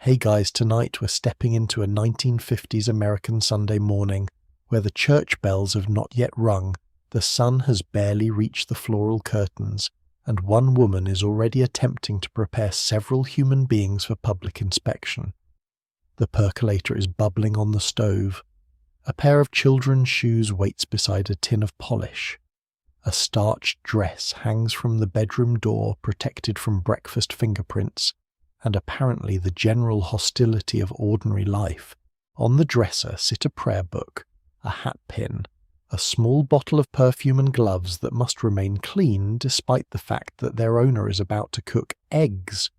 Hey guys, tonight we're stepping into a 1950s American Sunday morning where the church bells have not yet rung, the sun has barely reached the floral curtains, and one woman is already attempting to prepare several human beings for public inspection. The percolator is bubbling on the stove. A pair of children's shoes waits beside a tin of polish. A starched dress hangs from the bedroom door, protected from breakfast fingerprints, and apparently the general hostility of ordinary life. On the dresser sit a prayer book, a hat pin, a small bottle of perfume and gloves that must remain clean despite the fact that their owner is about to cook eggs,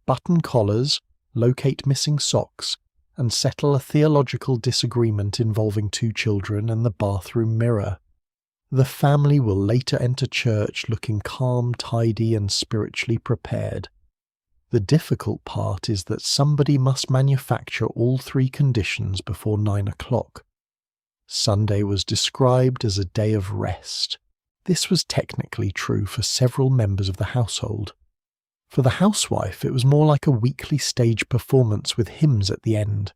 button collars, locate missing socks, and settle a theological disagreement involving two children and the bathroom mirror. The family will later enter church looking calm, tidy, and spiritually prepared. The difficult part is that somebody must manufacture all three conditions before 9 o'clock. Sunday was described as a day of rest. This was technically true for several members of the household. For the housewife, it was more like a weekly stage performance with hymns at the end.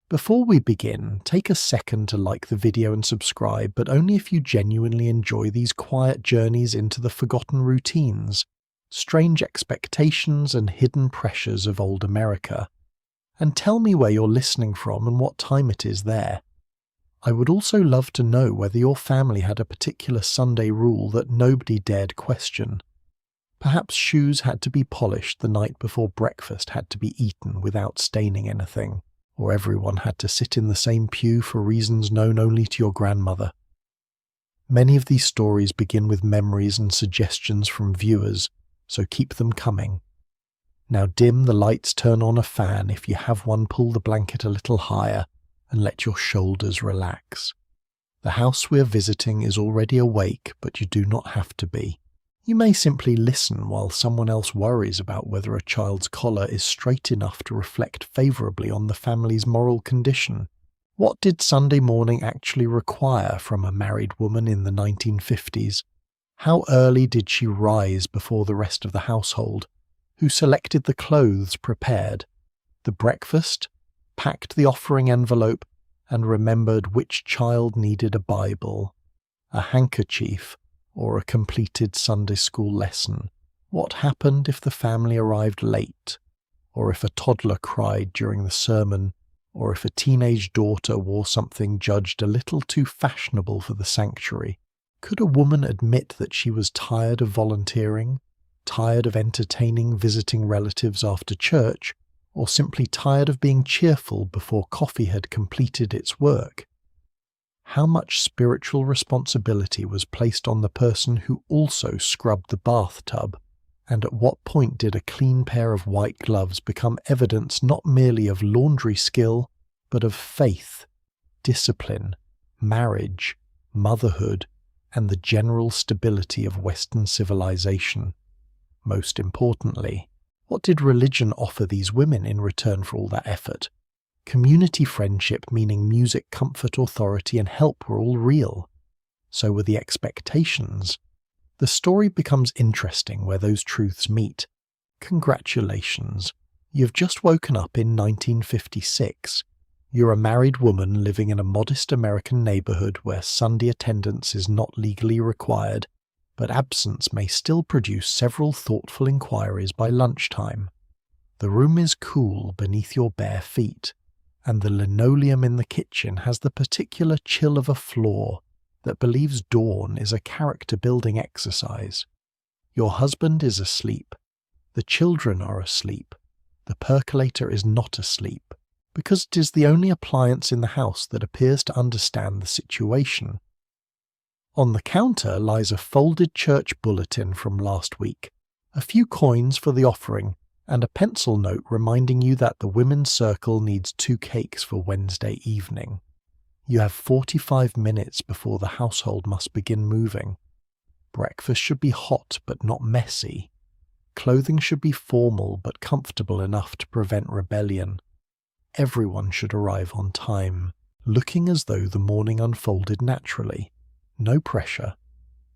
Before we begin, take a second to like the video and subscribe, but only if you genuinely enjoy these quiet journeys into the forgotten routines, strange expectations and hidden pressures of old America. And tell me where you're listening from and what time it is there. I would also love to know whether your family had a particular Sunday rule that nobody dared question. Perhaps shoes had to be polished the night before breakfast had to be eaten without staining anything, or everyone had to sit in the same pew for reasons known only to your grandmother. Many of these stories begin with memories and suggestions from viewers, so keep them coming. Now dim the lights, turn on a fan, if you have one, pull the blanket a little higher, and let your shoulders relax. The house we're visiting is already awake, but you do not have to be. You may simply listen while someone else worries about whether a child's collar is straight enough to reflect favourably on the family's moral condition. What did Sunday morning actually require from a married woman in the 1950s? How early did she rise before the rest of the household? Who selected the clothes prepared? The breakfast? Packed the offering envelope? And remembered which child needed a Bible? A handkerchief? Or a completed Sunday school lesson? What happened if the family arrived late? Or if a toddler cried during the sermon? Or if a teenage daughter wore something judged a little too fashionable for the sanctuary? Could a woman admit that she was tired of volunteering, tired of entertaining visiting relatives after church, or simply tired of being cheerful before coffee had completed its work? How much spiritual responsibility was placed on the person who also scrubbed the bathtub? And at what point did a clean pair of white gloves become evidence not merely of laundry skill, but of faith, discipline, marriage, motherhood, and the general stability of Western civilization? Most importantly, what did religion offer these women in return for all that effort? Community friendship, meaning music, comfort, authority, and help, were all real. So were the expectations. The story becomes interesting where those truths meet. Congratulations, you've just woken up in 1956. You're a married woman living in a modest American neighborhood where Sunday attendance is not legally required, but absence may still produce several thoughtful inquiries by lunchtime. The room is cool beneath your bare feet, and the linoleum in the kitchen has the particular chill of a floor that believes dawn is a character-building exercise. Your husband is asleep. The children are asleep. The percolator is not asleep, because it is the only appliance in the house that appears to understand the situation. On the counter lies a folded church bulletin from last week, a few coins for the offering, and a pencil note reminding you that the women's circle needs 2 cakes for Wednesday evening. You have 45 minutes before the household must begin moving. Breakfast should be hot but not messy. Clothing should be formal but comfortable enough to prevent rebellion. Everyone should arrive on time, looking as though the morning unfolded naturally. No pressure.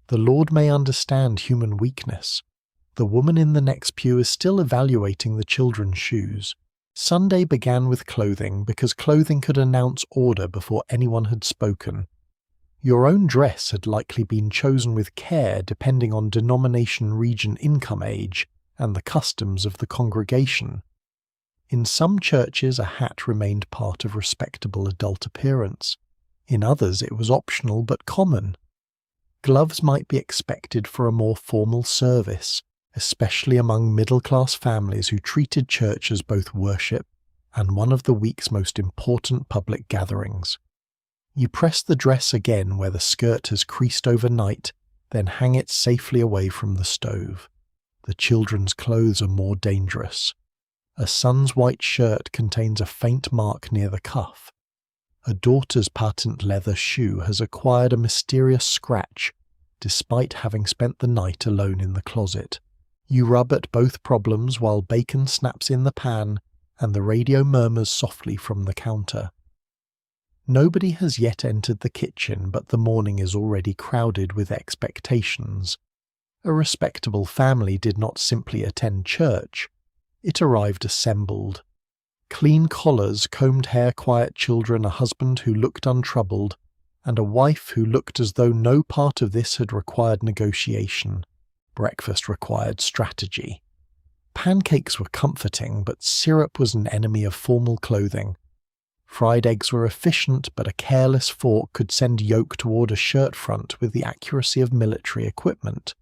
The Lord may understand human weakness. The woman in the next pew is still evaluating the children's shoes. Sunday began with clothing because clothing could announce order before anyone had spoken. Your own dress had likely been chosen with care depending on denomination, region, income, age, and the customs of the congregation. In some churches, a hat remained part of respectable adult appearance. In others, it was optional but common. Gloves might be expected for a more formal service, especially among middle-class families who treated church as both worship and one of the week's most important public gatherings. You press the dress again where the skirt has creased overnight, then hang it safely away from the stove. The children's clothes are more dangerous. A son's white shirt contains a faint mark near the cuff. A daughter's patent leather shoe has acquired a mysterious scratch, despite having spent the night alone in the closet. You rub at both problems while bacon snaps in the pan and the radio murmurs softly from the counter. Nobody has yet entered the kitchen, but the morning is already crowded with expectations. A respectable family did not simply attend church. It arrived assembled. Clean collars, combed hair, quiet children, a husband who looked untroubled, and a wife who looked as though no part of this had required negotiation. Breakfast required strategy. Pancakes were comforting, but syrup was an enemy of formal clothing. Fried eggs were efficient, but a careless fork could send yolk toward a shirt front with the accuracy of military equipment.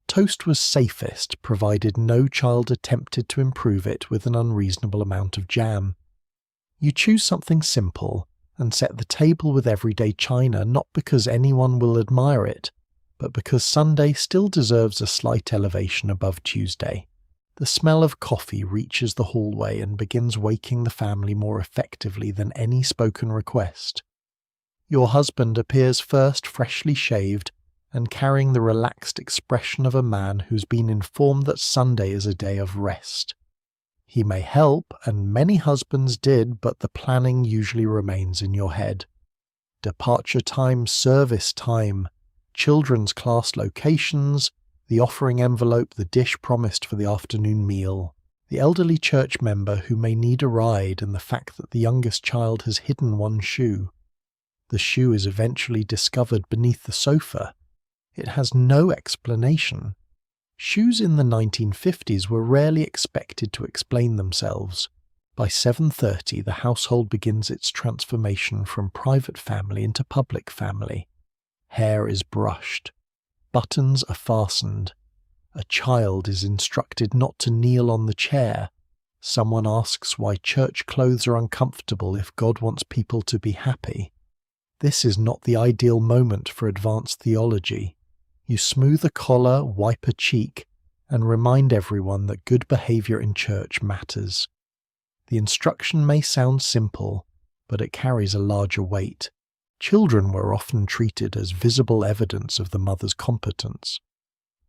Toast was safest, provided no child attempted to improve it with an unreasonable amount of jam. You choose something simple and set the table with everyday china, not because anyone will admire it, but because Sunday still deserves a slight elevation above Tuesday. The smell of coffee reaches the hallway and begins waking the family more effectively than any spoken request. Your husband appears first freshly shaved and carrying the relaxed expression of a man who's been informed that Sunday is a day of rest. He may help, and many husbands did, but the planning usually remains in your head. Departure time, service time, children's class locations, the offering envelope, the dish promised for the afternoon meal, the elderly church member who may need a ride, and the fact that the youngest child has hidden one shoe. The shoe is eventually discovered beneath the sofa. It has no explanation. Shoes in the 1950s were rarely expected to explain themselves. By 7:30, the household begins its transformation from private family into public family. Hair is brushed. Buttons are fastened. A child is instructed not to kneel on the chair. Someone asks why church clothes are uncomfortable if God wants people to be happy. This is not the ideal moment for advanced theology. You smooth a collar, wipe a cheek, and remind everyone that good behavior in church matters. The instruction may sound simple, but it carries a larger weight. Children were often treated as visible evidence of the mother's competence.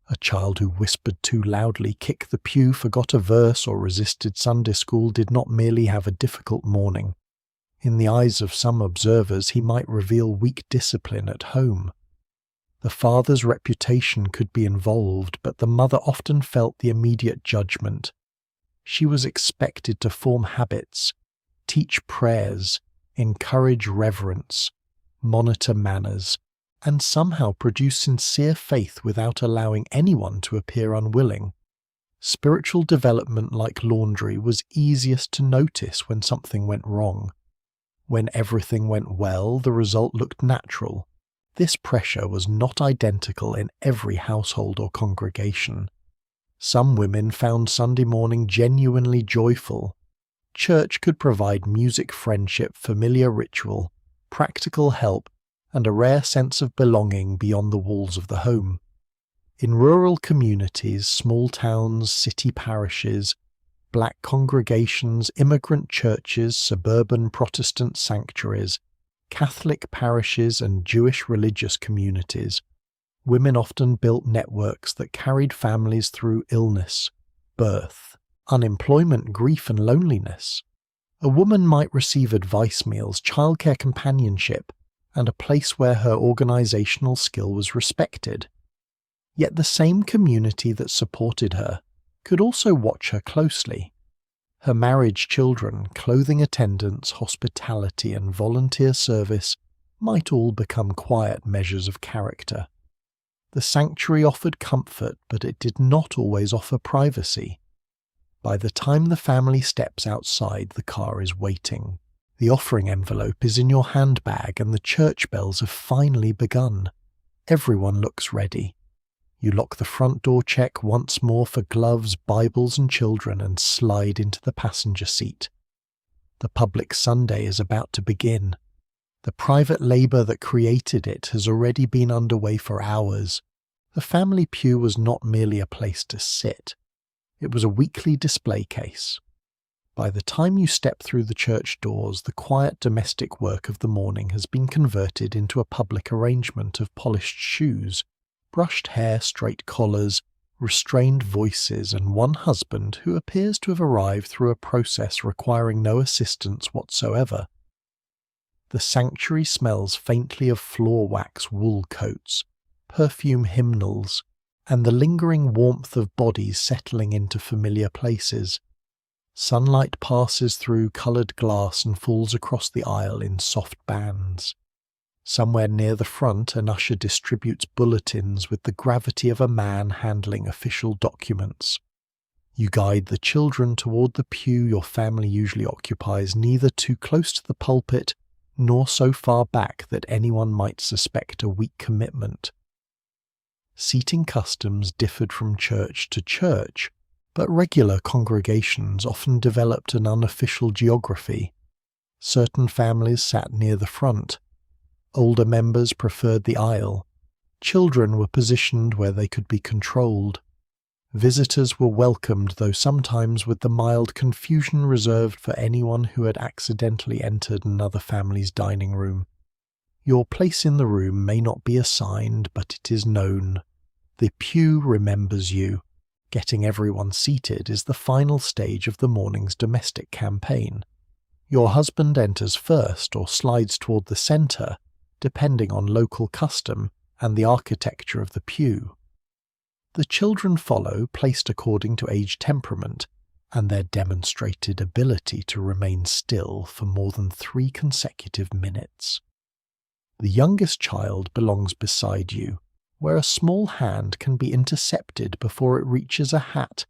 A child who whispered too loudly, kicked the pew, forgot a verse, or resisted Sunday school did not merely have a difficult morning. In the eyes of some observers, he might reveal weak discipline at home. The father's reputation could be involved, but the mother often felt the immediate judgment. She was expected to form habits, teach prayers, encourage reverence, monitor manners, and somehow produce sincere faith without allowing anyone to appear unwilling. Spiritual development, like laundry, was easiest to notice when something went wrong. When everything went well, the result looked natural. This pressure was not identical in every household or congregation. Some women found Sunday morning genuinely joyful. Church could provide music, friendship, familiar ritual, practical help, and a rare sense of belonging beyond the walls of the home. In rural communities, small towns, city parishes, black congregations, immigrant churches, suburban Protestant sanctuaries, Catholic parishes, and Jewish religious communities, women often built networks that carried families through illness, birth, unemployment, grief, and loneliness. A woman might receive advice meals, childcare companionship, and a place where her organizational skill was respected. Yet the same community that supported her could also watch her closely. Her marriage, children, clothing attendants, hospitality, and volunteer service might all become quiet measures of character. The sanctuary offered comfort, but it did not always offer privacy. By the time the family steps outside, the car is waiting. The offering envelope is in your handbag, and the church bells have finally begun. Everyone looks ready. You lock the front door, check once more for gloves, Bibles, and children, and slide into the passenger seat. The public Sunday is about to begin. The private labour that created it has already been underway for hours. The family pew was not merely a place to sit. It was a weekly display case. By the time you step through the church doors, the quiet domestic work of the morning has been converted into a public arrangement of polished shoes, brushed hair, straight collars, restrained voices, and one husband who appears to have arrived through a process requiring no assistance whatsoever. The sanctuary smells faintly of floor wax wool coats, perfume hymnals, and the lingering warmth of bodies settling into familiar places. Sunlight passes through coloured glass and falls across the aisle in soft bands. Somewhere near the front, an usher distributes bulletins with the gravity of a man handling official documents. You guide the children toward the pew your family usually occupies, neither too close to the pulpit nor so far back that anyone might suspect a weak commitment. Seating customs differed from church to church, but regular congregations often developed an unofficial geography. Certain families sat near the front. Older members preferred the aisle. Children were positioned where they could be controlled. Visitors were welcomed, though sometimes with the mild confusion reserved for anyone who had accidentally entered another family's dining room. Your place in the room may not be assigned, but it is known. The pew remembers you. Getting everyone seated is the final stage of the morning's domestic campaign. Your husband enters first or slides toward the centre, depending on local custom and the architecture of the pew. The children follow, placed according to age temperament, and their demonstrated ability to remain still for more than 3 consecutive minutes. The youngest child belongs beside you, where a small hand can be intercepted before it reaches a hat,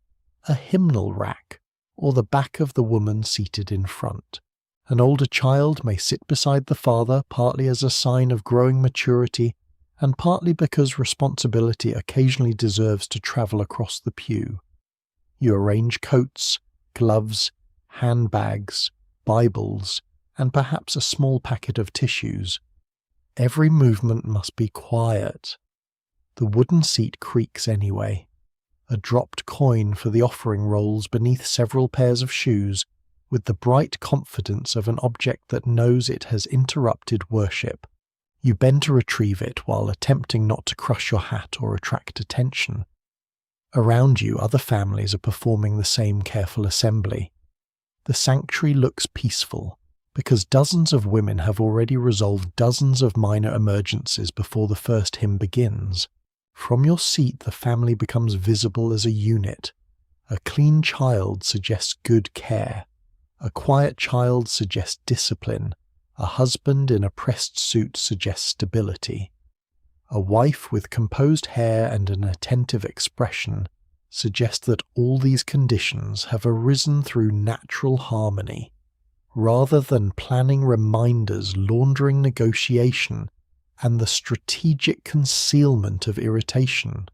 a hymnal rack, or the back of the woman seated in front. An older child may sit beside the father, partly as a sign of growing maturity, and partly because responsibility occasionally deserves to travel across the pew. You arrange coats, gloves, handbags, Bibles, and perhaps a small packet of tissues. Every movement must be quiet. The wooden seat creaks anyway. A dropped coin for the offering rolls beneath several pairs of shoes, with the bright confidence of an object that knows it has interrupted worship. You bend to retrieve it while attempting not to crush your hat or attract attention. Around you, other families are performing the same careful assembly. The sanctuary looks peaceful, because dozens of women have already resolved dozens of minor emergencies before the first hymn begins. From your seat, the family becomes visible as a unit. A clean child suggests good care. A quiet child suggests discipline. A husband in a pressed suit suggests stability. A wife with composed hair and an attentive expression suggests that all these conditions have arisen through natural harmony, rather than planning reminders, laundering negotiation, and the strategic concealment of irritation.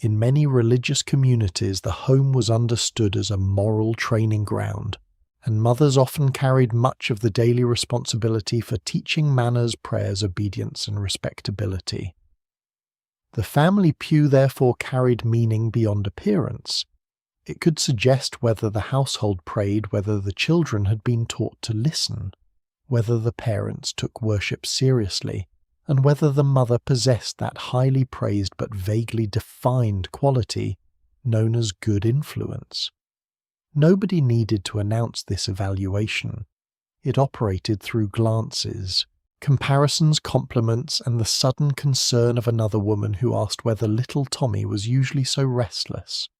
In many religious communities, the home was understood as a moral training ground, and mothers often carried much of the daily responsibility for teaching manners, prayers, obedience, and respectability. The family pew therefore carried meaning beyond appearance. It could suggest whether the household prayed, whether the children had been taught to listen, whether the parents took worship seriously, and whether the mother possessed that highly praised but vaguely defined quality known as good influence. Nobody needed to announce this evaluation. It operated through glances, comparisons, compliments, and the sudden concern of another woman who asked whether little Tommy was usually so restless.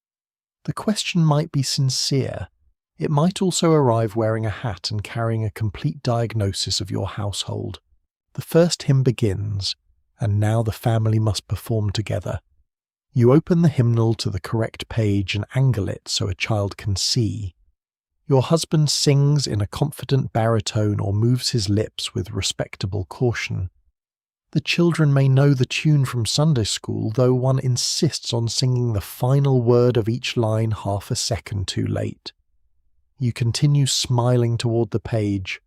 The question might be sincere, It might also arrive wearing a hat and carrying a complete diagnosis of your household. The first hymn begins, and now the family must perform together. You open the hymnal to the correct page and angle it so a child can see. Your husband sings in a confident baritone or moves his lips with respectable caution. The children may know the tune from Sunday school, though one insists on singing the final word of each line half a second too late. You continue smiling toward the page.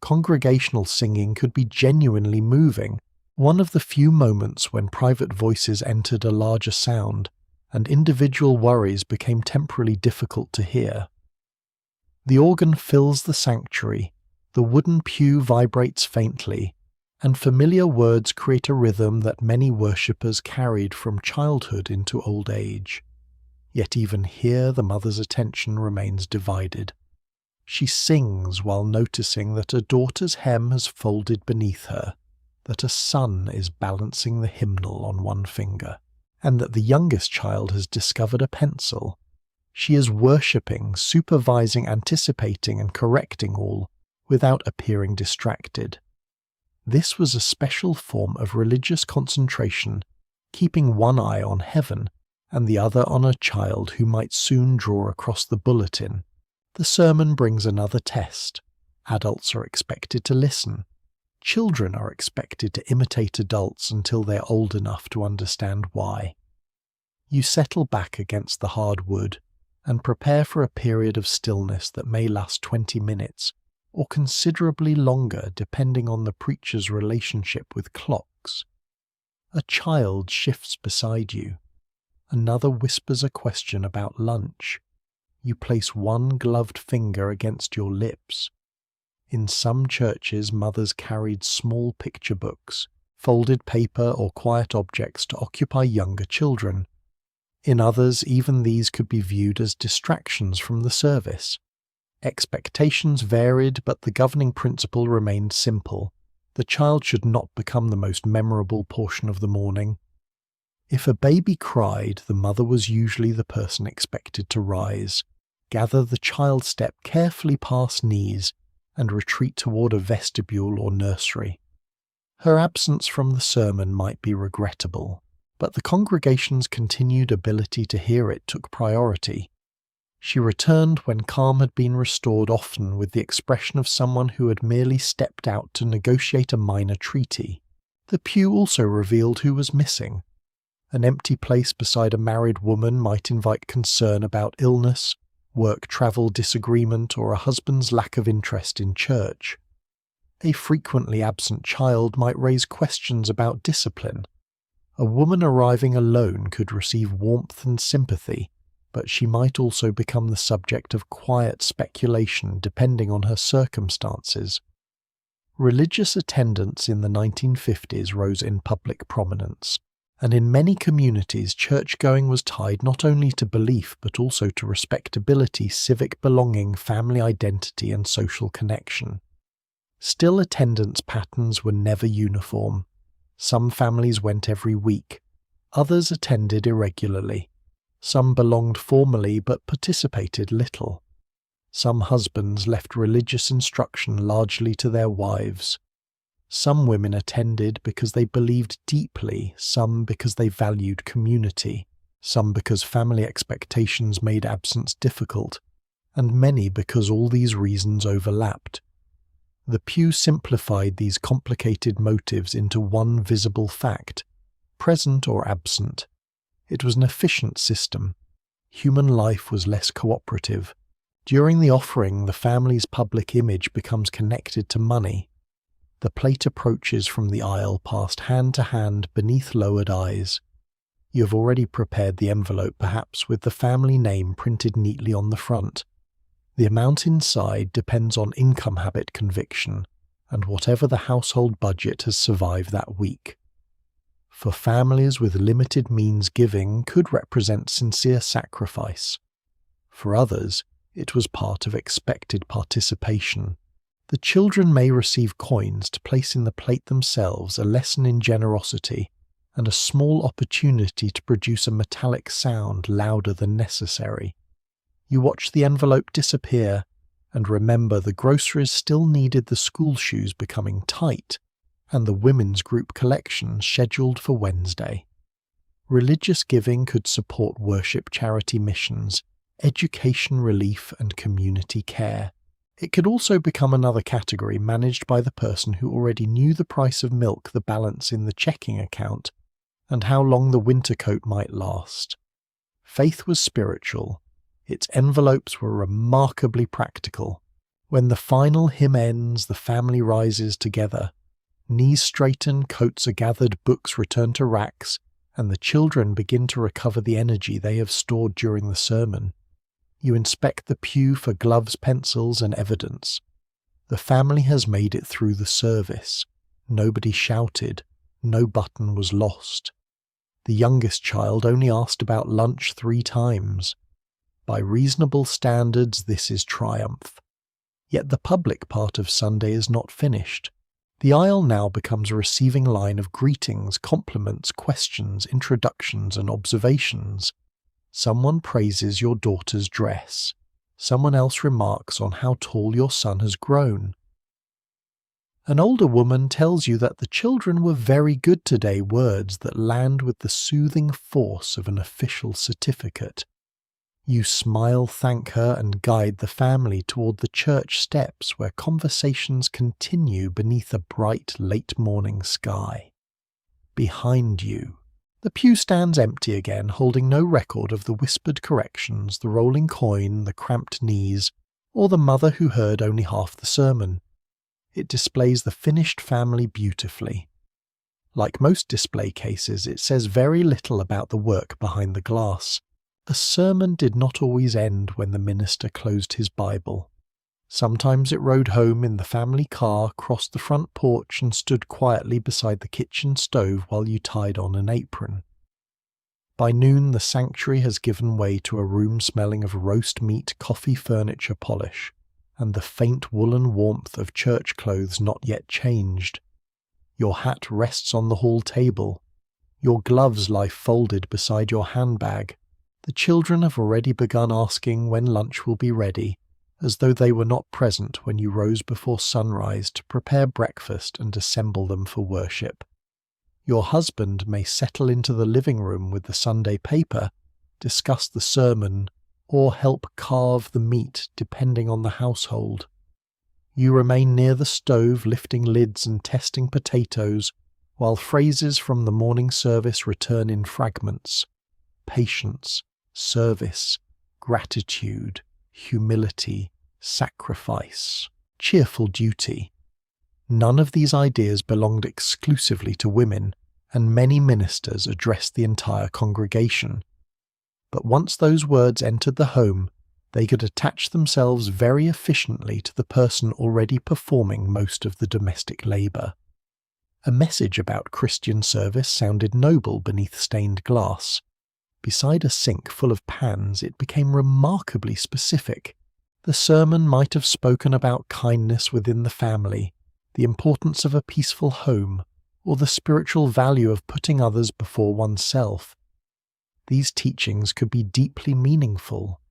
Congregational singing could be genuinely moving, one of the few moments when private voices entered a larger sound, and individual worries became temporarily difficult to hear. The organ fills the sanctuary, the wooden pew vibrates faintly, and familiar words create a rhythm that many worshippers carried from childhood into old age. Yet even here the mother's attention remains divided. She sings while noticing that a daughter's hem has folded beneath her, that a son is balancing the hymnal on one finger, and that the youngest child has discovered a pencil. She is worshipping, supervising, anticipating, and correcting all, without appearing distracted. This was a special form of religious concentration, keeping one eye on heaven and the other on a child who might soon draw across the bulletin. The sermon brings another test. Adults are expected to listen. Children are expected to imitate adults until they're old enough to understand why. You settle back against the hard wood and prepare for a period of stillness that may last 20 minutes, or considerably longer depending on the preacher's relationship with clocks. A child shifts beside you. Another whispers a question about lunch. You place one gloved finger against your lips. In some churches, mothers carried small picture books, folded paper or quiet objects to occupy younger children. In others, even these could be viewed as distractions from the service. Expectations varied, but the governing principle remained simple. The child should not become the most memorable portion of the morning. If a baby cried, the mother was usually the person expected to rise, gather the child step carefully past knees, and retreat toward a vestibule or nursery. Her absence from the sermon might be regrettable, but the congregation's continued ability to hear it took priority. She returned when calm had been restored, often with the expression of someone who had merely stepped out to negotiate a minor treaty. The pew also revealed who was missing. An empty place beside a married woman might invite concern about illness, work travel disagreement, or a husband's lack of interest in church. A frequently absent child might raise questions about discipline. A woman arriving alone could receive warmth and sympathy, but she might also become the subject of quiet speculation depending on her circumstances. Religious attendance in the 1950s rose in public prominence, and in many communities church-going was tied not only to belief but also to respectability, civic belonging, family identity, and social connection. Still, attendance patterns were never uniform. Some families went every week, others attended irregularly. Some belonged formally but participated little. Some husbands left religious instruction largely to their wives. Some women attended because they believed deeply, some because they valued community, some because family expectations made absence difficult, and many because all these reasons overlapped. The pew simplified these complicated motives into one visible fact, present or absent. It was an efficient system. Human life was less cooperative. During the offering, the family's public image becomes connected to money. The plate approaches from the aisle passed hand to hand beneath lowered eyes. You have already prepared the envelope, perhaps with the family name printed neatly on the front. The amount inside depends on income habit conviction, and whatever the household budget has survived that week. For families with limited means, giving could represent sincere sacrifice. For others, it was part of expected participation. The children may receive coins to place in the plate themselves, a lesson in generosity, and a small opportunity to produce a metallic sound louder than necessary. You watch the envelope disappear and remember the groceries still needed the school shoes becoming tight and the women's group collection scheduled for Wednesday. Religious giving could support worship charity missions, education relief and community care. It could also become another category managed by the person who already knew the price of milk, the balance in the checking account, and how long the winter coat might last. Faith was spiritual. Its envelopes were remarkably practical. When the final hymn ends, the family rises together. Knees straighten, coats are gathered, books return to racks, and the children begin to recover the energy they have stored during the sermon. You inspect the pew for gloves, pencils, and evidence. The family has made it through the service. Nobody shouted. No button was lost. The youngest child only asked about lunch 3 times. By reasonable standards, this is triumph. Yet the public part of Sunday is not finished. The aisle now becomes a receiving line of greetings, compliments, questions, introductions, and observations. Someone praises your daughter's dress. Someone else remarks on how tall your son has grown. An older woman tells you that the children were very good today, words that land with the soothing force of an official certificate. You smile, thank her, and guide the family toward the church steps where conversations continue beneath a bright late-morning sky. Behind you, the pew stands empty again, holding no record of the whispered corrections, the rolling coin, the cramped knees, or the mother who heard only half the sermon. It displays the finished family beautifully. Like most display cases, it says very little about the work behind the glass. A sermon did not always end when the minister closed his Bible. Sometimes it rode home in the family car, crossed the front porch, and stood quietly beside the kitchen stove while you tied on an apron. By noon, the sanctuary has given way to a room smelling of roast meat, coffee furniture polish, and the faint woolen warmth of church clothes not yet changed. Your hat rests on the hall table. Your gloves lie folded beside your handbag. The children have already begun asking when lunch will be ready, as though they were not present when you rose before sunrise to prepare breakfast and assemble them for worship. Your husband may settle into the living room with the Sunday paper, discuss the sermon, or help carve the meat depending on the household. You remain near the stove lifting lids and testing potatoes, while phrases from the morning service return in fragments. Patience, service, gratitude, humility, sacrifice, cheerful duty. None of these ideas belonged exclusively to women, and many ministers addressed the entire congregation. But once those words entered the home, they could attach themselves very efficiently to the person already performing most of the domestic labour. A message about Christian service sounded noble beneath stained glass. Beside a sink full of pans, it became remarkably specific. The sermon might have spoken about kindness within the family, the importance of a peaceful home, or the spiritual value of putting others before oneself. These teachings could be deeply meaningful.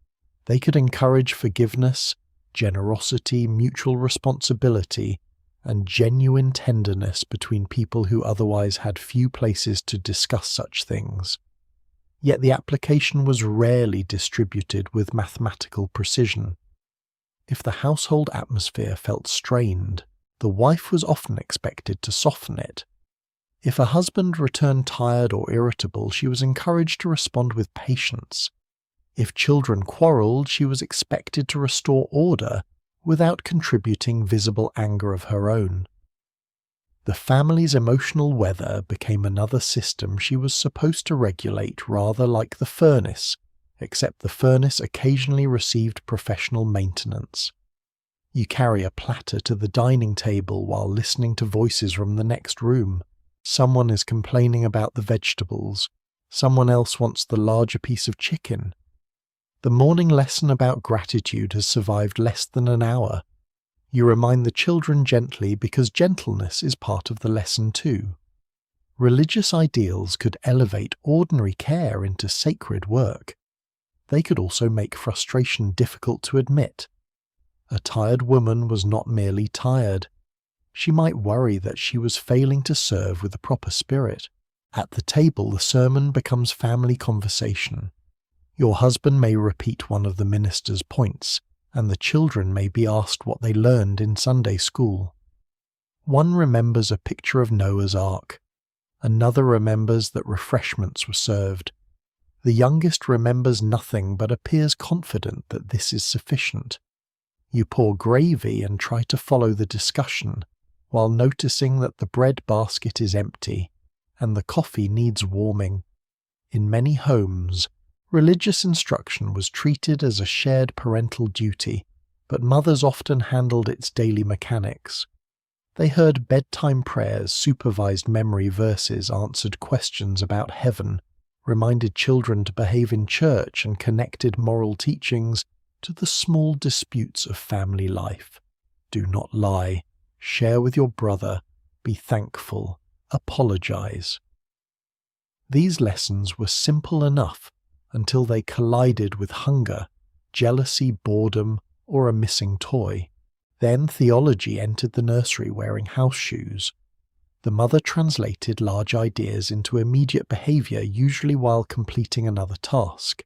They could encourage forgiveness, generosity, mutual responsibility, and genuine tenderness between people who otherwise had few places to discuss such things. Yet the application was rarely distributed with mathematical precision. If the household atmosphere felt strained, the wife was often expected to soften it. If a husband returned tired or irritable, she was encouraged to respond with patience. If children quarrelled, she was expected to restore order without contributing visible anger of her own. The family's emotional weather became another system she was supposed to regulate, rather like the furnace, except the furnace occasionally received professional maintenance. You carry a platter to the dining table while listening to voices from the next room. Someone is complaining about the vegetables. Someone else wants the larger piece of chicken. The morning lesson about gratitude has survived less than an hour. You remind the children gently because gentleness is part of the lesson too. Religious ideals could elevate ordinary care into sacred work. they could also make frustration difficult to admit. A tired woman was not merely tired. She might worry that she was failing to serve with the proper spirit. At the table, the sermon becomes family conversation. Your husband may repeat one of the minister's points, and the children may be asked what they learned in Sunday school. One remembers a picture of Noah's Ark. Another remembers that refreshments were served. The youngest remembers nothing but appears confident that this is sufficient. You pour gravy and try to follow the discussion, while noticing that the bread basket is empty and the coffee needs warming. In many homes, religious instruction was treated as a shared parental duty, but mothers often handled its daily mechanics. They heard bedtime prayers, supervised memory verses, answered questions about heaven, reminded children to behave in church, and connected moral teachings to the small disputes of family life. Do not lie. Share with your brother. Be thankful. Apologize. These lessons were simple enough until they collided with hunger, jealousy, boredom, or a missing toy. Then theology entered the nursery wearing house shoes. The mother translated large ideas into immediate behavior, usually while completing another task.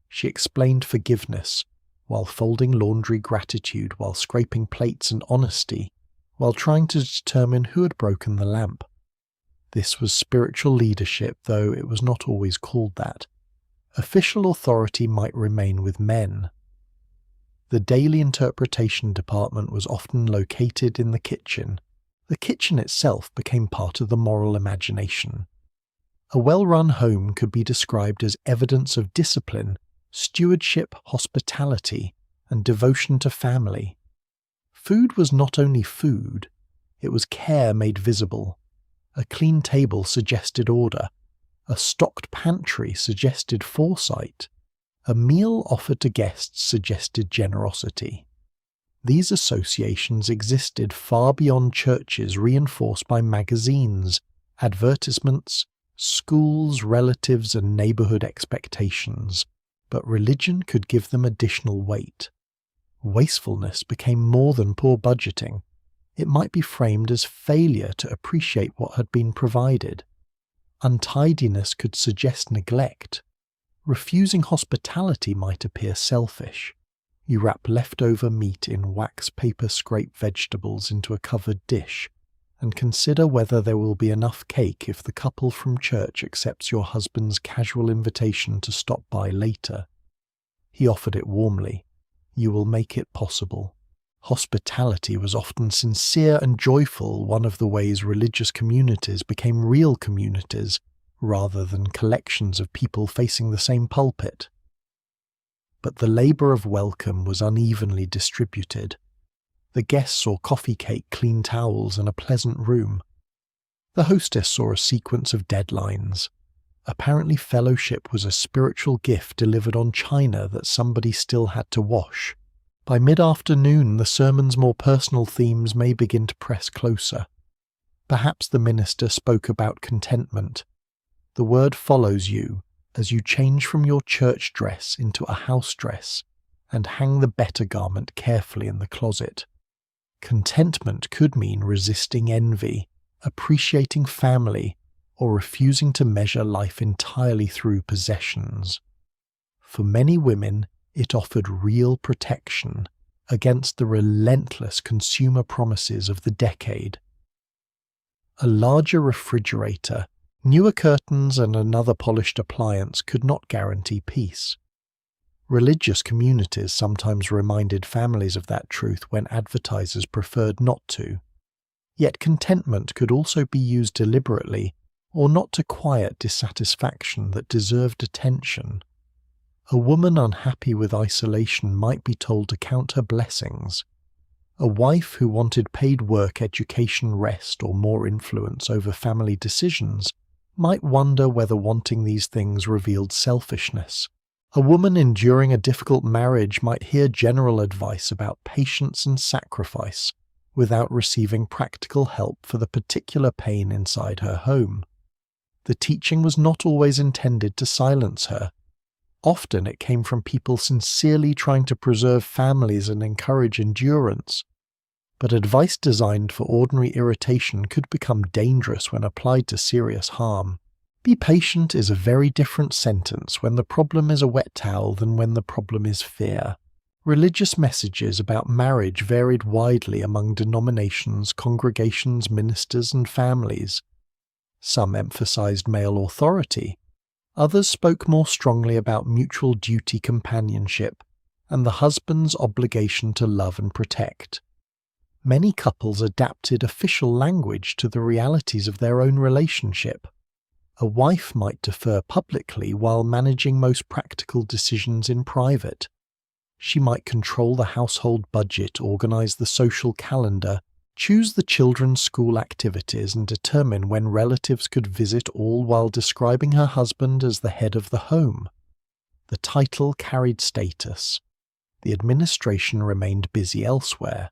She explained forgiveness, while folding laundry, gratitude, while scraping plates, and honesty, while trying to determine who had broken the lamp. This was spiritual leadership, though it was not always called that. Official authority might remain with men. The daily interpretation department was often located in the kitchen. The kitchen itself became part of the moral imagination. A well-run home could be described as evidence of discipline, stewardship, hospitality, and devotion to family. Food was not only food, it was care made visible. A clean table suggested order. A stocked pantry suggested foresight. A meal offered to guests suggested generosity. These associations existed far beyond churches, reinforced by magazines, advertisements, schools, relatives, and neighborhood expectations, but religion could give them additional weight. Wastefulness became more than poor budgeting. It might be framed as failure to appreciate what had been provided. Untidiness could suggest neglect. Refusing hospitality might appear selfish. You wrap leftover meat in wax paper, scrape vegetables into a covered dish, and consider whether there will be enough cake if the couple from church accepts your husband's casual invitation to stop by later. He offered it warmly. You will make it possible. Hospitality was often sincere and joyful, one of the ways religious communities became real communities, rather than collections of people facing the same pulpit. But the labour of welcome was unevenly distributed. The guests saw coffee cake, clean towels, and a pleasant room. The hostess saw a sequence of deadlines. Apparently fellowship was a spiritual gift delivered on china that somebody still had to wash. By mid-afternoon, the sermon's more personal themes may begin to press closer. Perhaps the minister spoke about contentment. The word follows you as you change from your church dress into a house dress and hang the better garment carefully in the closet. Contentment could mean resisting envy, appreciating family, or refusing to measure life entirely through possessions. For many women, it offered real protection against the relentless consumer promises of the decade. A larger refrigerator, newer curtains, and another polished appliance could not guarantee peace. Religious communities sometimes reminded families of that truth when advertisers preferred not to. Yet contentment could also be used deliberately or not to quiet dissatisfaction that deserved attention. A woman unhappy with isolation might be told to count her blessings. A wife who wanted paid work, education, rest, or more influence over family decisions might wonder whether wanting these things revealed selfishness. A woman enduring a difficult marriage might hear general advice about patience and sacrifice without receiving practical help for the particular pain inside her home. The teaching was not always intended to silence her. Often it came from people sincerely trying to preserve families and encourage endurance. But advice designed for ordinary irritation could become dangerous when applied to serious harm. Be patient is a very different sentence when the problem is a wet towel than when the problem is fear. Religious messages about marriage varied widely among denominations, congregations, ministers, and families. Some emphasized male authority. Others spoke more strongly about mutual duty, companionship, and the husband's obligation to love and protect. Many couples adapted official language to the realities of their own relationship. A wife might defer publicly while managing most practical decisions in private. She might control the household budget, organize the social calendar, choose the children's school activities, and determine when relatives could visit, all while describing her husband as the head of the home. The title carried status. The administration remained busy elsewhere.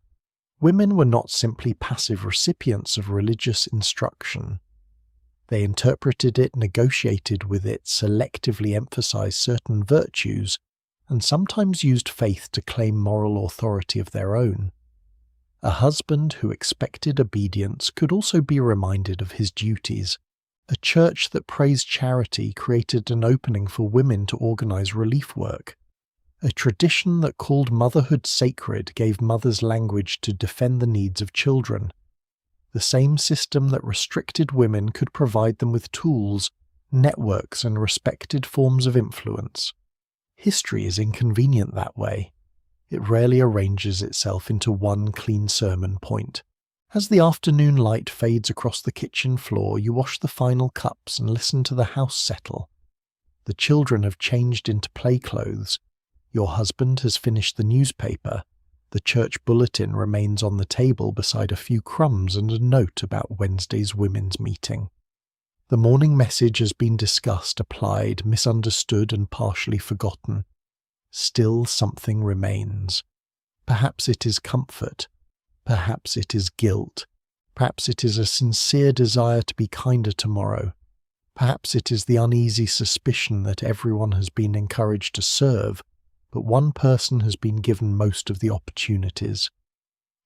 Women were not simply passive recipients of religious instruction. They interpreted it, negotiated with it, selectively emphasized certain virtues, and sometimes used faith to claim moral authority of their own. A husband who expected obedience could also be reminded of his duties. A church that praised charity created an opening for women to organize relief work. A tradition that called motherhood sacred gave mothers language to defend the needs of children. The same system that restricted women could provide them with tools, networks, and respected forms of influence. History is inconvenient that way. It rarely arranges itself into one clean sermon point. As the afternoon light fades across the kitchen floor, you wash the final cups and listen to the house settle. The children have changed into play clothes. Your husband has finished the newspaper. The church bulletin remains on the table beside a few crumbs and a note about Wednesday's women's meeting. The morning message has been discussed, applied, misunderstood, and partially forgotten. Still something remains. Perhaps it is comfort. Perhaps it is guilt. Perhaps it is a sincere desire to be kinder tomorrow. Perhaps it is the uneasy suspicion that everyone has been encouraged to serve, but one person has been given most of the opportunities.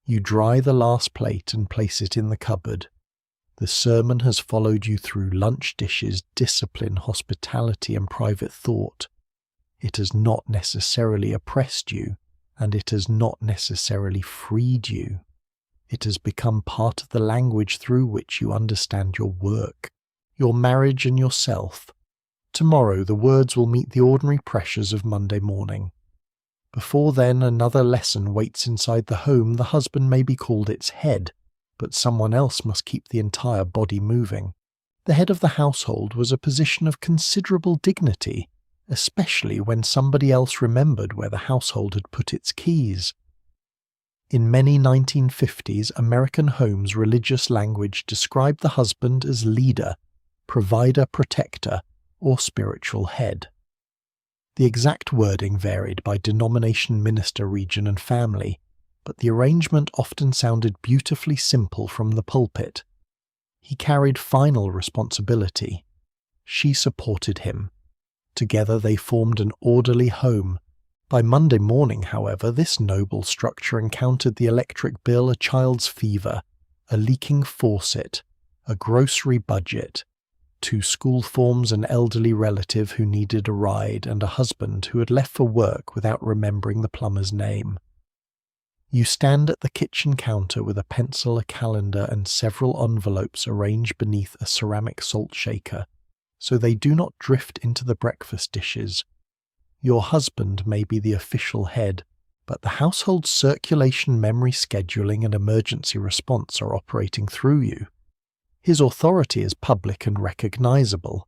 You dry the last plate and place it in the cupboard. The sermon has followed you through lunch dishes, discipline, hospitality, and private thought. It has not necessarily oppressed you, and it has not necessarily freed you. It has become part of the language through which you understand your work, your marriage, and yourself. Tomorrow the words will meet the ordinary pressures of Monday morning. Before then, another lesson waits inside the home. The husband may be called its head, but someone else must keep the entire body moving. The head of the household was a position of considerable dignity, especially when somebody else remembered where the household had put its keys. In many 1950s American homes, religious language described the husband as leader, provider, protector, or spiritual head. The exact wording varied by denomination, minister, region, and family, but the arrangement often sounded beautifully simple from the pulpit. He carried final responsibility. She supported him. Together they formed an orderly home. By Monday morning, however, this noble structure encountered the electric bill, a child's fever, a leaking faucet, a grocery budget, 2 school forms, an elderly relative who needed a ride, and a husband who had left for work without remembering the plumber's name. You stand at the kitchen counter with a pencil, a calendar, and several envelopes arranged beneath a ceramic salt shaker, so they do not drift into the breakfast dishes. Your husband may be the official head, but the household circulation, memory, scheduling, and emergency response are operating through you. His authority is public and recognizable.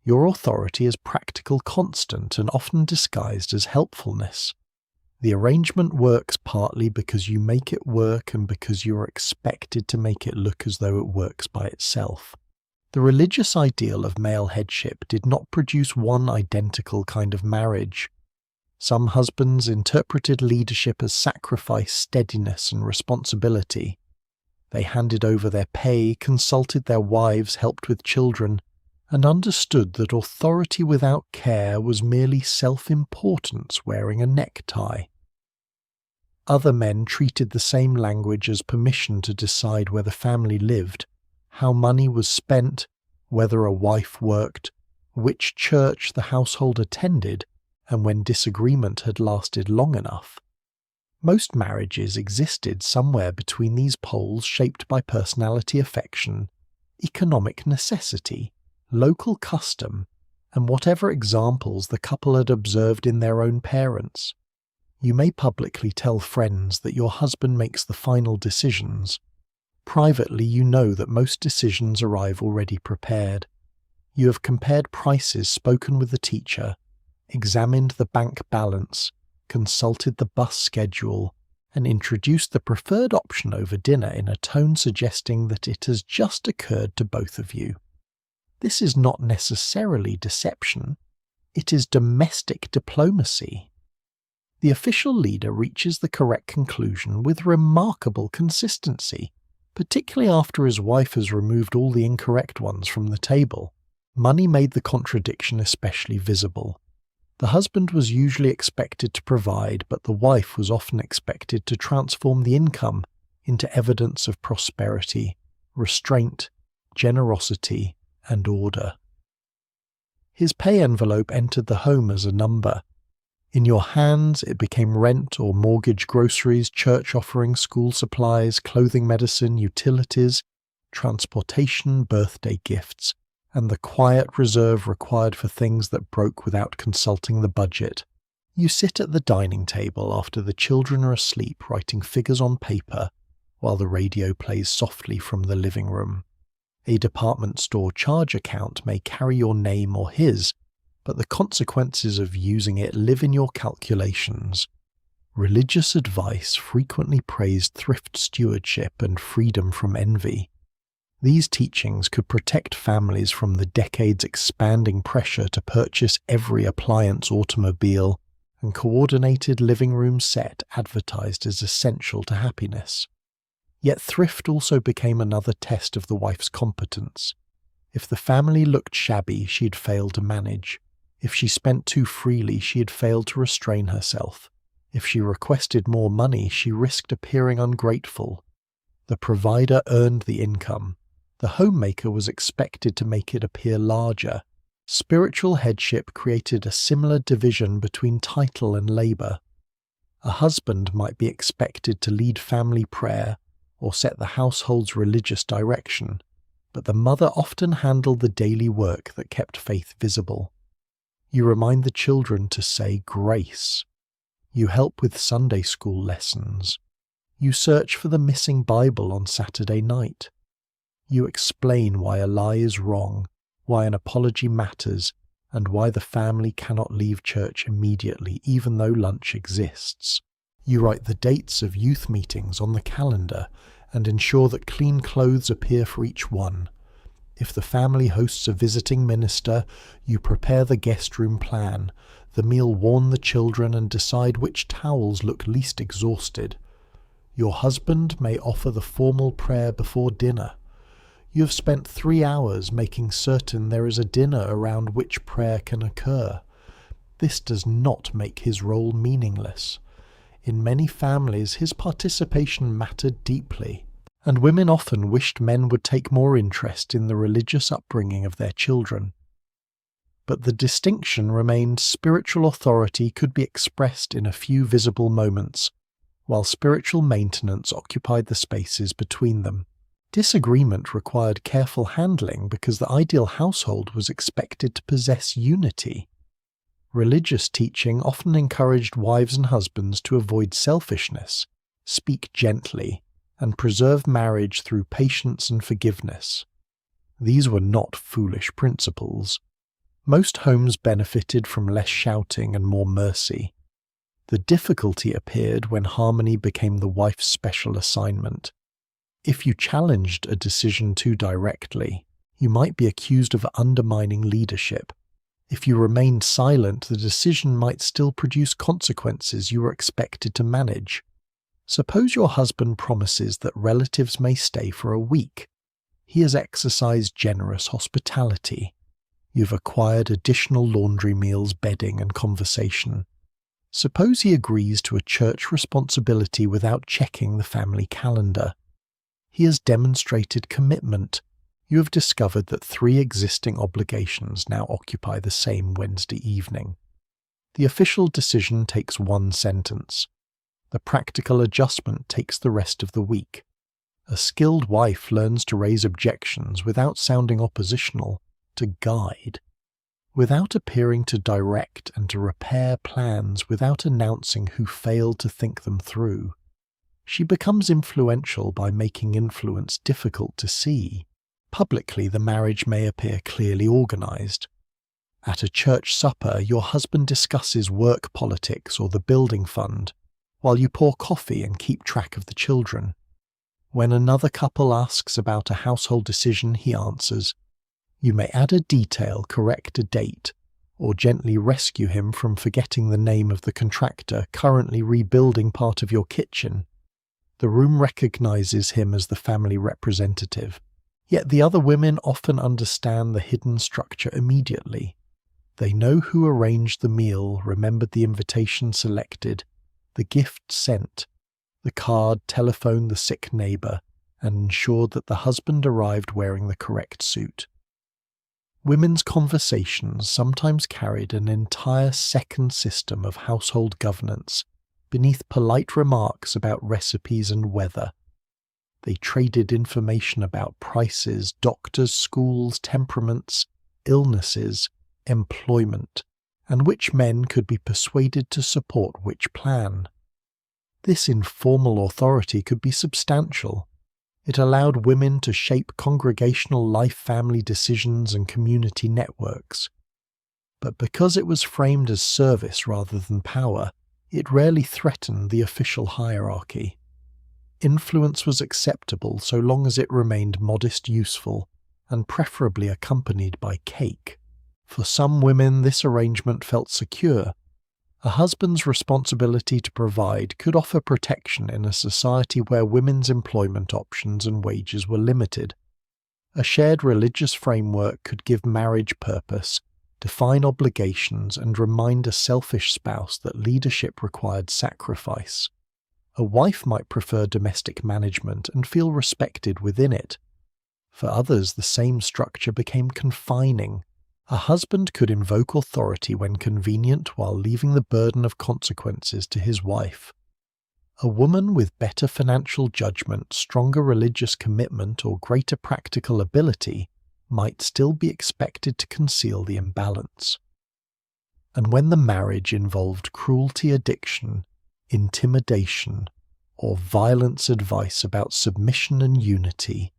Your authority is practical, constant, and often disguised as helpfulness. The arrangement works partly because you make it work and because you are expected to make it look as though it works by itself. The religious ideal of male headship did not produce one identical kind of marriage. Some husbands interpreted leadership as sacrifice, steadiness, and responsibility. They handed over their pay, consulted their wives, helped with children, and understood that authority without care was merely self-importance wearing a necktie. Other men treated the same language as permission to decide where the family lived, how money was spent, whether a wife worked, which church the household attended, and when disagreement had lasted long enough. Most marriages existed somewhere between these poles shaped by personality affection, economic necessity, local custom, and whatever examples the couple had observed in their own parents. You may publicly tell friends that your husband makes the final decisions. Privately, you know that most decisions arrive already prepared. You have compared prices, spoken with the teacher, examined the bank balance, consulted the bus schedule, and introduced the preferred option over dinner in a tone suggesting that it has just occurred to both of you. This is not necessarily deception, it is domestic diplomacy. The official leader reaches the correct conclusion with remarkable consistency, particularly after his wife has removed all the incorrect ones from the table. Money made the contradiction especially visible. The husband was usually expected to provide, but the wife was often expected to transform the income into evidence of prosperity, restraint, generosity, and order. His pay envelope entered the home as a number. In your hands it became rent or mortgage, groceries, church offerings, school supplies, clothing, medicine, utilities, transportation, birthday gifts, and the quiet reserve required for things that broke without consulting the budget. You sit at the dining table after the children are asleep, writing figures on paper, while the radio plays softly from the living room. A department store charge account may carry your name or his, but the consequences of using it live in your calculations. Religious advice frequently praised thrift stewardship and freedom from envy. These teachings could protect families from the decades' expanding pressure to purchase every appliance, automobile, and coordinated living room set advertised as essential to happiness. Yet thrift also became another test of the wife's competence. If the family looked shabby, she had failed to manage. If she spent too freely, she had failed to restrain herself. If she requested more money, she risked appearing ungrateful. The provider earned the income. The homemaker was expected to make it appear larger. Spiritual headship created a similar division between title and labor. A husband might be expected to lead family prayer or set the household's religious direction, but the mother often handled the daily work that kept faith visible. You remind the children to say grace. You help with Sunday school lessons. You search for the missing Bible on Saturday night. You explain why a lie is wrong, why an apology matters, and why the family cannot leave church immediately even though lunch exists. You write the dates of youth meetings on the calendar and ensure that clean clothes appear for each one. If the family hosts a visiting minister, you prepare the guest room plan, the meal, warn the children, and decide which towels look least exhausted. Your husband may offer the formal prayer before dinner. You have spent 3 hours making certain there is a dinner around which prayer can occur. This does not make his role meaningless. In many families, his participation mattered deeply, and women often wished men would take more interest in the religious upbringing of their children. But the distinction remained: spiritual authority could be expressed in a few visible moments, while spiritual maintenance occupied the spaces between them. Disagreement required careful handling because the ideal household was expected to possess unity. Religious teaching often encouraged wives and husbands to avoid selfishness, speak gently, and preserve marriage through patience and forgiveness. These were not foolish principles. Most homes benefited from less shouting and more mercy. The difficulty appeared when harmony became the wife's special assignment. If you challenged a decision too directly, you might be accused of undermining leadership. If you remained silent, the decision might still produce consequences you were expected to manage. Suppose your husband promises that relatives may stay for a week. He has exercised generous hospitality. You've acquired additional laundry meals, bedding, and conversation. Suppose he agrees to a church responsibility without checking the family calendar. He has demonstrated commitment. You have discovered that 3 existing obligations now occupy the same Wednesday evening. The official decision takes 1 sentence. The practical adjustment takes the rest of the week. A skilled wife learns to raise objections without sounding oppositional, to guide. Without appearing to direct, and to repair plans without announcing who failed to think them through. She becomes influential by making influence difficult to see. Publicly, the marriage may appear clearly organized. At a church supper, your husband discusses work politics or the building fund, while you pour coffee and keep track of the children. When another couple asks about a household decision, he answers. You may add a detail, correct a date, or gently rescue him from forgetting the name of the contractor currently rebuilding part of your kitchen. The room recognizes him as the family representative, yet the other women often understand the hidden structure immediately. They know who arranged the meal, remembered the invitation selected, the gift sent, the card telephoned the sick neighbor, and ensured that the husband arrived wearing the correct suit. Women's conversations sometimes carried an entire second system of household governance beneath polite remarks about recipes and weather. They traded information about prices, doctors, schools, temperaments, illnesses, employment, and which men could be persuaded to support which plan. This informal authority could be substantial. It allowed women to shape congregational life, family decisions, and community networks. But because it was framed as service rather than power, it rarely threatened the official hierarchy. Influence was acceptable so long as it remained modest, useful, and preferably accompanied by cake. For some women, this arrangement felt secure. A husband's responsibility to provide could offer protection in a society where women's employment options and wages were limited. A shared religious framework could give marriage purpose, define obligations, and remind a selfish spouse that leadership required sacrifice. A wife might prefer domestic management and feel respected within it. For others, the same structure became confining. A husband could invoke authority when convenient while leaving the burden of consequences to his wife. A woman with better financial judgment, stronger religious commitment, or greater practical ability might still be expected to conceal the imbalance. And when the marriage involved cruelty, addiction, intimidation, or violence, advice about submission and unity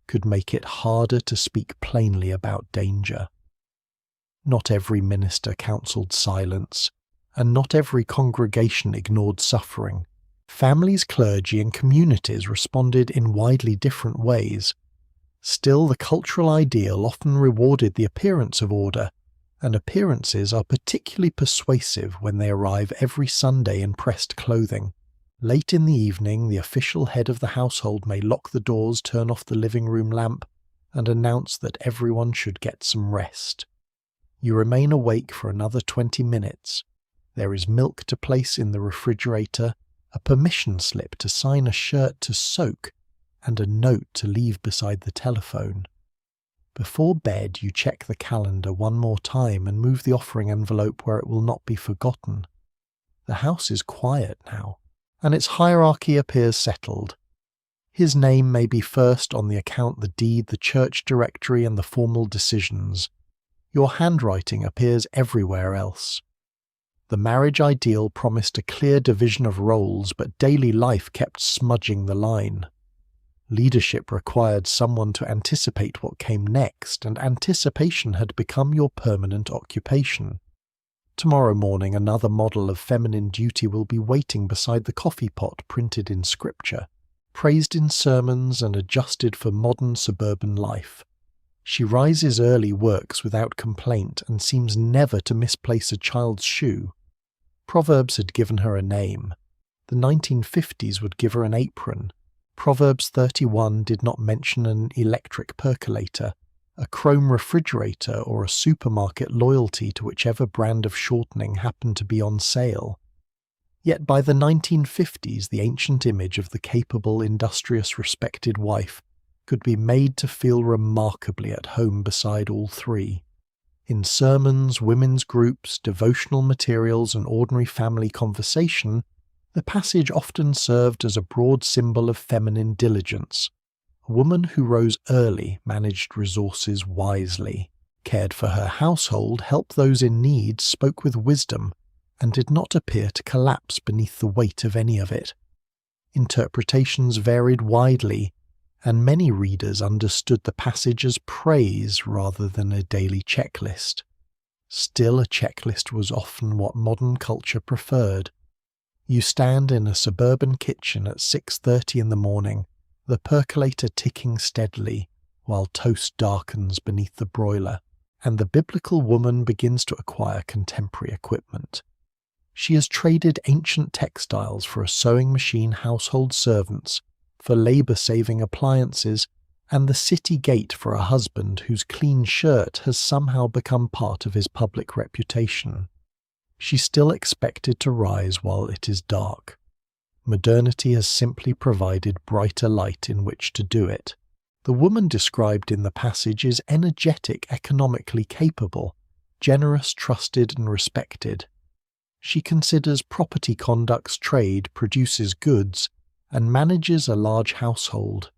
could make it harder to speak plainly about danger. Not every minister counseled silence, and not every congregation ignored suffering. Families, clergy, and communities responded in widely different ways. Still, the cultural ideal often rewarded the appearance of order, and appearances are particularly persuasive when they arrive every Sunday in pressed clothing. Late in the evening, the official head of the household may lock the doors, turn off the living room lamp, and announce that everyone should get some rest. You remain awake for another 20 minutes. There is milk to place in the refrigerator, a permission slip to sign, a shirt to soak, and a note to leave beside the telephone. Before bed, you check the calendar one more time and move the offering envelope where it will not be forgotten. The house is quiet now, and its hierarchy appears settled. His name may be first on the account, the deed, the church directory, and the formal decisions. Your handwriting appears everywhere else. The marriage ideal promised a clear division of roles, but daily life kept smudging the line. Leadership required someone to anticipate what came next, and anticipation had become your permanent occupation. Tomorrow morning, another model of feminine duty will be waiting beside the coffee pot printed in scripture, praised in sermons, and adjusted for modern suburban life. She rises early, works without complaint, and seems never to misplace a child's shoe. Proverbs had given her a name. The 1950s would give her an apron. Proverbs 31 did not mention an electric percolator, a chrome refrigerator, or a supermarket loyalty to whichever brand of shortening happened to be on sale. Yet by the 1950s, the ancient image of the capable, industrious, respected wife could be made to feel remarkably at home beside all three. In sermons, women's groups, devotional materials, and ordinary family conversation, the passage often served as a broad symbol of feminine diligence. A woman who rose early, managed resources wisely, cared for her household, helped those in need, spoke with wisdom, and did not appear to collapse beneath the weight of any of it. Interpretations varied widely, and many readers understood the passage as praise rather than a daily checklist. Still, a checklist was often what modern culture preferred. You stand in a suburban kitchen at 6:30 in the morning, the percolator ticking steadily, while toast darkens beneath the broiler, and the biblical woman begins to acquire contemporary equipment. She has traded ancient textiles for a sewing machine, household servants, for labor-saving appliances, and the city gate for a husband whose clean shirt has somehow become part of his public reputation. She's still expected to rise while it is dark. Modernity has simply provided brighter light in which to do it. The woman described in the passage is energetic, economically capable, generous, trusted, and respected. She considers property, conducts trade, produces goods, and manages a large household.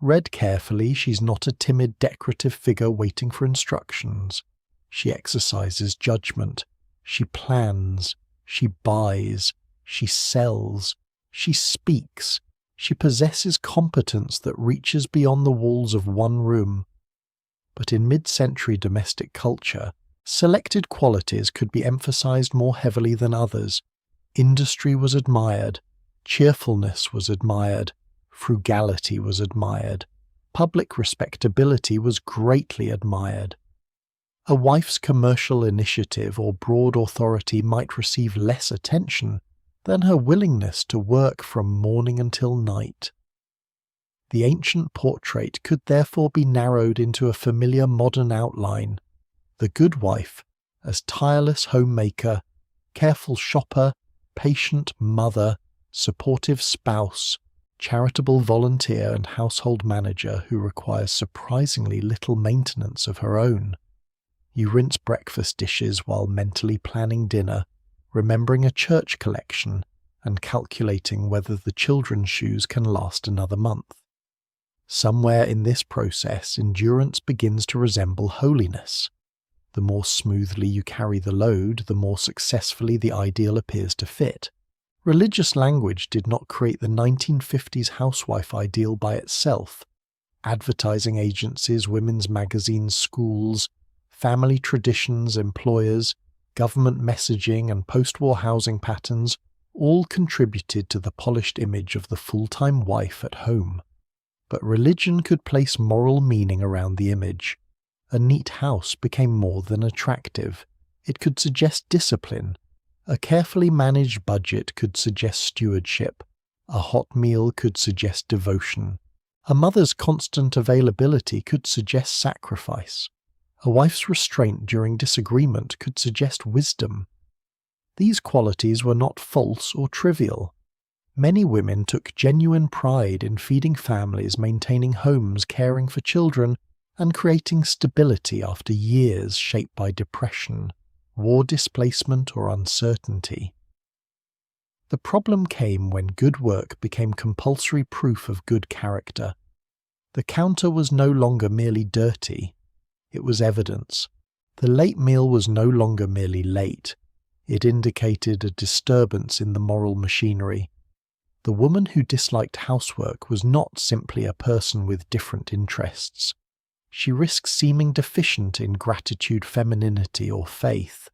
Read carefully, she's not a timid, decorative figure waiting for instructions. She exercises judgment. She plans. She buys. She sells. She speaks. She possesses competence that reaches beyond the walls of one room. But in mid-century domestic culture, selected qualities could be emphasized more heavily than others. Industry was admired. Cheerfulness was admired, frugality was admired, public respectability was greatly admired. A wife's commercial initiative or broad authority might receive less attention than her willingness to work from morning until night. The ancient portrait could therefore be narrowed into a familiar modern outline: the good wife as tireless homemaker, careful shopper, patient mother, supportive spouse, charitable volunteer, and household manager who requires surprisingly little maintenance of her own. You rinse breakfast dishes while mentally planning dinner, remembering a church collection, and calculating whether the children's shoes can last another month. Somewhere in this process, endurance begins to resemble holiness. The more smoothly you carry the load, the more successfully the ideal appears to fit. Religious language did not create the 1950s housewife ideal by itself. Advertising agencies, women's magazines, schools, family traditions, employers, government messaging, and post-war housing patterns all contributed to the polished image of the full-time wife at home. But religion could place moral meaning around the image. A neat house became more than attractive. It could suggest discipline. A carefully managed budget could suggest stewardship. A hot meal could suggest devotion. A mother's constant availability could suggest sacrifice. A wife's restraint during disagreement could suggest wisdom. These qualities were not false or trivial. Many women took genuine pride in feeding families, maintaining homes, caring for children, and creating stability after years shaped by depression, war, displacement, or uncertainty. The problem came when good work became compulsory proof of good character. The counter was no longer merely dirty. It was evidence. The late meal was no longer merely late. It indicated a disturbance in the moral machinery. The woman who disliked housework was not simply a person with different interests. She risked seeming deficient in gratitude, femininity, or faith.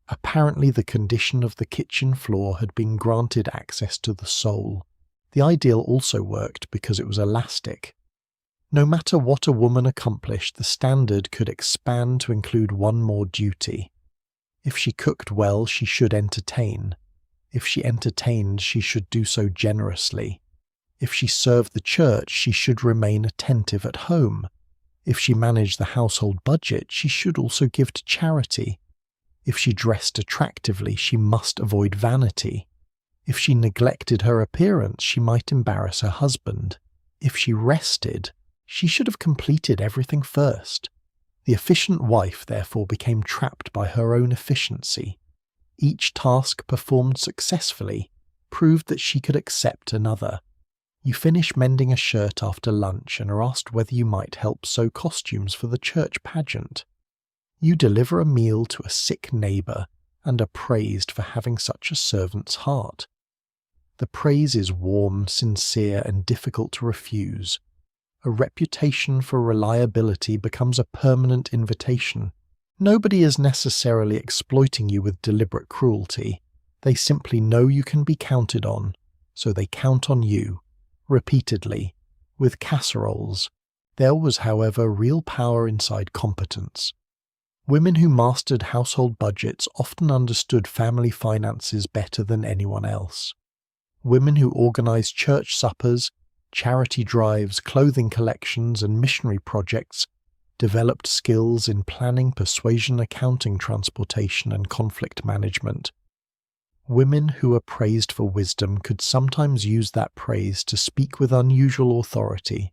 Apparently the condition of the kitchen floor had been granted access to the soul. The ideal also worked because it was elastic. No matter what a woman accomplished, the standard could expand to include one more duty. If she cooked well, she should entertain. If she entertained, she should do so generously. If she served the church, she should remain attentive at home. If she managed the household budget, she should also give to charity. If she dressed attractively, she must avoid vanity. If she neglected her appearance, she might embarrass her husband. If she rested, she should have completed everything first. The efficient wife, therefore, became trapped by her own efficiency. Each task performed successfully proved that she could accept another. You finish mending a shirt after lunch and are asked whether you might help sew costumes for the church pageant. You deliver a meal to a sick neighbour and are praised for having such a servant's heart. The praise is warm, sincere, and difficult to refuse. A reputation for reliability becomes a permanent invitation. Nobody is necessarily exploiting you with deliberate cruelty. They simply know you can be counted on, so they count on you, repeatedly, with casseroles. There was, however, real power inside competence. Women who mastered household budgets often understood family finances better than anyone else. Women who organized church suppers, charity drives, clothing collections, and missionary projects developed skills in planning, persuasion, accounting, transportation, and conflict management. Women who were praised for wisdom could sometimes use that praise to speak with unusual authority.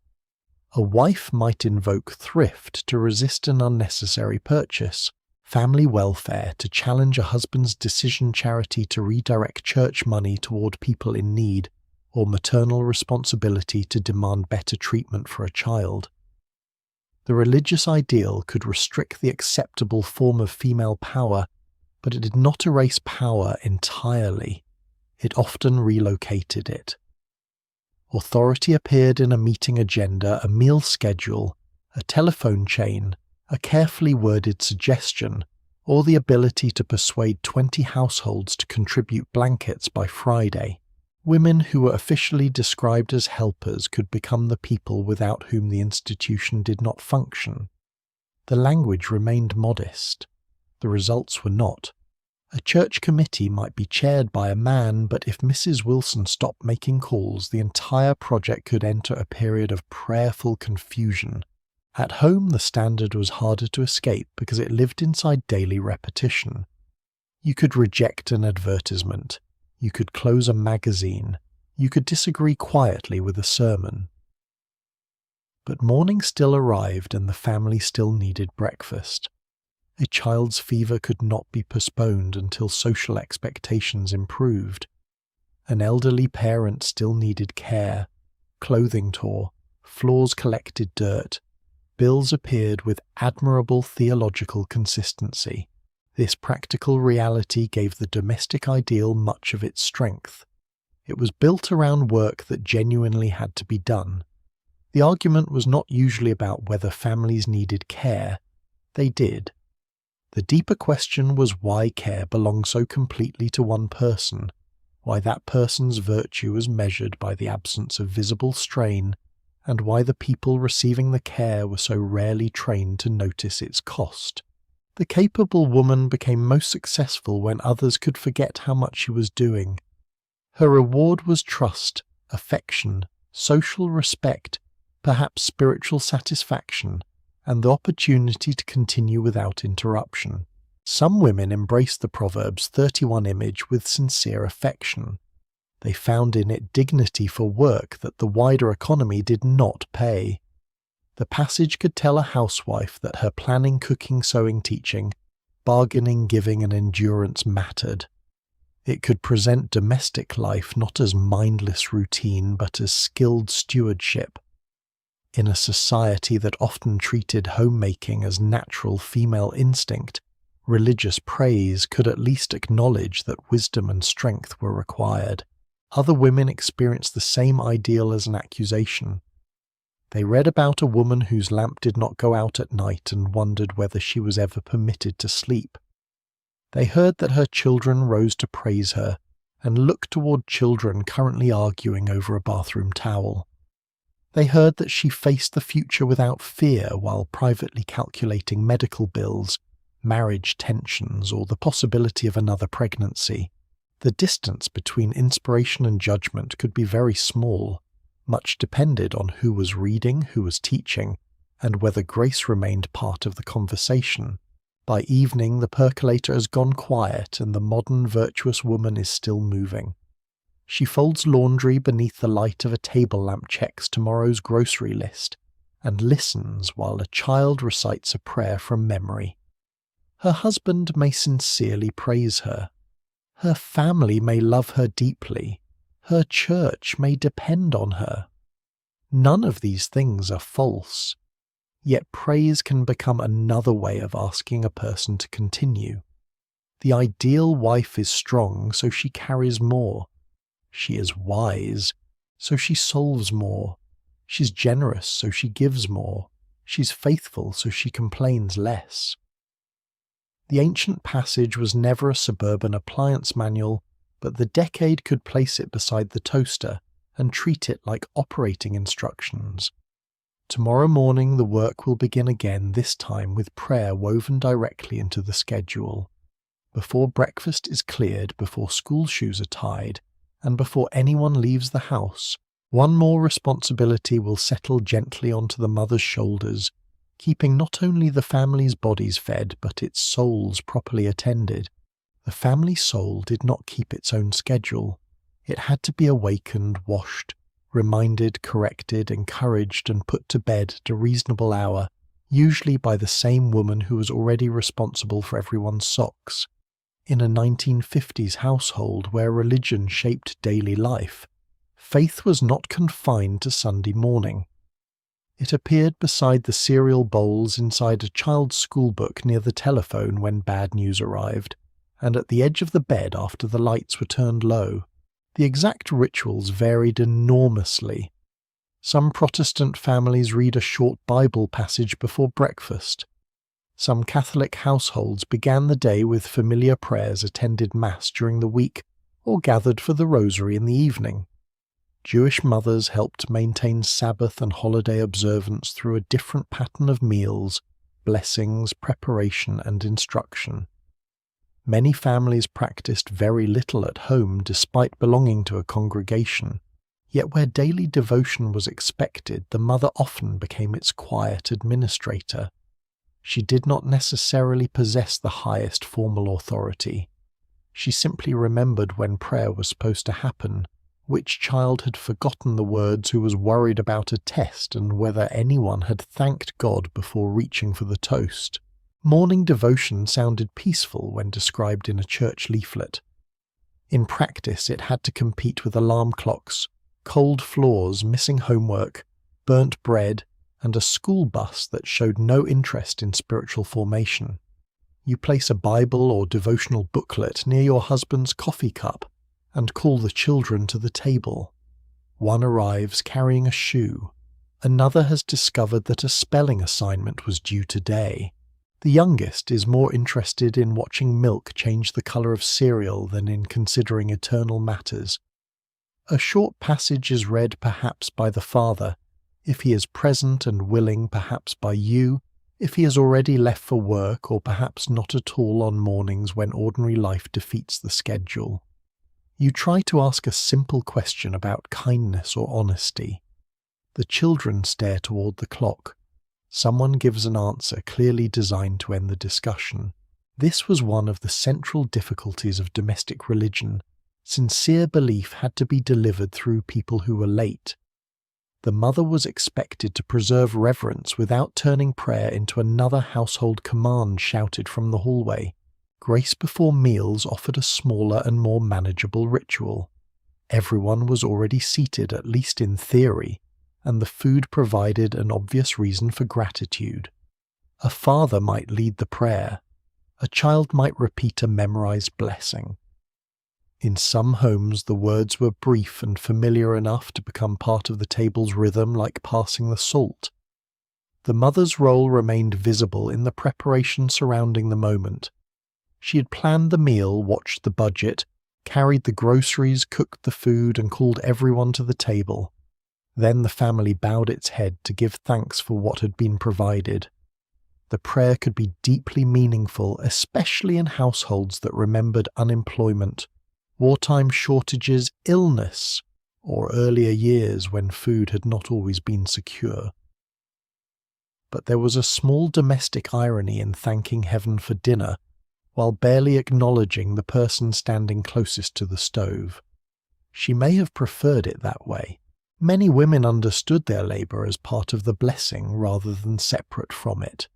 A wife might invoke thrift to resist an unnecessary purchase, family welfare to challenge a husband's decision, charity to redirect church money toward people in need, or maternal responsibility to demand better treatment for a child. The religious ideal could restrict the acceptable form of female power, but it did not erase power entirely. It often relocated it. Authority appeared in a meeting agenda, a meal schedule, a telephone chain, a carefully worded suggestion, or the ability to persuade 20 households to contribute blankets by Friday. Women who were officially described as helpers could become the people without whom the institution did not function. The language remained modest. The results were not. A church committee might be chaired by a man, but if Mrs. Wilson stopped making calls, the entire project could enter a period of prayerful confusion. At home, the standard was harder to escape because it lived inside daily repetition. You could reject an advertisement. You could close a magazine. You could disagree quietly with a sermon. But morning still arrived and the family still needed breakfast. A child's fever could not be postponed until social expectations improved. An elderly parent still needed care. Clothing tore. Floors collected dirt. Bills appeared with admirable theological consistency. This practical reality gave the domestic ideal much of its strength. It was built around work that genuinely had to be done. The argument was not usually about whether families needed care. They did. The deeper question was why care belonged so completely to one person, why that person's virtue was measured by the absence of visible strain, and why the people receiving the care were so rarely trained to notice its cost. The capable woman became most successful when others could forget how much she was doing. Her reward was trust, affection, social respect, perhaps spiritual satisfaction, and the opportunity to continue without interruption. Some women embraced the Proverbs 31 image with sincere affection. They found in it dignity for work that the wider economy did not pay. The passage could tell a housewife that her planning, cooking, sewing, teaching, bargaining, giving, and endurance mattered. It could present domestic life not as mindless routine but as skilled stewardship. In a society that often treated homemaking as natural female instinct, religious praise could at least acknowledge that wisdom and strength were required. Other women experienced the same ideal as an accusation. They read about a woman whose lamp did not go out at night and wondered whether she was ever permitted to sleep. They heard that her children rose to praise her and looked toward children currently arguing over a bathroom towel. They heard that she faced the future without fear while privately calculating medical bills, marriage tensions, or the possibility of another pregnancy. The distance between inspiration and judgment could be very small. Much depended on who was reading, who was teaching, and whether Grace remained part of the conversation. By evening, the percolator has gone quiet and the modern virtuous woman is still moving. She folds laundry beneath the light of a table lamp, checks tomorrow's grocery list, and listens while a child recites a prayer from memory. Her husband may sincerely praise her. Her family may love her deeply. Her church may depend on her. None of these things are false. Yet praise can become another way of asking a person to continue. The ideal wife is strong, so she carries more. She is wise, so she solves more. She's generous, so she gives more. She's faithful, so she complains less. The ancient passage was never a Suburban appliance manual, but the decade could place it beside the toaster and treat it like operating instructions. Tomorrow morning the work will begin again, this time with prayer woven directly into the schedule. Before breakfast is cleared, before school shoes are tied, and before anyone leaves the house, one more responsibility will settle gently onto the mother's shoulders, keeping not only the family's bodies fed, but its souls properly attended. The family soul did not keep its own schedule. It had to be awakened, washed, reminded, corrected, encouraged, and put to bed at a reasonable hour, usually by the same woman who was already responsible for everyone's socks. In a 1950s household where religion shaped daily life, faith was not confined to Sunday morning. It appeared beside the cereal bowls inside a child's schoolbook near the telephone when bad news arrived, and at the edge of the bed after the lights were turned low. The exact rituals varied enormously. Some Protestant families read a short Bible passage before breakfast. Some Catholic households began the day with familiar prayers, attended Mass during the week, or gathered for the Rosary in the evening. Jewish mothers helped maintain Sabbath and holiday observance through a different pattern of meals, blessings, preparation, and instruction. Many families practiced very little at home despite belonging to a congregation, yet where daily devotion was expected, the mother often became its quiet administrator. She did not necessarily possess the highest formal authority. She simply remembered when prayer was supposed to happen, which child had forgotten the words, who was worried about a test, and whether anyone had thanked God before reaching for the toast. Morning devotion sounded peaceful when described in a church leaflet. In practice, it had to compete with alarm clocks, cold floors, missing homework, burnt bread, and a school bus that showed no interest in spiritual formation. You place a Bible or devotional booklet near your husband's coffee cup and call the children to the table. One arrives carrying a shoe. Another has discovered that a spelling assignment was due today. The youngest is more interested in watching milk change the colour of cereal than in considering eternal matters. A short passage is read perhaps by the father, if he is present and willing, perhaps by you, if he has already left for work, or perhaps not at all on mornings when ordinary life defeats the schedule. You try to ask a simple question about kindness or honesty. The children stare toward the clock. Someone gives an answer clearly designed to end the discussion. This was one of the central difficulties of domestic religion. Sincere belief had to be delivered through people who were late. The mother was expected to preserve reverence without turning prayer into another household command shouted from the hallway. Grace before meals offered a smaller and more manageable ritual. Everyone was already seated, at least in theory, and the food provided an obvious reason for gratitude. A father might lead the prayer. A child might repeat a memorized blessing. In some homes, the words were brief and familiar enough to become part of the table's rhythm, like passing the salt. The mother's role remained visible in the preparation surrounding the moment. She had planned the meal, watched the budget, carried the groceries, cooked the food, and called everyone to the table. Then the family bowed its head to give thanks for what had been provided. The prayer could be deeply meaningful, especially in households that remembered unemployment, wartime shortages, illness, or earlier years when food had not always been secure. but there was a small domestic irony in thanking heaven for dinner, while barely acknowledging the person standing closest to the stove. She may have preferred it that way. Many women understood their labour as part of the blessing rather than separate from it.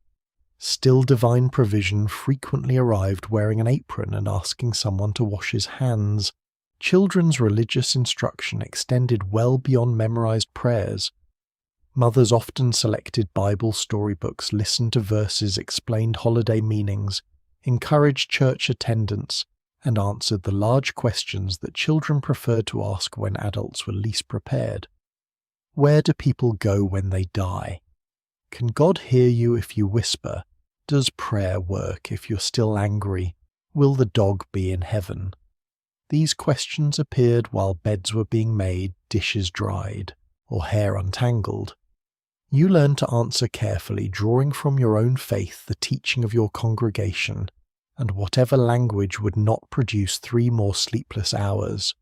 Still, divine provision frequently arrived wearing an apron and asking someone to wash his hands. Children's religious instruction extended well beyond memorized prayers. Mothers often selected Bible storybooks, listened to verses, explained holiday meanings, encouraged church attendance, and answered the large questions that children preferred to ask when adults were least prepared. Where do people go when they die? Can God hear you if you whisper? Does prayer work if you're still angry? Will the dog be in heaven? These questions appeared while beds were being made, dishes dried, or hair untangled. You learn to answer carefully, drawing from your own faith the teaching of your congregation, and whatever language would not produce 3 more sleepless hours.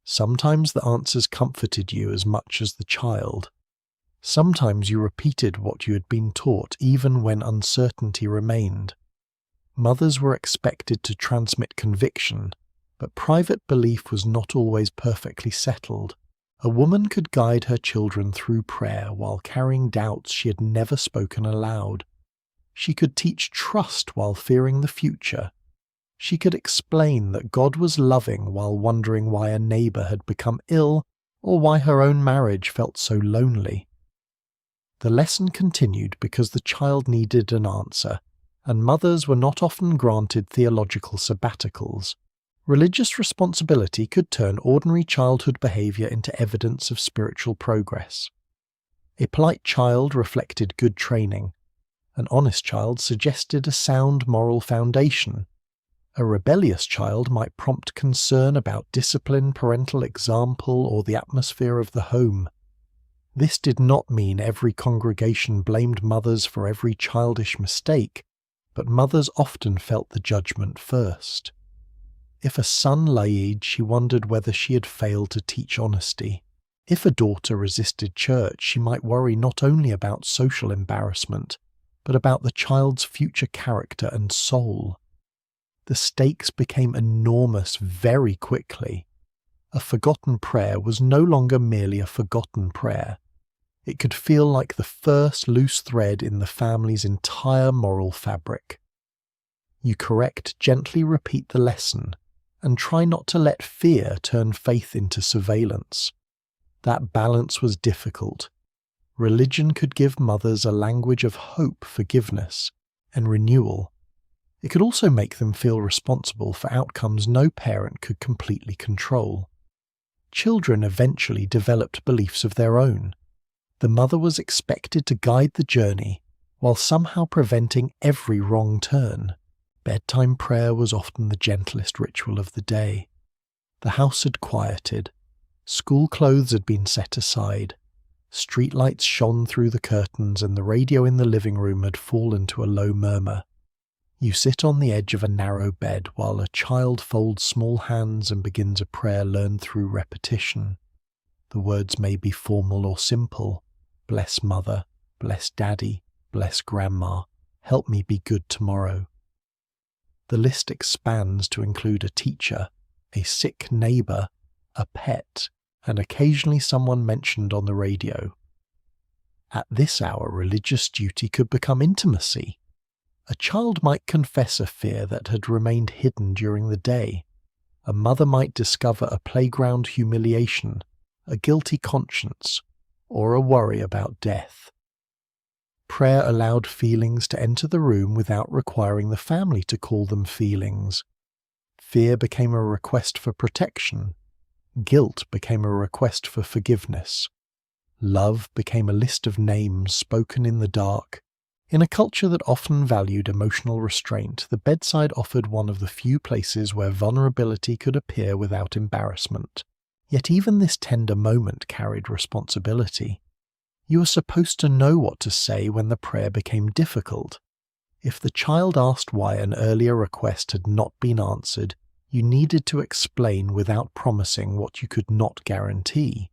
Sometimes the answers comforted you as much as the child. Sometimes you repeated what you had been taught, even when uncertainty remained. Mothers were expected to transmit conviction, but private belief was not always perfectly settled. A woman could guide her children through prayer while carrying doubts she had never spoken aloud. She could teach trust while fearing the future. She could explain that God was loving while wondering why a neighbour had become ill or why her own marriage felt so lonely. The lesson continued because the child needed an answer, and mothers were not often granted theological sabbaticals. Religious responsibility could turn ordinary childhood behaviour into evidence of spiritual progress. A polite child reflected good training. An honest child suggested a sound moral foundation. A rebellious child might prompt concern about discipline, parental example, or the atmosphere of the home. This did not mean every congregation blamed mothers for every childish mistake, but mothers often felt the judgment first. If a son lied, she wondered whether she had failed to teach honesty. If a daughter resisted church, she might worry not only about social embarrassment, but about the child's future character and soul. The stakes became enormous very quickly. A forgotten prayer was no longer merely a forgotten prayer. It could feel like the first loose thread in the family's entire moral fabric. You correct, gently repeat the lesson, and try not to let fear turn faith into surveillance. That balance was difficult. Religion could give mothers a language of hope, forgiveness, and renewal. It could also make them feel responsible for outcomes no parent could completely control. Children eventually developed beliefs of their own. The mother was expected to guide the journey while somehow preventing every wrong turn. Bedtime prayer was often the gentlest ritual of the day. The house had quieted. School clothes had been set aside. Streetlights shone through the curtains and the radio in the living room had fallen to a low murmur. You sit on the edge of a narrow bed while a child folds small hands and begins a prayer learned through repetition. The words may be formal or simple. Bless mother, bless daddy, bless grandma, help me be good tomorrow. The list expands to include a teacher, a sick neighbour, a pet, and occasionally someone mentioned on the radio. At this hour, religious duty could become intimacy. A child might confess a fear that had remained hidden during the day. A mother might discover a playground humiliation, a guilty conscience, or a worry about death. Prayer allowed feelings to enter the room without requiring the family to call them feelings. Fear became a request for protection. Guilt became a request for forgiveness. Love became a list of names spoken in the dark. In a culture that often valued emotional restraint, the bedside offered one of the few places where vulnerability could appear without embarrassment. Yet even this tender moment carried responsibility. You were supposed to know what to say when the prayer became difficult. If the child asked why an earlier request had not been answered, you needed to explain without promising what you could not guarantee.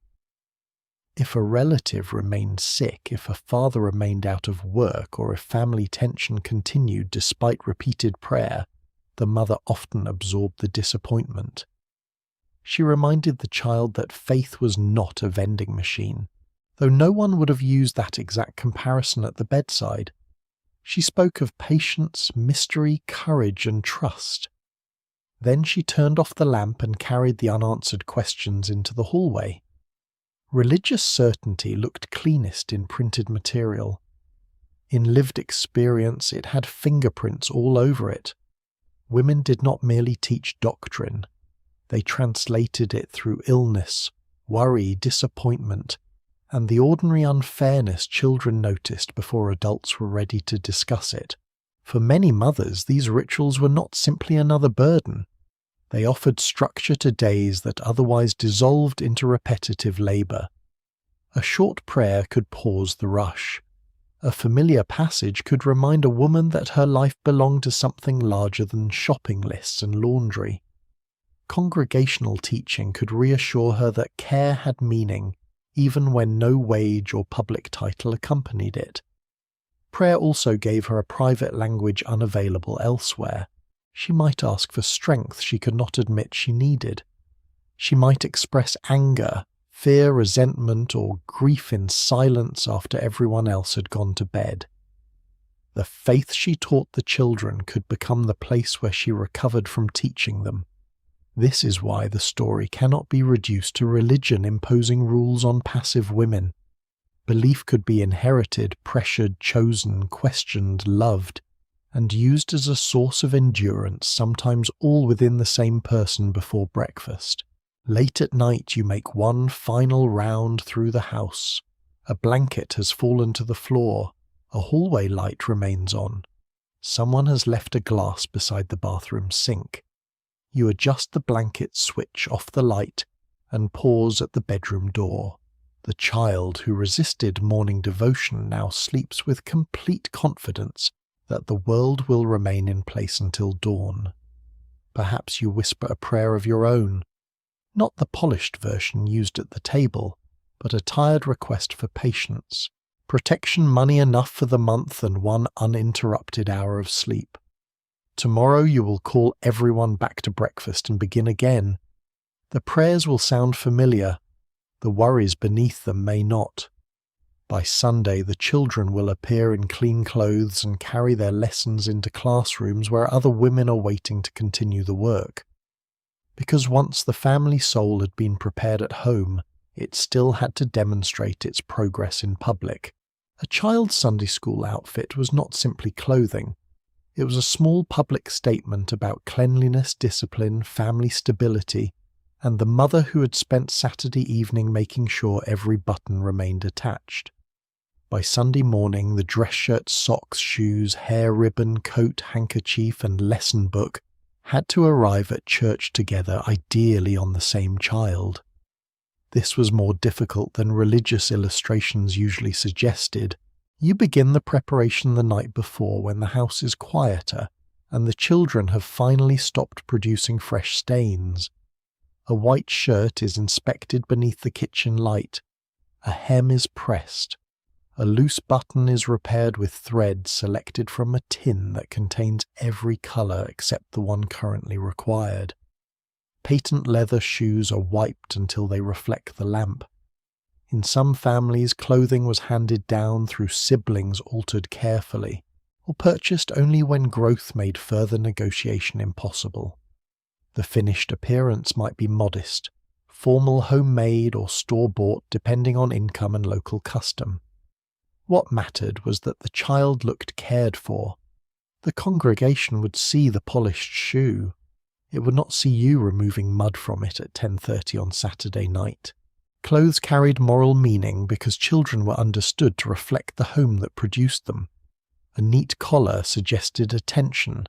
If a relative remained sick, if a father remained out of work, or if family tension continued despite repeated prayer, the mother often absorbed the disappointment. She reminded the child that faith was not a vending machine, though no one would have used that exact comparison at the bedside. She spoke of patience, mystery, courage, and trust. Then she turned off the lamp and carried the unanswered questions into the hallway. Religious certainty looked cleanest in printed material. In lived experience, it had fingerprints all over it. Women did not merely teach doctrine. They translated it through illness, worry, disappointment, and the ordinary unfairness children noticed before adults were ready to discuss it. For many mothers, these rituals were not simply another burden. They offered structure to days that otherwise dissolved into repetitive labor. A short prayer could pause the rush. A familiar passage could remind a woman that her life belonged to something larger than shopping lists and laundry. Congregational teaching could reassure her that care had meaning, even when no wage or public title accompanied it. Prayer also gave her a private language unavailable elsewhere. She might ask for strength she could not admit she needed. She might express anger, fear, resentment, or grief in silence after everyone else had gone to bed. The faith she taught the children could become the place where she recovered from teaching them. This is why the story cannot be reduced to religion imposing rules on passive women. Belief could be inherited, pressured, chosen, questioned, loved, and used as a source of endurance, sometimes all within the same person before breakfast. Late at night you make one final round through the house. A blanket has fallen to the floor. A hallway light remains on. Someone has left a glass beside the bathroom sink. You adjust the blanket switch off the light and pause at the bedroom door. The child who resisted morning devotion now sleeps with complete confidence that the world will remain in place until dawn. Perhaps you whisper a prayer of your own, not the polished version used at the table, but a tired request for patience, protection, money enough for the month, and one uninterrupted hour of sleep. Tomorrow you will call everyone back to breakfast and begin again. The prayers will sound familiar. The worries beneath them may not. By Sunday, the children will appear in clean clothes and carry their lessons into classrooms where other women are waiting to continue the work. Because once the family soul had been prepared at home, it still had to demonstrate its progress in public. A child's Sunday school outfit was not simply clothing. It was a small public statement about cleanliness, discipline, family stability, and the mother who had spent Saturday evening making sure every button remained attached. By Sunday morning, the dress shirt, socks, shoes, hair ribbon, coat, handkerchief, and lesson book had to arrive at church together, ideally on the same child. This was more difficult than religious illustrations usually suggested. You begin the preparation the night before when the house is quieter and the children have finally stopped producing fresh stains. A white shirt is inspected beneath the kitchen light. A hem is pressed. A loose button is repaired with thread selected from a tin that contains every colour except the one currently required. Patent leather shoes are wiped until they reflect the lamp. In some families, clothing was handed down through siblings altered carefully, or purchased only when growth made further negotiation impossible. The finished appearance might be modest, formal, homemade, or store-bought depending on income and local custom. What mattered was that the child looked cared for. The congregation would see the polished shoe. It would not see you removing mud from it at 10:30 on Saturday night. Clothes carried moral meaning because children were understood to reflect the home that produced them. A neat collar suggested attention.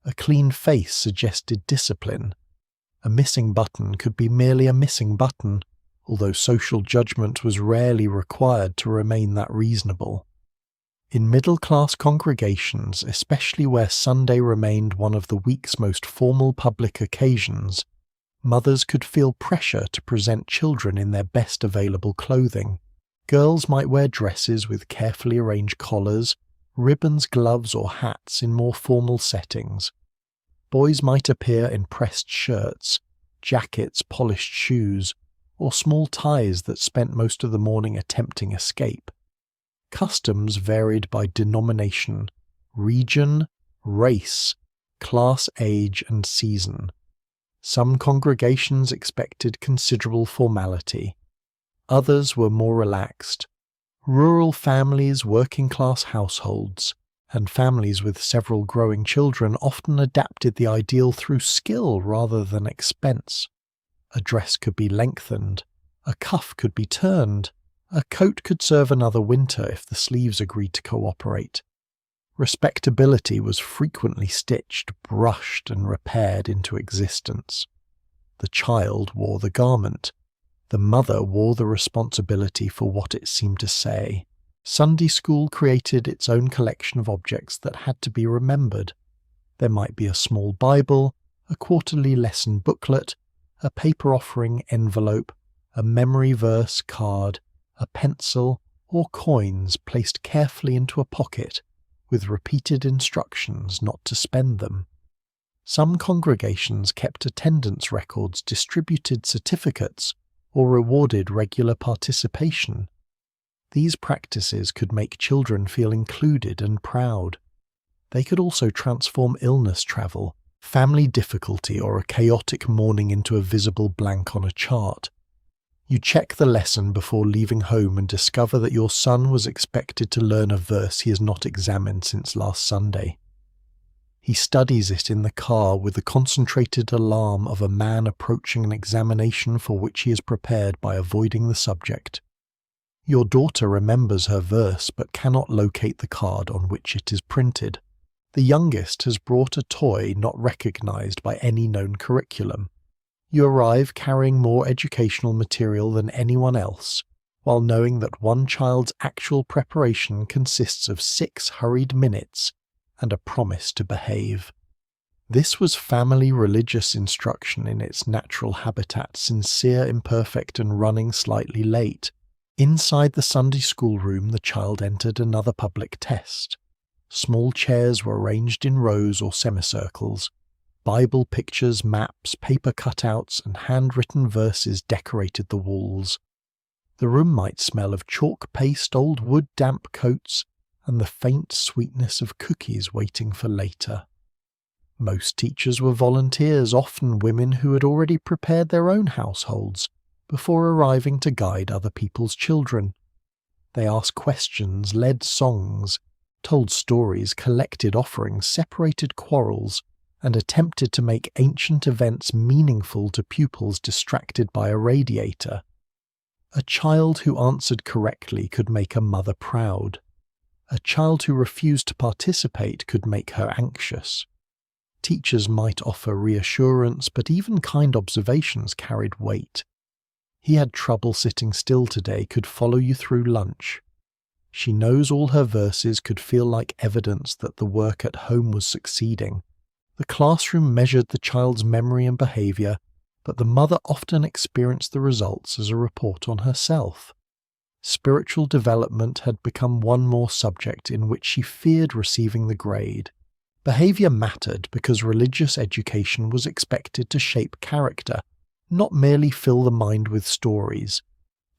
A clean face suggested discipline. A missing button could be merely a missing button, although social judgment was rarely required to remain that reasonable. In middle-class congregations, especially where Sunday remained one of the week's most formal public occasions, Mothers could feel pressure to present children in their best available clothing. Girls might wear dresses with carefully arranged collars, ribbons, gloves, or hats in more formal settings. Boys might appear in pressed shirts, jackets, polished shoes, or small ties that spent most of the morning attempting escape. Customs varied by denomination, region, race, class, age, and season. Some congregations expected considerable formality. Others were more relaxed. Rural families, working-class households, and families with several growing children often adapted the ideal through skill rather than expense. A dress could be lengthened, a cuff could be turned, a coat could serve another winter if the sleeves agreed to cooperate. Respectability was frequently stitched, brushed, and repaired into existence. The child wore the garment. The mother wore the responsibility for what it seemed to say. Sunday school created its own collection of objects that had to be remembered. There might be a small Bible, a quarterly lesson booklet, a paper offering envelope, a memory verse card, a pencil, or coins placed carefully into a pocket, with repeated instructions not to spend them. Some congregations kept attendance records, distributed certificates, or rewarded regular participation. These practices could make children feel included and proud. They could also transform illness travel, family difficulty, or a chaotic morning into a visible blank on a chart. You check the lesson before leaving home and discover that your son was expected to learn a verse he has not examined since last Sunday. He studies it in the car with the concentrated alarm of a man approaching an examination for which he is prepared by avoiding the subject. Your daughter remembers her verse but cannot locate the card on which it is printed. The youngest has brought a toy not recognized by any known curriculum. You arrive carrying more educational material than anyone else, while knowing that one child's actual preparation consists of 6 hurried minutes and a promise to behave. This was family religious instruction in its natural habitat, sincere, imperfect, and running slightly late. Inside the Sunday school room, the child entered another public test. Small chairs were arranged in rows or semicircles. Bible pictures, maps, paper cutouts, and handwritten verses decorated the walls. The room might smell of chalk paste, old wood, damp coats, and the faint sweetness of cookies waiting for later. Most teachers were volunteers, often women who had already prepared their own households before arriving to guide other people's children. They asked questions, led songs, told stories, collected offerings, separated quarrels, and attempted to make ancient events meaningful to pupils distracted by a radiator. A child who answered correctly could make a mother proud. A child who refused to participate could make her anxious. Teachers might offer reassurance, but even kind observations carried weight. He had trouble sitting still today could follow you through lunch. She knows all her verses could feel like evidence that the work at home was succeeding. The classroom measured the child's memory and behavior, but the mother often experienced the results as a report on herself. Spiritual development had become one more subject in which she feared receiving the grade. Behavior mattered because religious education was expected to shape character, not merely fill the mind with stories.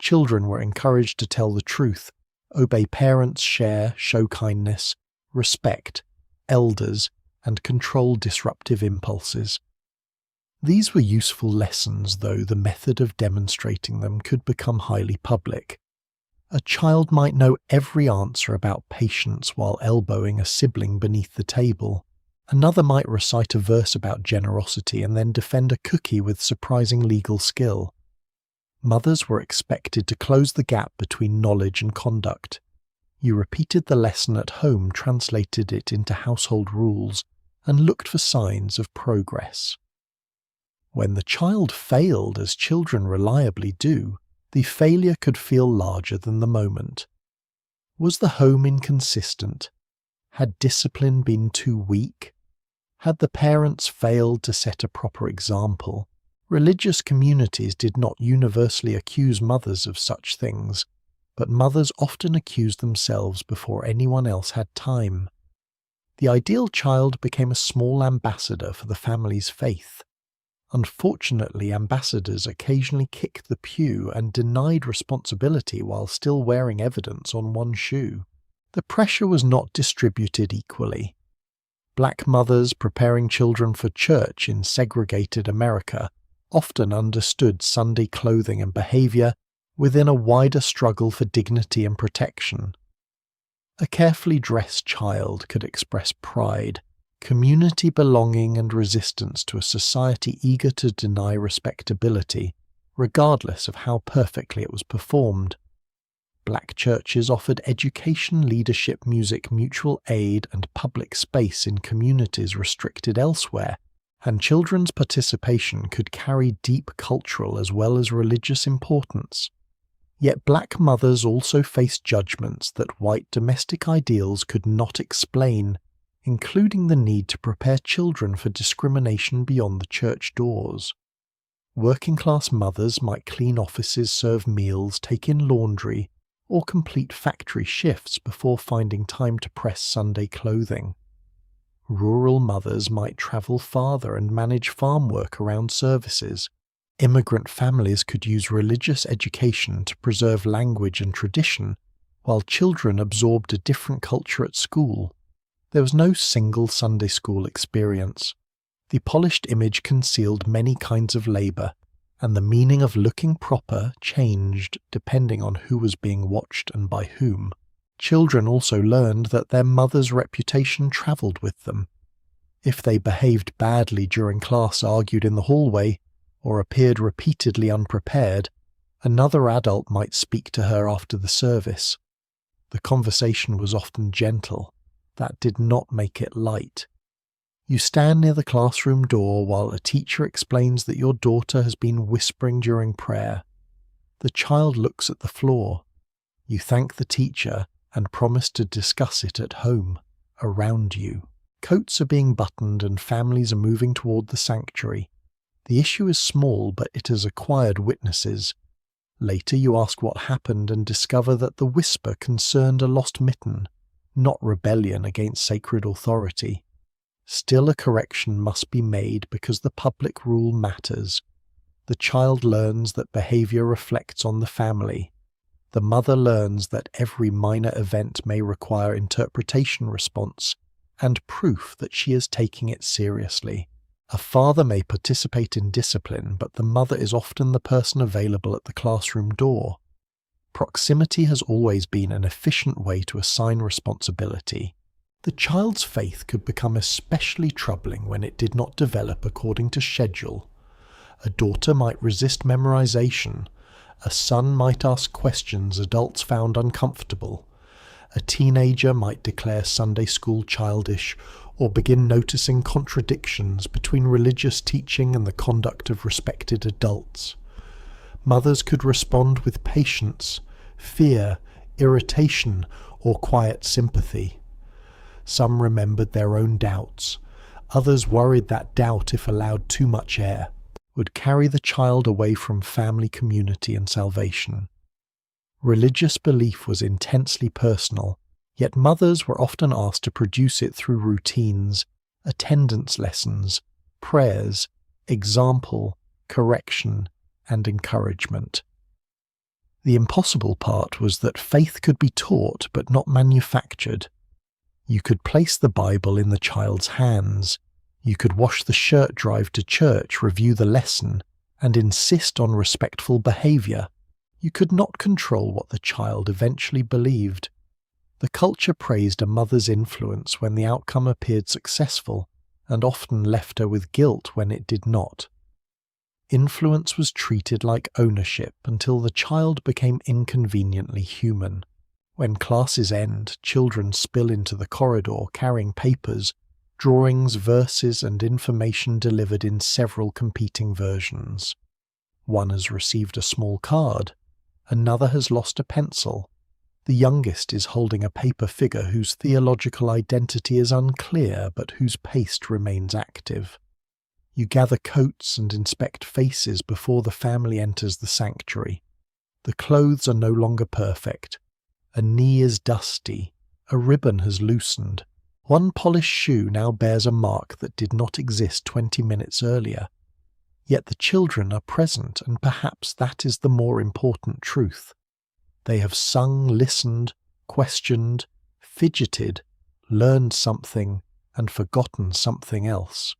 Children were encouraged to tell the truth, obey parents, share, show kindness, respect elders, and control disruptive impulses. These were useful lessons, though the method of demonstrating them could become highly public. A child might know every answer about patience while elbowing a sibling beneath the table. Another might recite a verse about generosity and then defend a cookie with surprising legal skill. Mothers were expected to close the gap between knowledge and conduct. You repeated the lesson at home, translated it into household rules, and looked for signs of progress. When the child failed, as children reliably do, the failure could feel larger than the moment. Was the home inconsistent? Had discipline been too weak? Had the parents failed to set a proper example? Religious communities did not universally accuse mothers of such things, but mothers often accused themselves before anyone else had time. The ideal child became a small ambassador for the family's faith. Unfortunately, ambassadors occasionally kicked the pew and denied responsibility while still wearing evidence on one shoe. The pressure was not distributed equally. Black mothers preparing children for church in segregated America often understood Sunday clothing and behavior within a wider struggle for dignity and protection. A carefully dressed child could express pride, community belonging, and resistance to a society eager to deny respectability, regardless of how perfectly it was performed. Black churches offered education, leadership, music, mutual aid, and public space in communities restricted elsewhere, and children's participation could carry deep cultural as well as religious importance. Yet black mothers also faced judgments that white domestic ideals could not explain, including the need to prepare children for discrimination beyond the church doors. Working-class mothers might clean offices, serve meals, take in laundry, or complete factory shifts before finding time to press Sunday clothing. Rural mothers might travel farther and manage farm work around services. Immigrant families could use religious education to preserve language and tradition, while children absorbed a different culture at school. There was no single Sunday school experience. The polished image concealed many kinds of labor, and the meaning of looking proper changed depending on who was being watched and by whom. Children also learned that their mother's reputation traveled with them. If they behaved badly during class, argued in the hallway, or appeared repeatedly unprepared, another adult might speak to her after the service. The conversation was often gentle. That did not make it light. You stand near the classroom door while a teacher explains that your daughter has been whispering during prayer. The child looks at the floor. You thank the teacher and promise to discuss it at home, around you. Coats are being buttoned and families are moving toward the sanctuary. The issue is small, but it has acquired witnesses. Later you ask what happened and discover that the whisper concerned a lost mitten, not rebellion against sacred authority. Still, a correction must be made because the public rule matters. The child learns that behavior reflects on the family. The mother learns that every minor event may require interpretation response and proof that she is taking it seriously. A father may participate in discipline, but the mother is often the person available at the classroom door. Proximity has always been an efficient way to assign responsibility. The child's faith could become especially troubling when it did not develop according to schedule. A daughter might resist memorization. A son might ask questions adults found uncomfortable. A teenager might declare Sunday school childish or begin noticing contradictions between religious teaching and the conduct of respected adults. Mothers could respond with patience, fear, irritation, or quiet sympathy. Some remembered their own doubts. Others worried that doubt, if allowed too much air, would carry the child away from family, community, and salvation. Religious belief was intensely personal, yet mothers were often asked to produce it through routines, attendance lessons, prayers, example, correction, and encouragement. The impossible part was that faith could be taught but not manufactured. You could place the Bible in the child's hands. You could wash the shirt, drive to church, review the lesson, and insist on respectful behavior. You could not control what the child eventually believed. The culture praised a mother's influence when the outcome appeared successful, and often left her with guilt when it did not. Influence was treated like ownership until the child became inconveniently human. When classes end, children spill into the corridor carrying papers, drawings, verses, and information delivered in several competing versions. One has received a small card. Another has lost a pencil. The youngest is holding a paper figure whose theological identity is unclear but whose paste remains active. You gather coats and inspect faces before the family enters the sanctuary. The clothes are no longer perfect. A knee is dusty. A ribbon has loosened. One polished shoe now bears a mark that did not exist 20 minutes earlier. Yet the children are present, and perhaps that is the more important truth. They have sung, listened, questioned, fidgeted, learned something, and forgotten something else.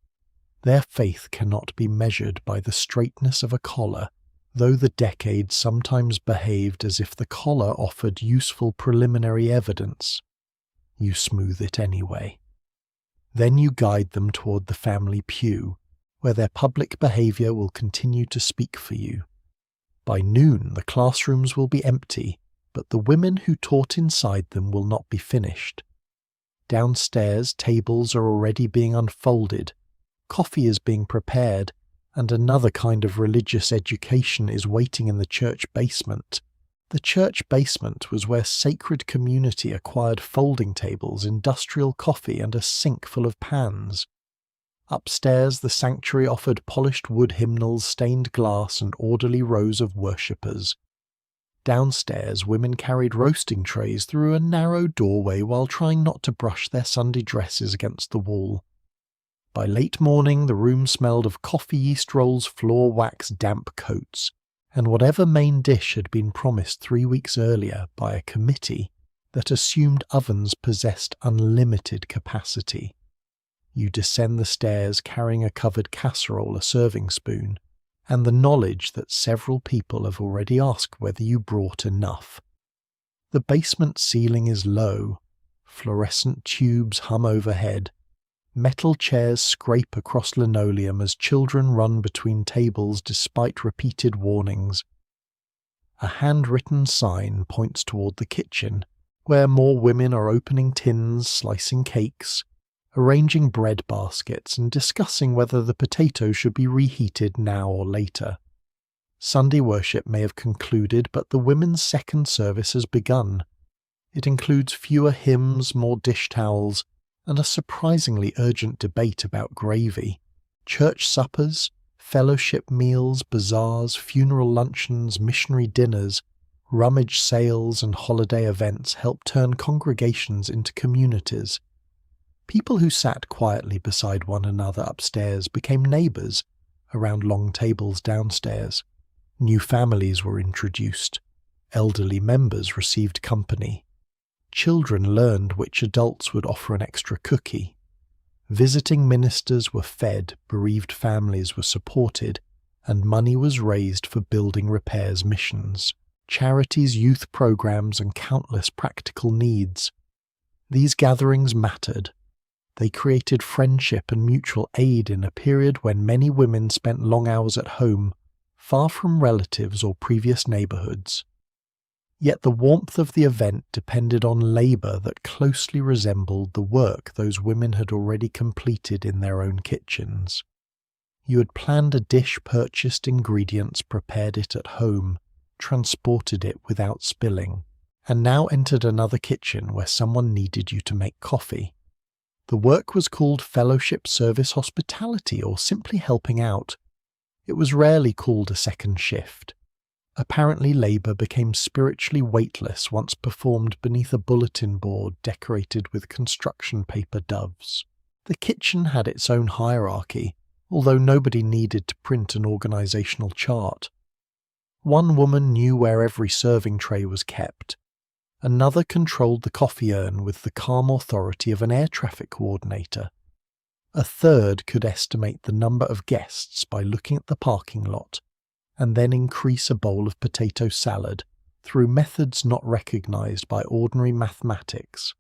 Their faith cannot be measured by the straightness of a collar, though the decade sometimes behaved as if the collar offered useful preliminary evidence. You smooth it anyway. Then you guide them toward the family pew, where their public behavior will continue to speak for you. By noon, the classrooms will be empty, but the women who taught inside them will not be finished. Downstairs, tables are already being unfolded, coffee is being prepared, and another kind of religious education is waiting in the church basement. The church basement was where sacred community acquired folding tables, industrial coffee, and a sink full of pans. Upstairs, the sanctuary offered polished wood hymnals, stained glass, and orderly rows of worshippers. Downstairs, women carried roasting trays through a narrow doorway while trying not to brush their Sunday dresses against the wall. By late morning, the room smelled of coffee, yeast rolls, floor wax, damp coats, and whatever main dish had been promised 3 weeks earlier by a committee that assumed ovens possessed unlimited capacity. You descend the stairs carrying a covered casserole, a serving spoon, and the knowledge that several people have already asked whether you brought enough. The basement ceiling is low. Fluorescent tubes hum overhead. Metal chairs scrape across linoleum as children run between tables despite repeated warnings. A handwritten sign points toward the kitchen, where more women are opening tins, slicing cakes, arranging bread baskets, and discussing whether the potatoes should be reheated now or later. Sunday worship may have concluded, but the women's second service has begun. It includes fewer hymns, more dish towels, and a surprisingly urgent debate about gravy. Church suppers, fellowship meals, bazaars, funeral luncheons, missionary dinners, rummage sales, and holiday events help turn congregations into communities. People who sat quietly beside one another upstairs became neighbours around long tables downstairs. New families were introduced. Elderly members received company. Children learned which adults would offer an extra cookie. Visiting ministers were fed, bereaved families were supported, and money was raised for building repairs missions, charities, youth programs, and countless practical needs. These gatherings mattered. They created friendship and mutual aid in a period when many women spent long hours at home, far from relatives or previous neighbourhoods. Yet the warmth of the event depended on labour that closely resembled the work those women had already completed in their own kitchens. You had planned a dish, purchased ingredients, prepared it at home, transported it without spilling, and now entered another kitchen where someone needed you to make coffee. The work was called fellowship, service, hospitality, or simply helping out. It was rarely called a second shift. Apparently labour became spiritually weightless once performed beneath a bulletin board decorated with construction paper doves. The kitchen had its own hierarchy, although nobody needed to print an organisational chart. One woman knew where every serving tray was kept. Another controlled the coffee urn with the calm authority of an air traffic coordinator. A third could estimate the number of guests by looking at the parking lot, and then increase a bowl of potato salad through methods not recognised by ordinary mathematics.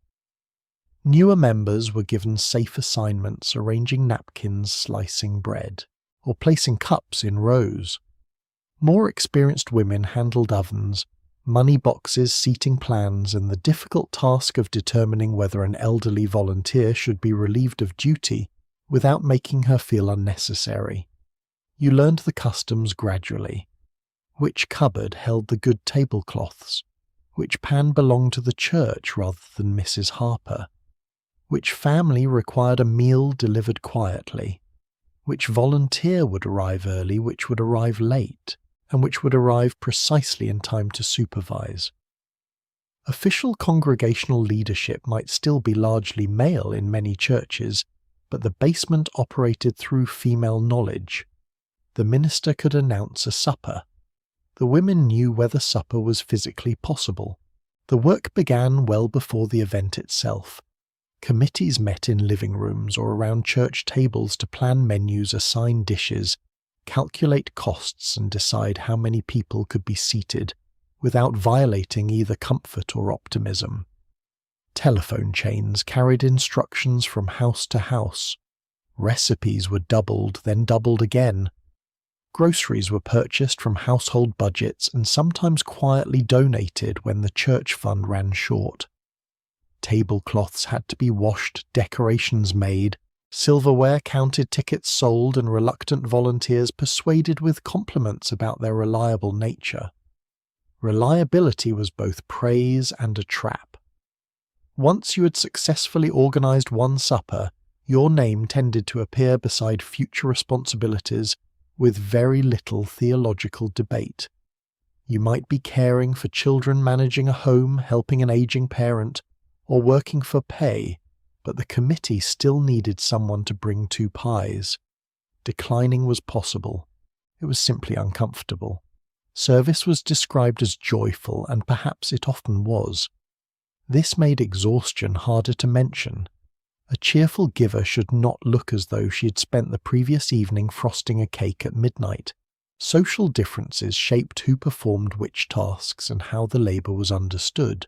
Newer members were given safe assignments, arranging napkins, slicing bread, or placing cups in rows. More experienced women handled ovens, money boxes, seating plans, and the difficult task of determining whether an elderly volunteer should be relieved of duty without making her feel unnecessary. You learned the customs gradually. Which cupboard held the good tablecloths? Which pan belonged to the church rather than Mrs. Harper? Which family required a meal delivered quietly? which volunteer would arrive early, which would arrive late, and which would arrive precisely in time to supervise. Official congregational leadership might still be largely male in many churches, but the basement operated through female knowledge. The minister could announce a supper. The women knew whether supper was physically possible. The work began well before the event itself. Committees met in living rooms or around church tables to plan menus, assign dishes, calculate costs, and decide how many people could be seated, without violating either comfort or optimism. Telephone chains carried instructions from house to house. Recipes were doubled, then doubled again. Groceries were purchased from household budgets and sometimes quietly donated when the church fund ran short. Tablecloths had to be washed, decorations made, silverware counted, tickets sold, and reluctant volunteers persuaded with compliments about their reliable nature. Reliability was both praise and a trap. Once you had successfully organized one supper, your name tended to appear beside future responsibilities with very little theological debate. You might be caring for children, managing a home, helping an aging parent, or working for pay, but the committee still needed someone to bring 2 pies. Declining was possible. It was simply uncomfortable. Service was described as joyful, and perhaps it often was. This made exhaustion harder to mention. A cheerful giver should not look as though she had spent the previous evening frosting a cake at midnight. Social differences shaped who performed which tasks and how the labour was understood.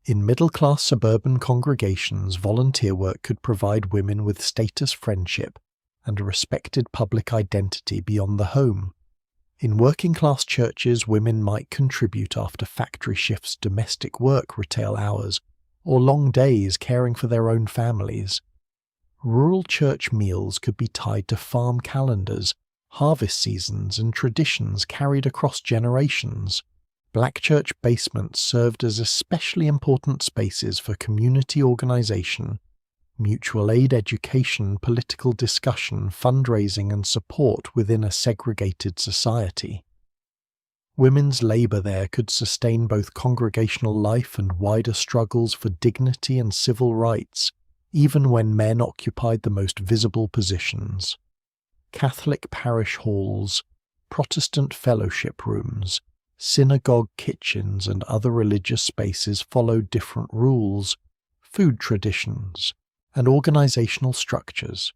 In middle-class suburban congregations, volunteer work could provide women with status, friendship, and a respected public identity beyond the home. In working-class churches, women might contribute after factory shifts, domestic work, retail hours, or long days caring for their own families. Rural church meals could be tied to farm calendars, harvest seasons, and traditions carried across generations. Black church basements served as especially important spaces for community organization, mutual aid, education, political discussion, fundraising, and support within a segregated society. Women's labour there could sustain both congregational life and wider struggles for dignity and civil rights, even when men occupied the most visible positions. Catholic parish halls, Protestant fellowship rooms, synagogue kitchens, and other religious spaces followed different rules, food traditions, and organizational structures.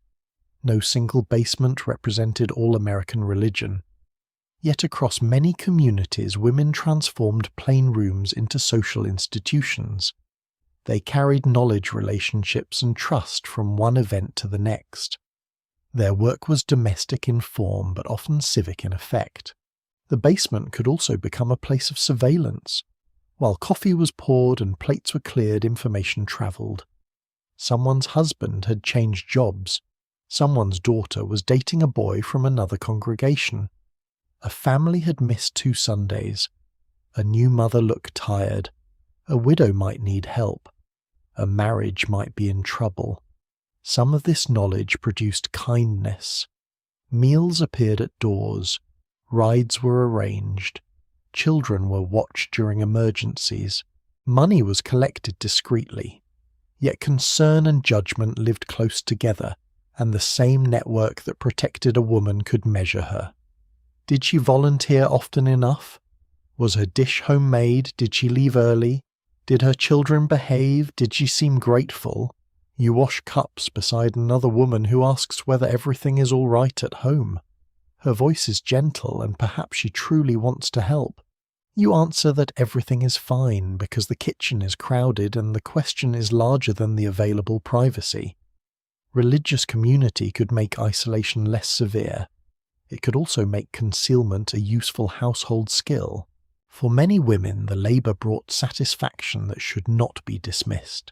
No single basement represented all American religion. Yet across many communities, women transformed plain rooms into social institutions. They carried knowledge, relationships, and trust from one event to the next. Their work was domestic in form, but often civic in effect. The basement could also become a place of surveillance. While coffee was poured and plates were cleared, information travelled. Someone's husband had changed jobs. Someone's daughter was dating a boy from another congregation. A family had missed 2 Sundays. A new mother looked tired. A widow might need help. A marriage might be in trouble. Some of this knowledge produced kindness. Meals appeared at doors. Rides were arranged. Children were watched during emergencies. Money was collected discreetly. Yet concern and judgment lived close together, and the same network that protected a woman could measure her. Did she volunteer often enough? Was her dish homemade? Did she leave early? Did her children behave? Did she seem grateful? You wash cups beside another woman who asks whether everything is all right at home. Her voice is gentle, and perhaps she truly wants to help. You answer that everything is fine because the kitchen is crowded and the question is larger than the available privacy. Religious community could make isolation less severe. It could also make concealment a useful household skill. For many women, the labour brought satisfaction that should not be dismissed.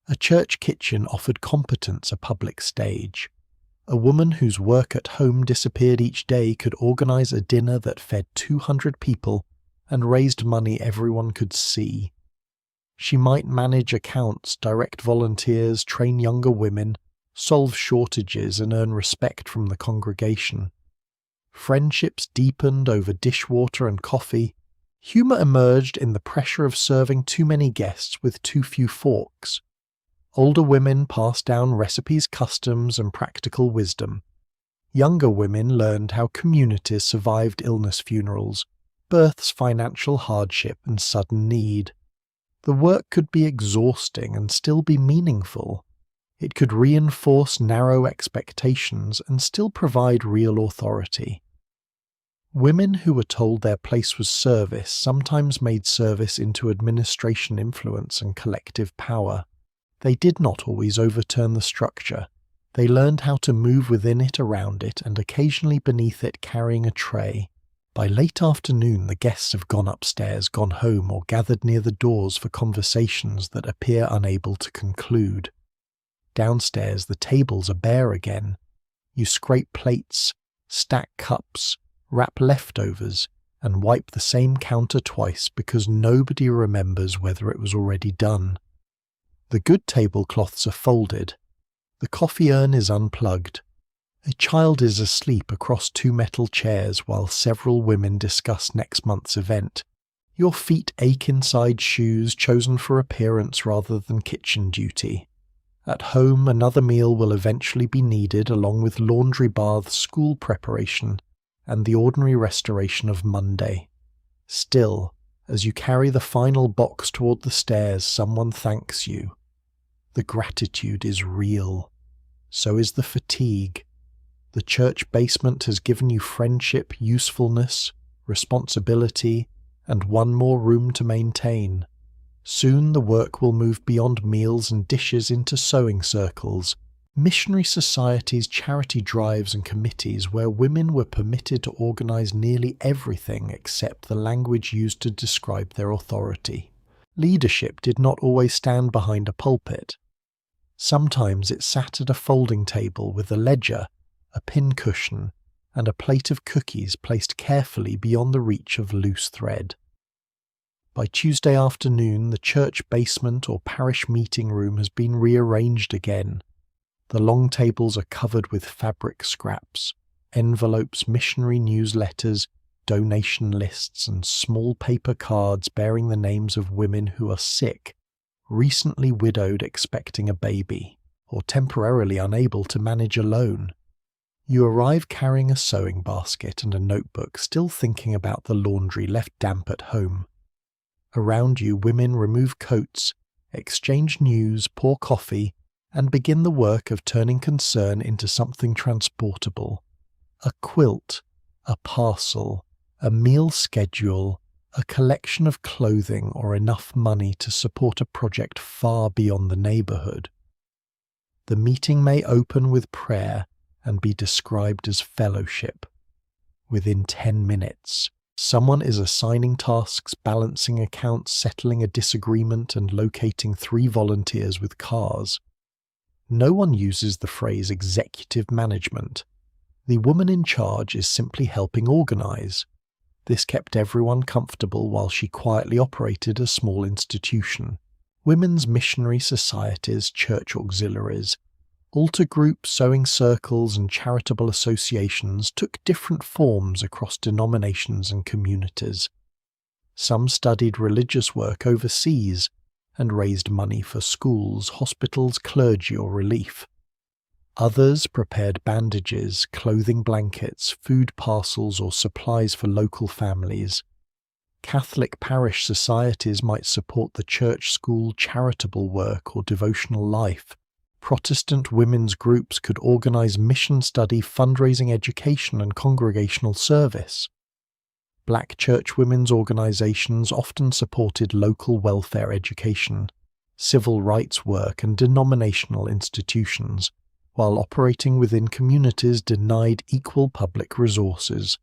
A church kitchen offered competence a public stage. A woman whose work at home disappeared each day could organise a dinner that fed 200 people and raised money everyone could see. She might manage accounts, direct volunteers, train younger women, solve shortages and earn respect from the congregation. Friendships deepened over dishwater and coffee. Humor emerged in the pressure of serving too many guests with too few forks. Older women passed down recipes, customs, and practical wisdom. Younger women learned how communities survived illness funerals, births, financial hardship, and sudden need. The work could be exhausting and still be meaningful. It could reinforce narrow expectations and still provide real authority. Women who were told their place was service sometimes made service into administration, influence, and collective power. They did not always overturn the structure. They learned how to move within it, around it, and occasionally beneath it, carrying a tray. By late afternoon, the guests have gone upstairs, gone home, or gathered near the doors for conversations that appear unable to conclude. Downstairs, the tables are bare again. You scrape plates, stack cups, wrap leftovers, and wipe the same counter twice because nobody remembers whether it was already done. The good tablecloths are folded. The coffee urn is unplugged. A child is asleep across two metal chairs while several women discuss next month's event. Your feet ache inside shoes chosen for appearance rather than kitchen duty. At home, another meal will eventually be needed along with laundry, baths, school preparation, and the ordinary restoration of Monday. Still, as you carry the final box toward the stairs, someone thanks you. The gratitude is real. So is the fatigue. The church basement has given you friendship, usefulness, responsibility, and one more room to maintain. Soon the work will move beyond meals and dishes into sewing circles, missionary societies, charity drives, and committees where women were permitted to organize nearly everything except the language used to describe their authority. Leadership did not always stand behind a pulpit. Sometimes it sat at a folding table with a ledger, a pincushion, and a plate of cookies placed carefully beyond the reach of loose thread. By Tuesday afternoon, the church basement or parish meeting room has been rearranged again. The long tables are covered with fabric scraps, envelopes, missionary newsletters, donation lists, and small paper cards bearing the names of women who are sick, recently widowed expecting a baby, or temporarily unable to manage alone. You arrive carrying a sewing basket and a notebook, still thinking about the laundry left damp at home. Around you, women remove coats, exchange news, pour coffee, and begin the work of turning concern into something transportable. A quilt, a parcel, a meal schedule, a collection of clothing, or enough money to support a project far beyond the neighborhood. The meeting may open with prayer and be described as fellowship. Within 10 minutes, someone is assigning tasks, balancing accounts, settling a disagreement, and locating 3 volunteers with cars. No one uses the phrase executive management. The woman in charge is simply helping organize. This kept everyone comfortable while she quietly operated a small institution. Women's missionary societies, church auxiliaries, altar groups, sewing circles, and charitable associations took different forms across denominations and communities. Some studied religious work overseas and raised money for schools, hospitals, clergy, or relief. Others prepared bandages, clothing blankets, food parcels, or supplies for local families. Catholic parish societies might support the church, school, charitable work, or devotional life. Protestant women's groups could organize mission study, fundraising, education, and congregational service. Black church women's organizations often supported local welfare education, civil rights work, and denominational institutions, while operating within communities denied equal public resources.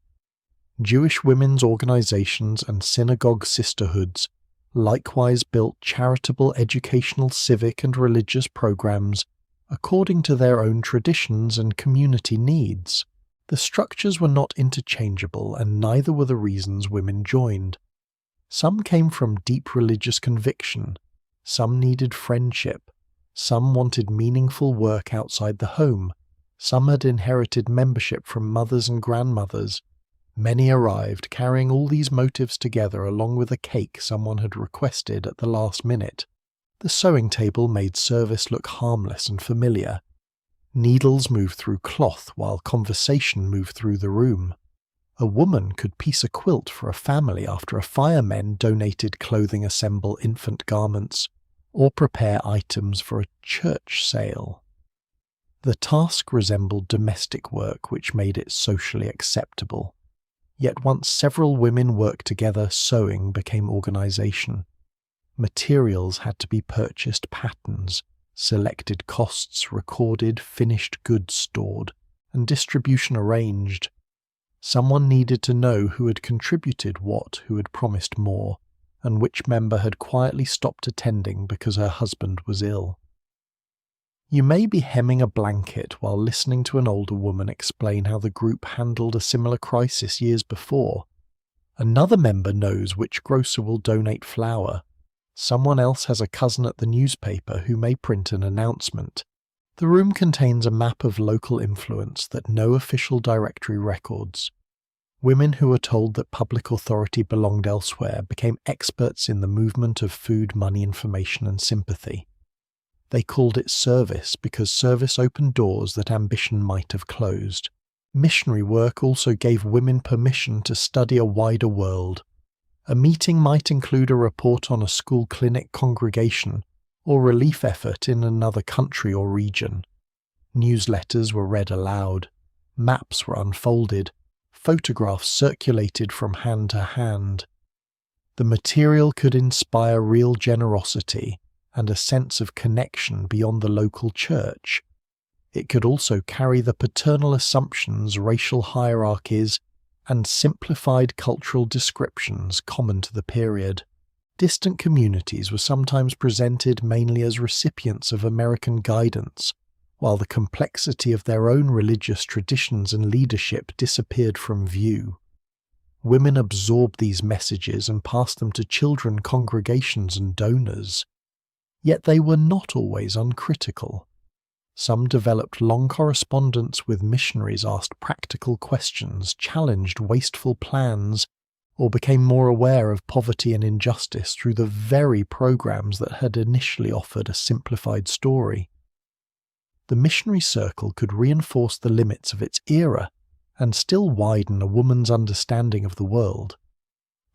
Jewish women's organizations and synagogue sisterhoods likewise built charitable, educational, civic, and religious programs according to their own traditions and community needs. The structures were not interchangeable, and neither were the reasons women joined. Some came from deep religious conviction, some needed friendship, Some wanted meaningful work outside the home. Some had inherited membership from mothers and grandmothers. Many arrived carrying all these motives together along with a cake someone had requested at the last minute. The sewing table made service look harmless and familiar. Needles moved through cloth while conversation moved through the room. A woman could piece a quilt for a family after a fireman donated clothing, assemble infant garments, or prepare items for a church sale. The task resembled domestic work, which made it socially acceptable. Yet once several women worked together, sewing became organization. Materials had to be purchased, patterns, selected costs recorded, finished goods stored, and distribution arranged. Someone needed to know who had contributed what, who had promised more, and which member had quietly stopped attending because her husband was ill. You may be hemming a blanket while listening to an older woman explain how the group handled a similar crisis years before. Another member knows which grocer will donate flour. Someone else has a cousin at the newspaper who may print an announcement. The room contains a map of local influence that no official directory records. Women who were told that public authority belonged elsewhere became experts in the movement of food, money, information, and sympathy. They called it service because service opened doors that ambition might have closed. Missionary work also gave women permission to study a wider world. A meeting might include a report on a school clinic congregation or relief effort in another country or region. Newsletters were read aloud. Maps were unfolded. Photographs circulated from hand to hand. The material could inspire real generosity and a sense of connection beyond the local church. It could also carry the paternal assumptions, racial hierarchies, and simplified cultural descriptions common to the period. Distant communities were sometimes presented mainly as recipients of American guidance, while the complexity of their own religious traditions and leadership disappeared from view. Women absorbed these messages and passed them to children, congregations, and donors. Yet they were not always uncritical. Some developed long correspondence with missionaries, asked practical questions, challenged wasteful plans, or became more aware of poverty and injustice through the very programs that had initially offered a simplified story. The missionary circle could reinforce the limits of its era and still widen a woman's understanding of the world.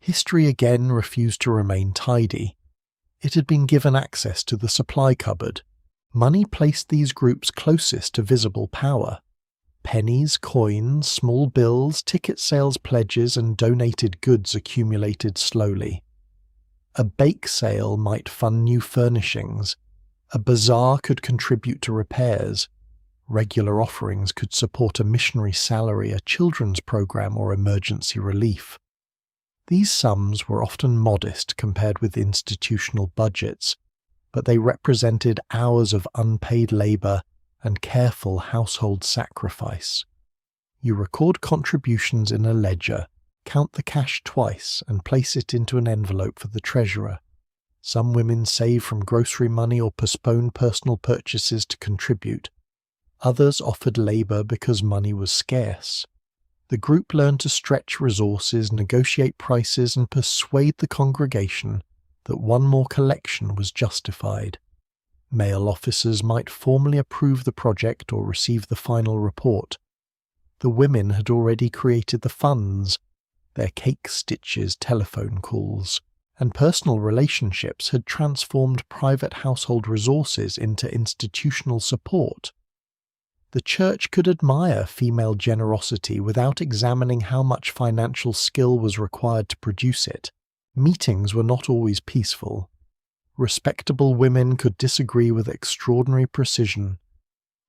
History again refused to remain tidy. It had been given access to the supply cupboard. Money placed these groups closest to visible power. Pennies, coins, small bills, ticket sales pledges, and donated goods accumulated slowly. A bake sale might fund new furnishings. A bazaar could contribute to repairs. Regular offerings could support a missionary salary, a children's program, or emergency relief. These sums were often modest compared with institutional budgets, but they represented hours of unpaid labor and careful household sacrifice. You record contributions in a ledger, count the cash twice, and place it into an envelope for the treasurer. Some women save from grocery money or postpone personal purchases to contribute. Others offered labor because money was scarce. The group learned to stretch resources, negotiate prices, and persuade the congregation that one more collection was justified. Male officers might formally approve the project or receive the final report. The women had already created the funds. Their cake stitches, telephone calls, and personal relationships had transformed private household resources into institutional support. The church could admire female generosity without examining how much financial skill was required to produce it. Meetings were not always peaceful. Respectable women could disagree with extraordinary precision.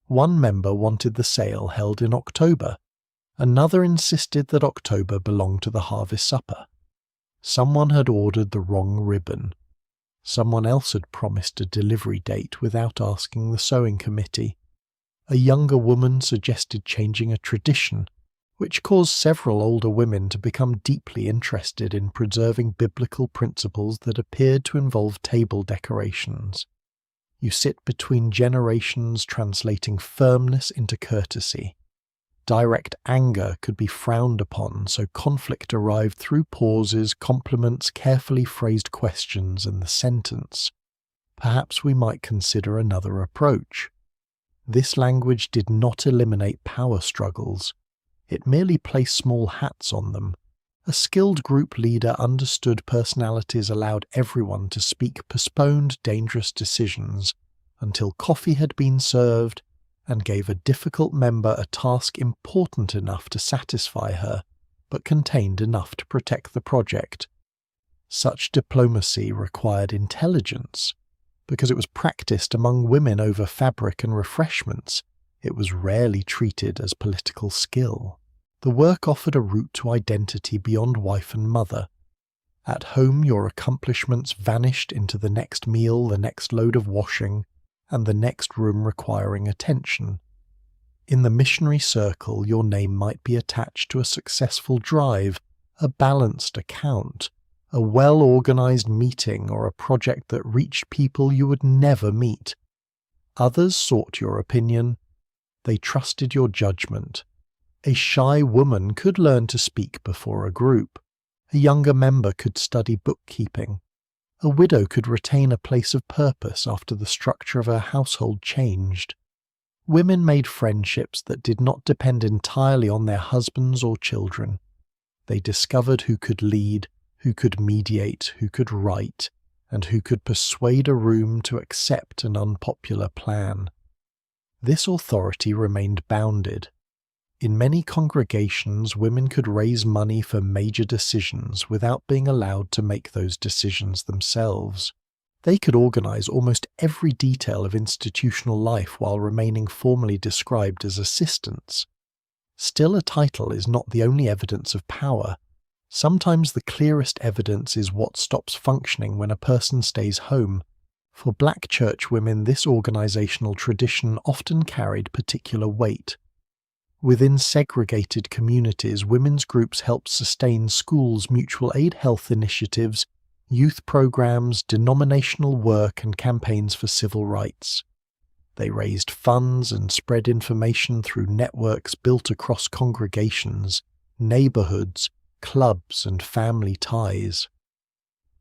One member wanted the sale held in October. Another insisted that October belonged to the harvest supper. Someone had ordered the wrong ribbon. Someone else had promised a delivery date without asking the sewing committee. A younger woman suggested changing a tradition, which caused several older women to become deeply interested in preserving biblical principles that appeared to involve table decorations. You sit between generations, translating firmness into courtesy. Direct anger could be frowned upon, so conflict arrived through pauses, compliments, carefully phrased questions, and the sentence. Perhaps we might consider another approach. This language did not eliminate power struggles. It merely placed small hats on them. A skilled group leader understood personalities allowed everyone to speak postponed, dangerous decisions until coffee had been served, and gave a difficult member a task important enough to satisfy her, but contained enough to protect the project. Such diplomacy required intelligence. Because it was practiced among women over fabric and refreshments, it was rarely treated as political skill. The work offered a route to identity beyond wife and mother. At home, your accomplishments vanished into the next meal, the next load of washing, and the next room requiring attention. In the missionary circle, your name might be attached to a successful drive, a balanced account, a well-organized meeting, or a project that reached people you would never meet. Others sought your opinion. They trusted your judgment. A shy woman could learn to speak before a group. A younger member could study bookkeeping. A widow could retain a place of purpose after the structure of her household changed. Women made friendships that did not depend entirely on their husbands or children. They discovered who could lead, who could mediate, who could write, and who could persuade a room to accept an unpopular plan. This authority remained bounded. In many congregations, women could raise money for major decisions without being allowed to make those decisions themselves. They could organize almost every detail of institutional life while remaining formally described as assistants. Still, a title is not the only evidence of power. Sometimes the clearest evidence is what stops functioning when a person stays home. For black church women, this organizational tradition often carried particular weight. Within segregated communities, women's groups helped sustain schools, mutual aid health initiatives, youth programs, denominational work, and campaigns for civil rights. They raised funds and spread information through networks built across congregations, neighborhoods, clubs, and family ties.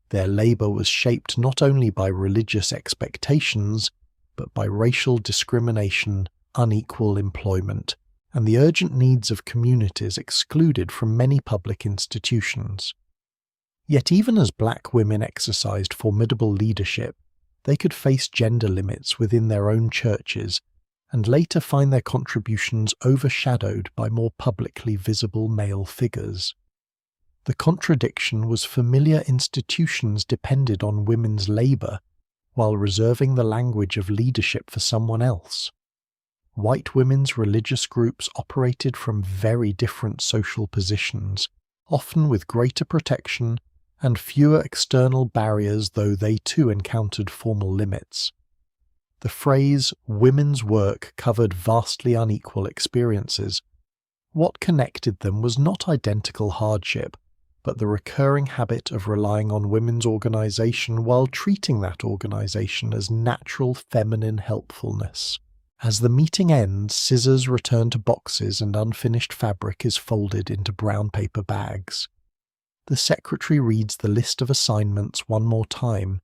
Their labor was shaped not only by religious expectations, but by racial discrimination, unequal employment, and the urgent needs of communities excluded from many public institutions. Yet even as black women exercised formidable leadership, they could face gender limits within their own churches and later find their contributions overshadowed by more publicly visible male figures. The contradiction was familiar institutions depended on women's labor while reserving the language of leadership for someone else. White women's religious groups operated from very different social positions, often with greater protection and fewer external barriers, though they too encountered formal limits. The phrase "women's work" covered vastly unequal experiences. What connected them was not identical hardship, but the recurring habit of relying on women's organization while treating that organization as natural feminine helpfulness. As the meeting ends, scissors return to boxes and unfinished fabric is folded into brown paper bags. The secretary reads the list of assignments one more time.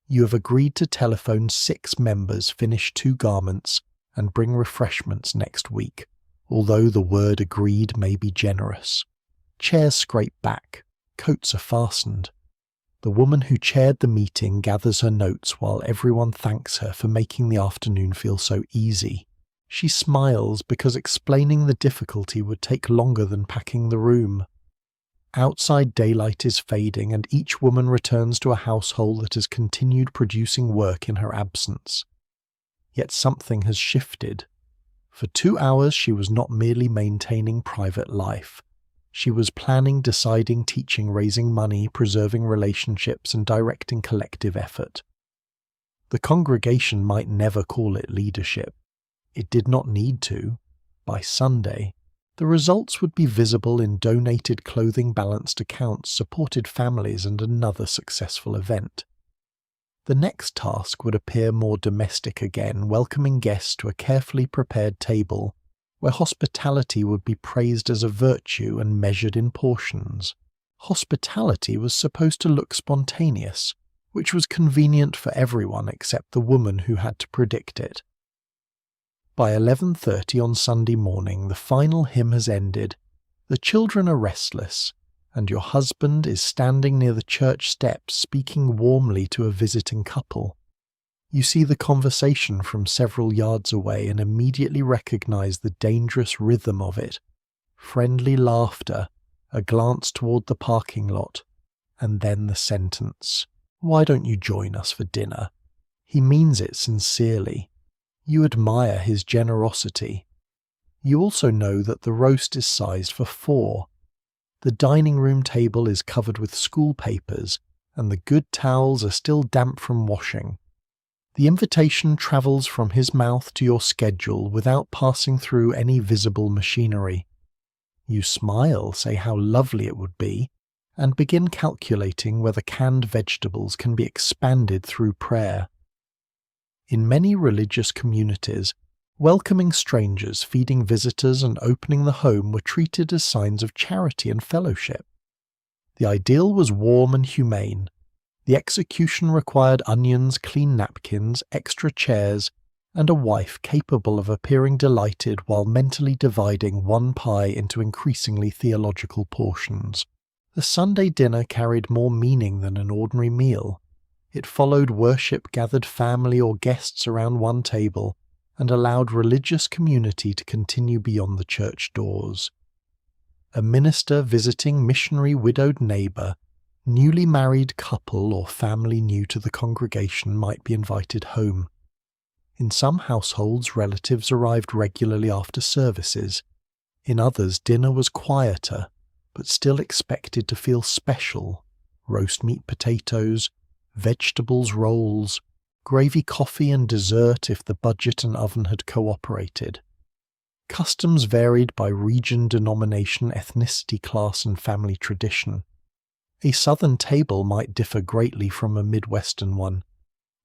You have agreed to telephone 6 members, finish 2 garments, and bring refreshments next week, although the word agreed may be generous. Chairs scrape back, coats are fastened. The woman who chaired the meeting gathers her notes while everyone thanks her for making the afternoon feel so easy. She smiles because explaining the difficulty would take longer than packing the room. Outside daylight is fading and each woman returns to a household that has continued producing work in her absence. Yet something has shifted. For 2 hours she was not merely maintaining private life. She was planning, deciding, teaching, raising money, preserving relationships, and directing collective effort. The congregation might never call it leadership. It did not need to. By Sunday, the results would be visible in donated clothing, balanced accounts, supported families, and another successful event. The next task would appear more domestic again, welcoming guests to a carefully prepared table, where hospitality would be praised as a virtue and measured in portions. Hospitality was supposed to look spontaneous, which was convenient for everyone except the woman who had to predict it. By 11:30 on Sunday morning, the final hymn has ended, the children are restless, and your husband is standing near the church steps speaking warmly to a visiting couple. You see the conversation from several yards away and immediately recognize the dangerous rhythm of it. Friendly laughter, a glance toward the parking lot, and then the sentence, "Why don't you join us for dinner?" He means it sincerely. You admire his generosity. You also know that the roast is sized for 4. The dining room table is covered with school papers, and the good towels are still damp from washing. The invitation travels from his mouth to your schedule without passing through any visible machinery. You smile, say how lovely it would be, and begin calculating whether canned vegetables can be expanded through prayer. In many religious communities, welcoming strangers, feeding visitors, and opening the home were treated as signs of charity and fellowship. The ideal was warm and humane. The execution required onions, clean napkins, extra chairs, and a wife capable of appearing delighted while mentally dividing one pie into increasingly theological portions. The Sunday dinner carried more meaning than an ordinary meal. It followed worship-gathered family or guests around one table, and allowed religious community to continue beyond the church doors. A minister visiting missionary widowed neighbour, newly married couple or family new to the congregation might be invited home. In some households, relatives arrived regularly after services. In others, dinner was quieter, but still expected to feel special. Roast meat potatoes, vegetables rolls, gravy coffee and dessert if the budget and oven had cooperated. Customs varied by region, denomination, ethnicity, class and family tradition. A southern table might differ greatly from a Midwestern one.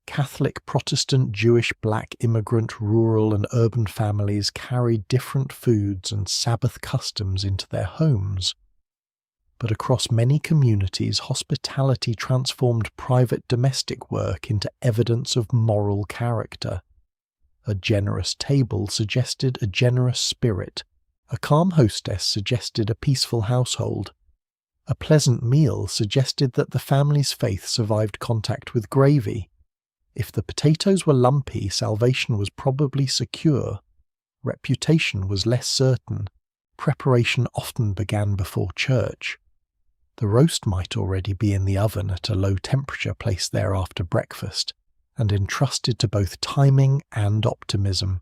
Catholic, Protestant, Jewish, black, immigrant, rural and urban families carried different foods and Sabbath customs into their homes. But across many communities, hospitality transformed private domestic work into evidence of moral character. A generous table suggested a generous spirit. A calm hostess suggested a peaceful household. A pleasant meal suggested that the family's faith survived contact with gravy. If the potatoes were lumpy, salvation was probably secure. Reputation was less certain. Preparation often began before church. The roast might already be in the oven at a low temperature placed there after breakfast, and entrusted to both timing and optimism.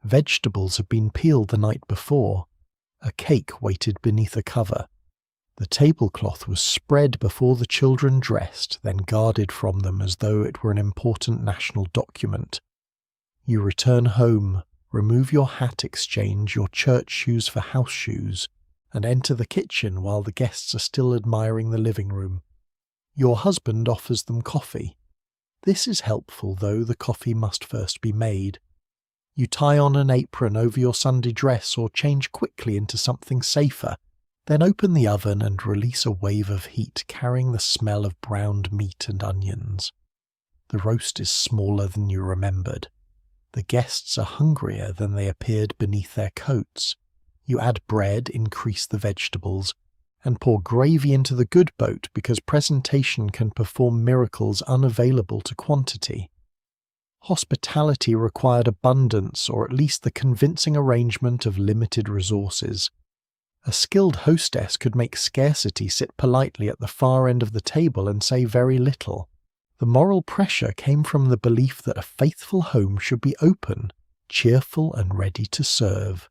Vegetables had been peeled the night before. A cake waited beneath a cover. The tablecloth was spread before the children dressed, then guarded from them as though it were an important national document. You return home, remove your hat, exchange your church shoes for house shoes, and enter the kitchen while the guests are still admiring the living room. Your husband offers them coffee. This is helpful, though the coffee must first be made. You tie on an apron over your Sunday dress or change quickly into something safer, then open the oven and release a wave of heat carrying the smell of browned meat and onions. The roast is smaller than you remembered. The guests are hungrier than they appeared beneath their coats. You add bread, increase the vegetables, and pour gravy into the good boat because presentation can perform miracles unavailable to quantity. Hospitality required abundance, or at least the convincing arrangement of limited resources. A skilled hostess could make scarcity sit politely at the far end of the table and say very little. The moral pressure came from the belief that a faithful home should be open, cheerful and ready to serve.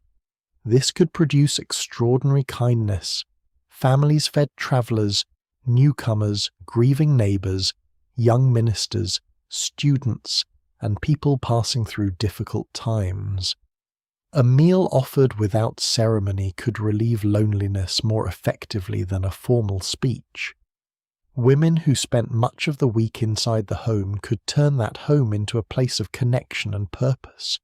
This could produce extraordinary kindness. Families fed travellers, newcomers, grieving neighbours, young ministers, students, and people passing through difficult times. A meal offered without ceremony could relieve loneliness more effectively than a formal speech. Women who spent much of the week inside the home could turn that home into a place of connection and purpose.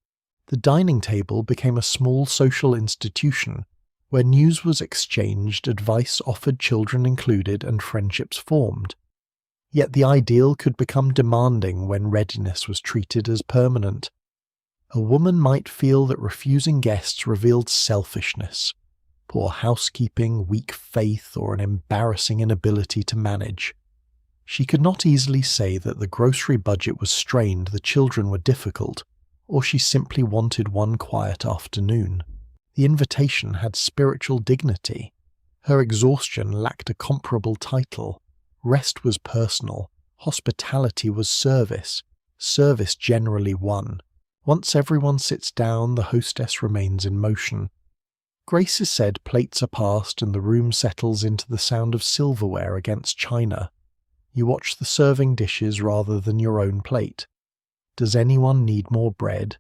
The dining table became a small social institution where news was exchanged, advice offered, children included, and friendships formed. Yet the ideal could become demanding when readiness was treated as permanent. A woman might feel that refusing guests revealed selfishness, poor housekeeping, weak faith, or an embarrassing inability to manage. She could not easily say that the grocery budget was strained, the children were difficult, or she simply wanted one quiet afternoon. The invitation had spiritual dignity. Her exhaustion lacked a comparable title. Rest was personal. Hospitality was service. Service generally won. Once everyone sits down, the hostess remains in motion. Grace is said, plates are passed and the room settles into the sound of silverware against china. You watch the serving dishes rather than your own plate. Does anyone need more bread?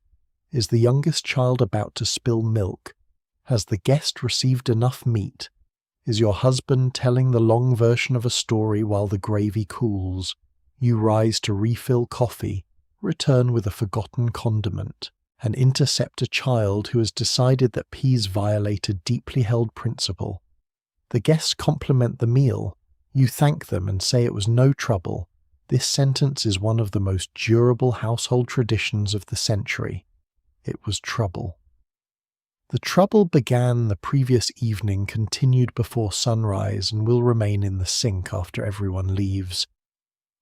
Is the youngest child about to spill milk? Has the guest received enough meat? Is your husband telling the long version of a story while the gravy cools? You rise to refill coffee, return with a forgotten condiment, and intercept a child who has decided that peas violate a deeply held principle. The guests compliment the meal. You thank them and say it was no trouble. This sentence is one of the most durable household traditions of the century. It was trouble. The trouble began the previous evening, continued before sunrise, and will remain in the sink after everyone leaves.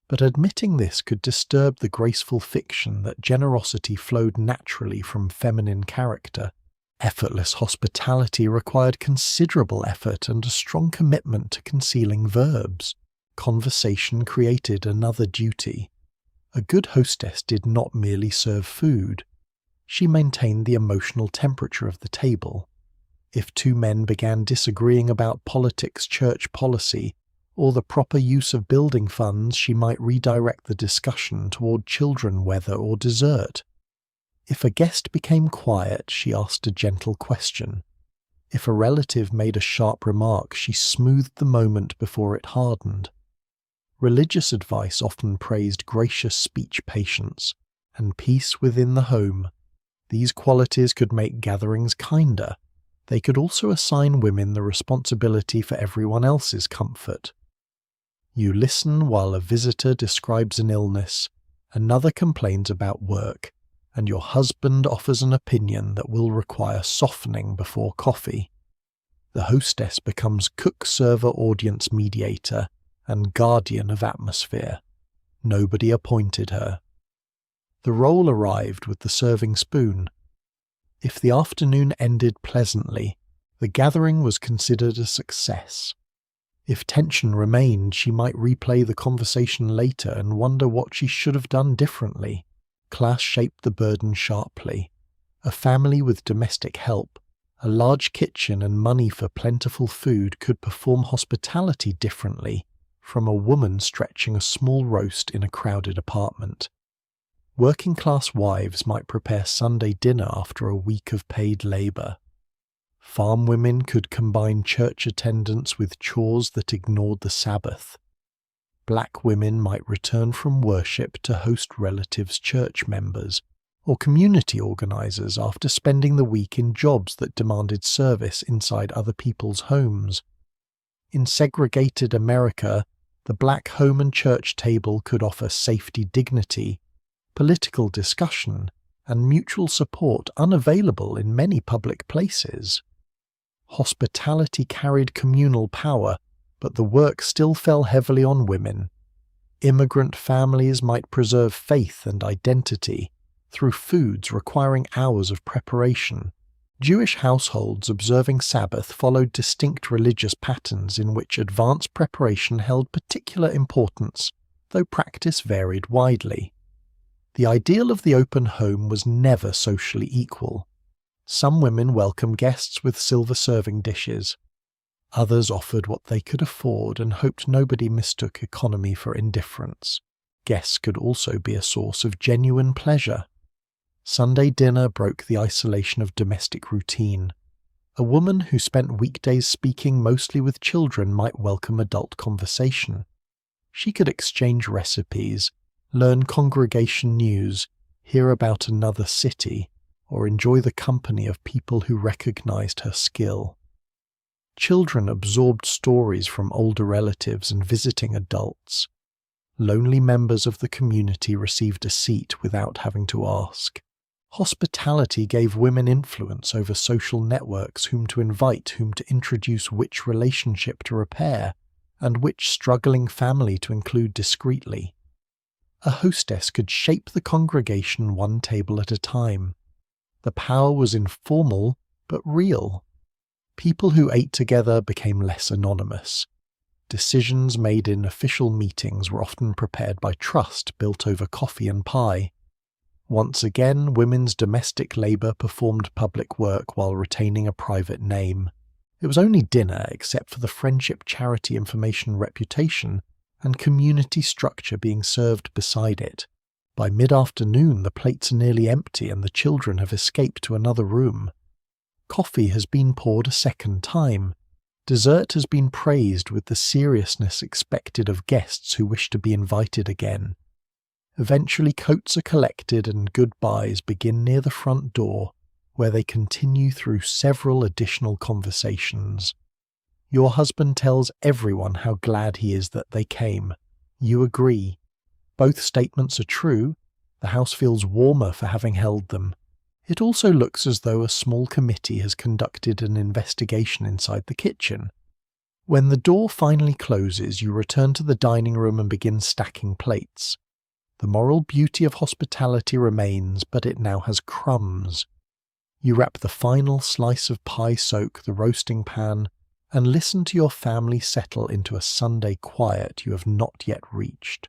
But admitting this could disturb the graceful fiction that generosity flowed naturally from feminine character. Effortless hospitality required considerable effort and a strong commitment to concealing verbs. Conversation created another duty. A good hostess did not merely serve food. She maintained the emotional temperature of the table. If two men began disagreeing about politics, church policy, or the proper use of building funds, she might redirect the discussion toward children, weather, or dessert. If a guest became quiet, she asked a gentle question. If a relative made a sharp remark, she smoothed the moment before it hardened. Religious advice often praised gracious speech, patience, and peace within the home. These qualities could make gatherings kinder. They could also assign women the responsibility for everyone else's comfort. You listen while a visitor describes an illness, another complains about work, and your husband offers an opinion that will require softening before coffee. The hostess becomes cook, server, audience mediator, and guardian of atmosphere. Nobody appointed her. The role arrived with the serving spoon. If the afternoon ended pleasantly, the gathering was considered a success. If tension remained, she might replay the conversation later and wonder what she should have done differently. Class shaped the burden sharply. A family with domestic help, a large kitchen and money for plentiful food could perform hospitality differently from a woman stretching a small roast in a crowded apartment. Working-class wives might prepare Sunday dinner after a week of paid labor. Farm women could combine church attendance with chores that ignored the Sabbath. Black women might return from worship to host relatives' church members or community organizers after spending the week in jobs that demanded service inside other people's homes. In segregated America, the black home and church table could offer safety, dignity, political discussion, and mutual support unavailable in many public places. Hospitality carried communal power, but the work still fell heavily on women. Immigrant families might preserve faith and identity through foods requiring hours of preparation. Jewish households observing Sabbath followed distinct religious patterns in which advanced preparation held particular importance, though practice varied widely. The ideal of the open home was never socially equal. Some women welcomed guests with silver serving dishes. Others offered what they could afford and hoped nobody mistook economy for indifference. Guests could also be a source of genuine pleasure. Sunday dinner broke the isolation of domestic routine. A woman who spent weekdays speaking mostly with children might welcome adult conversation. She could exchange recipes, learn congregation news, hear about another city, or enjoy the company of people who recognized her skill. Children absorbed stories from older relatives and visiting adults. Lonely members of the community received a seat without having to ask. Hospitality gave women influence over social networks, whom to invite, whom to introduce, which relationship to repair, and which struggling family to include discreetly. A hostess could shape the congregation one table at a time. The power was informal but real. People who ate together became less anonymous. Decisions made in official meetings were often prepared by trust built over coffee and pie. Once again, women's domestic labour performed public work while retaining a private name. It was only dinner, except for the friendship, charity, information, reputation, and community structure being served beside it. By mid-afternoon, the plates are nearly empty and the children have escaped to another room. Coffee has been poured a second time. Dessert has been praised with the seriousness expected of guests who wish to be invited again. Eventually, coats are collected and goodbyes begin near the front door, where they continue through several additional conversations. Your husband tells everyone how glad he is that they came. You agree. Both statements are true. The house feels warmer for having held them. It also looks as though a small committee has conducted an investigation inside the kitchen. When the door finally closes, you return to the dining room and begin stacking plates. The moral beauty of hospitality remains, but it now has crumbs. You wrap the final slice of pie soak the roasting pan and listen to your family settle into a Sunday quiet you have not yet reached.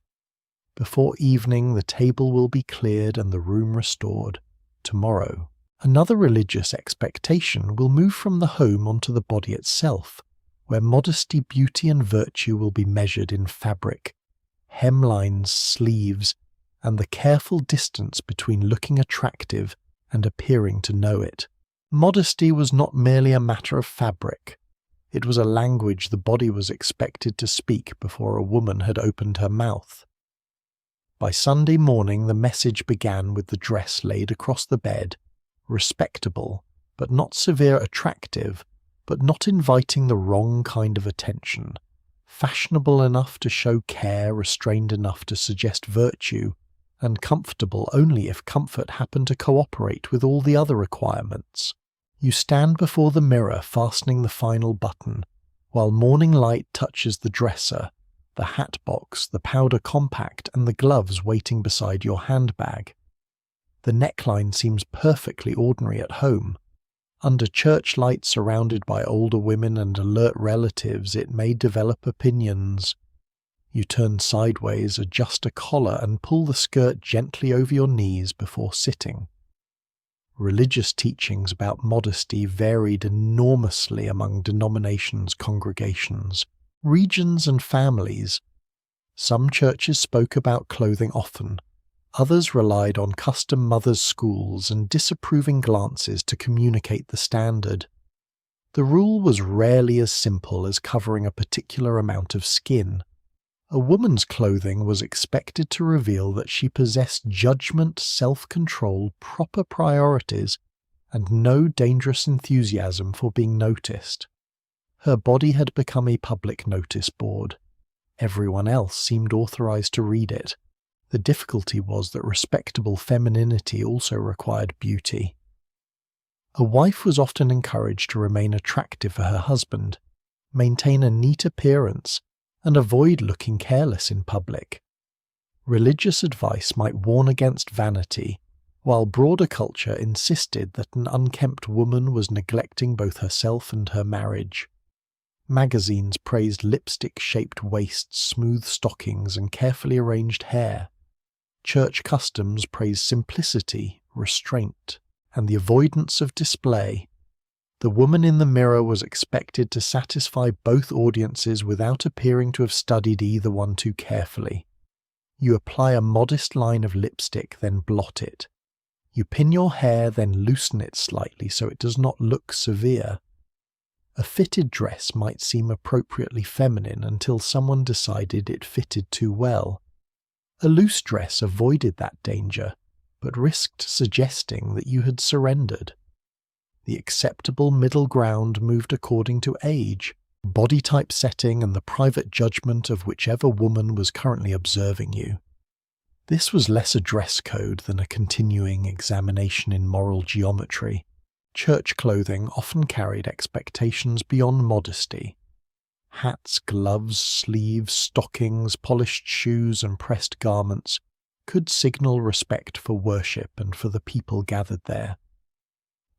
Before evening, the table will be cleared and the room restored. Tomorrow, another religious expectation will move from the home onto the body itself, where modesty, beauty, and virtue will be measured in fabric, hemlines, sleeves, and the careful distance between looking attractive and appearing to know it. Modesty was not merely a matter of fabric. It was a language the body was expected to speak before a woman had opened her mouth. By Sunday morning, the message began with the dress laid across the bed, respectable, but not severe, attractive, but not inviting the wrong kind of attention, fashionable enough to show care, restrained enough to suggest virtue, and comfortable only if comfort happened to cooperate with all the other requirements. You stand before the mirror fastening the final button, while morning light touches the dresser, the hat box, the powder compact, and the gloves waiting beside your handbag. The neckline seems perfectly ordinary at home. Under church light, surrounded by older women and alert relatives, it may develop opinions. You turn sideways, adjust a collar, and pull the skirt gently over your knees before sitting. Religious teachings about modesty varied enormously among denominations, congregations, regions, and families. Some churches spoke about clothing often. Others relied on custom mothers' schools and disapproving glances to communicate the standard. The rule was rarely as simple as covering a particular amount of skin. A woman's clothing was expected to reveal that she possessed judgment, self-control, proper priorities, and no dangerous enthusiasm for being noticed. Her body had become a public notice board. Everyone else seemed authorized to read it. The difficulty was that respectable femininity also required beauty. A wife was often encouraged to remain attractive for her husband, maintain a neat appearance, and avoid looking careless in public. Religious advice might warn against vanity, while broader culture insisted that an unkempt woman was neglecting both herself and her marriage. Magazines praised lipstick-shaped waists, smooth stockings, and carefully arranged hair. Church customs praised simplicity, restraint, and the avoidance of display. The woman in the mirror was expected to satisfy both audiences without appearing to have studied either one too carefully. You apply a modest line of lipstick, then blot it. You pin your hair, then loosen it slightly so it does not look severe. A fitted dress might seem appropriately feminine until someone decided it fitted too well. A loose dress avoided that danger, but risked suggesting that you had surrendered. The acceptable middle ground moved according to age, body type setting, and the private judgment of whichever woman was currently observing you. This was less a dress code than a continuing examination in moral geometry. Church clothing often carried expectations beyond modesty. Hats, gloves, sleeves, stockings, polished shoes, and pressed garments could signal respect for worship and for the people gathered there.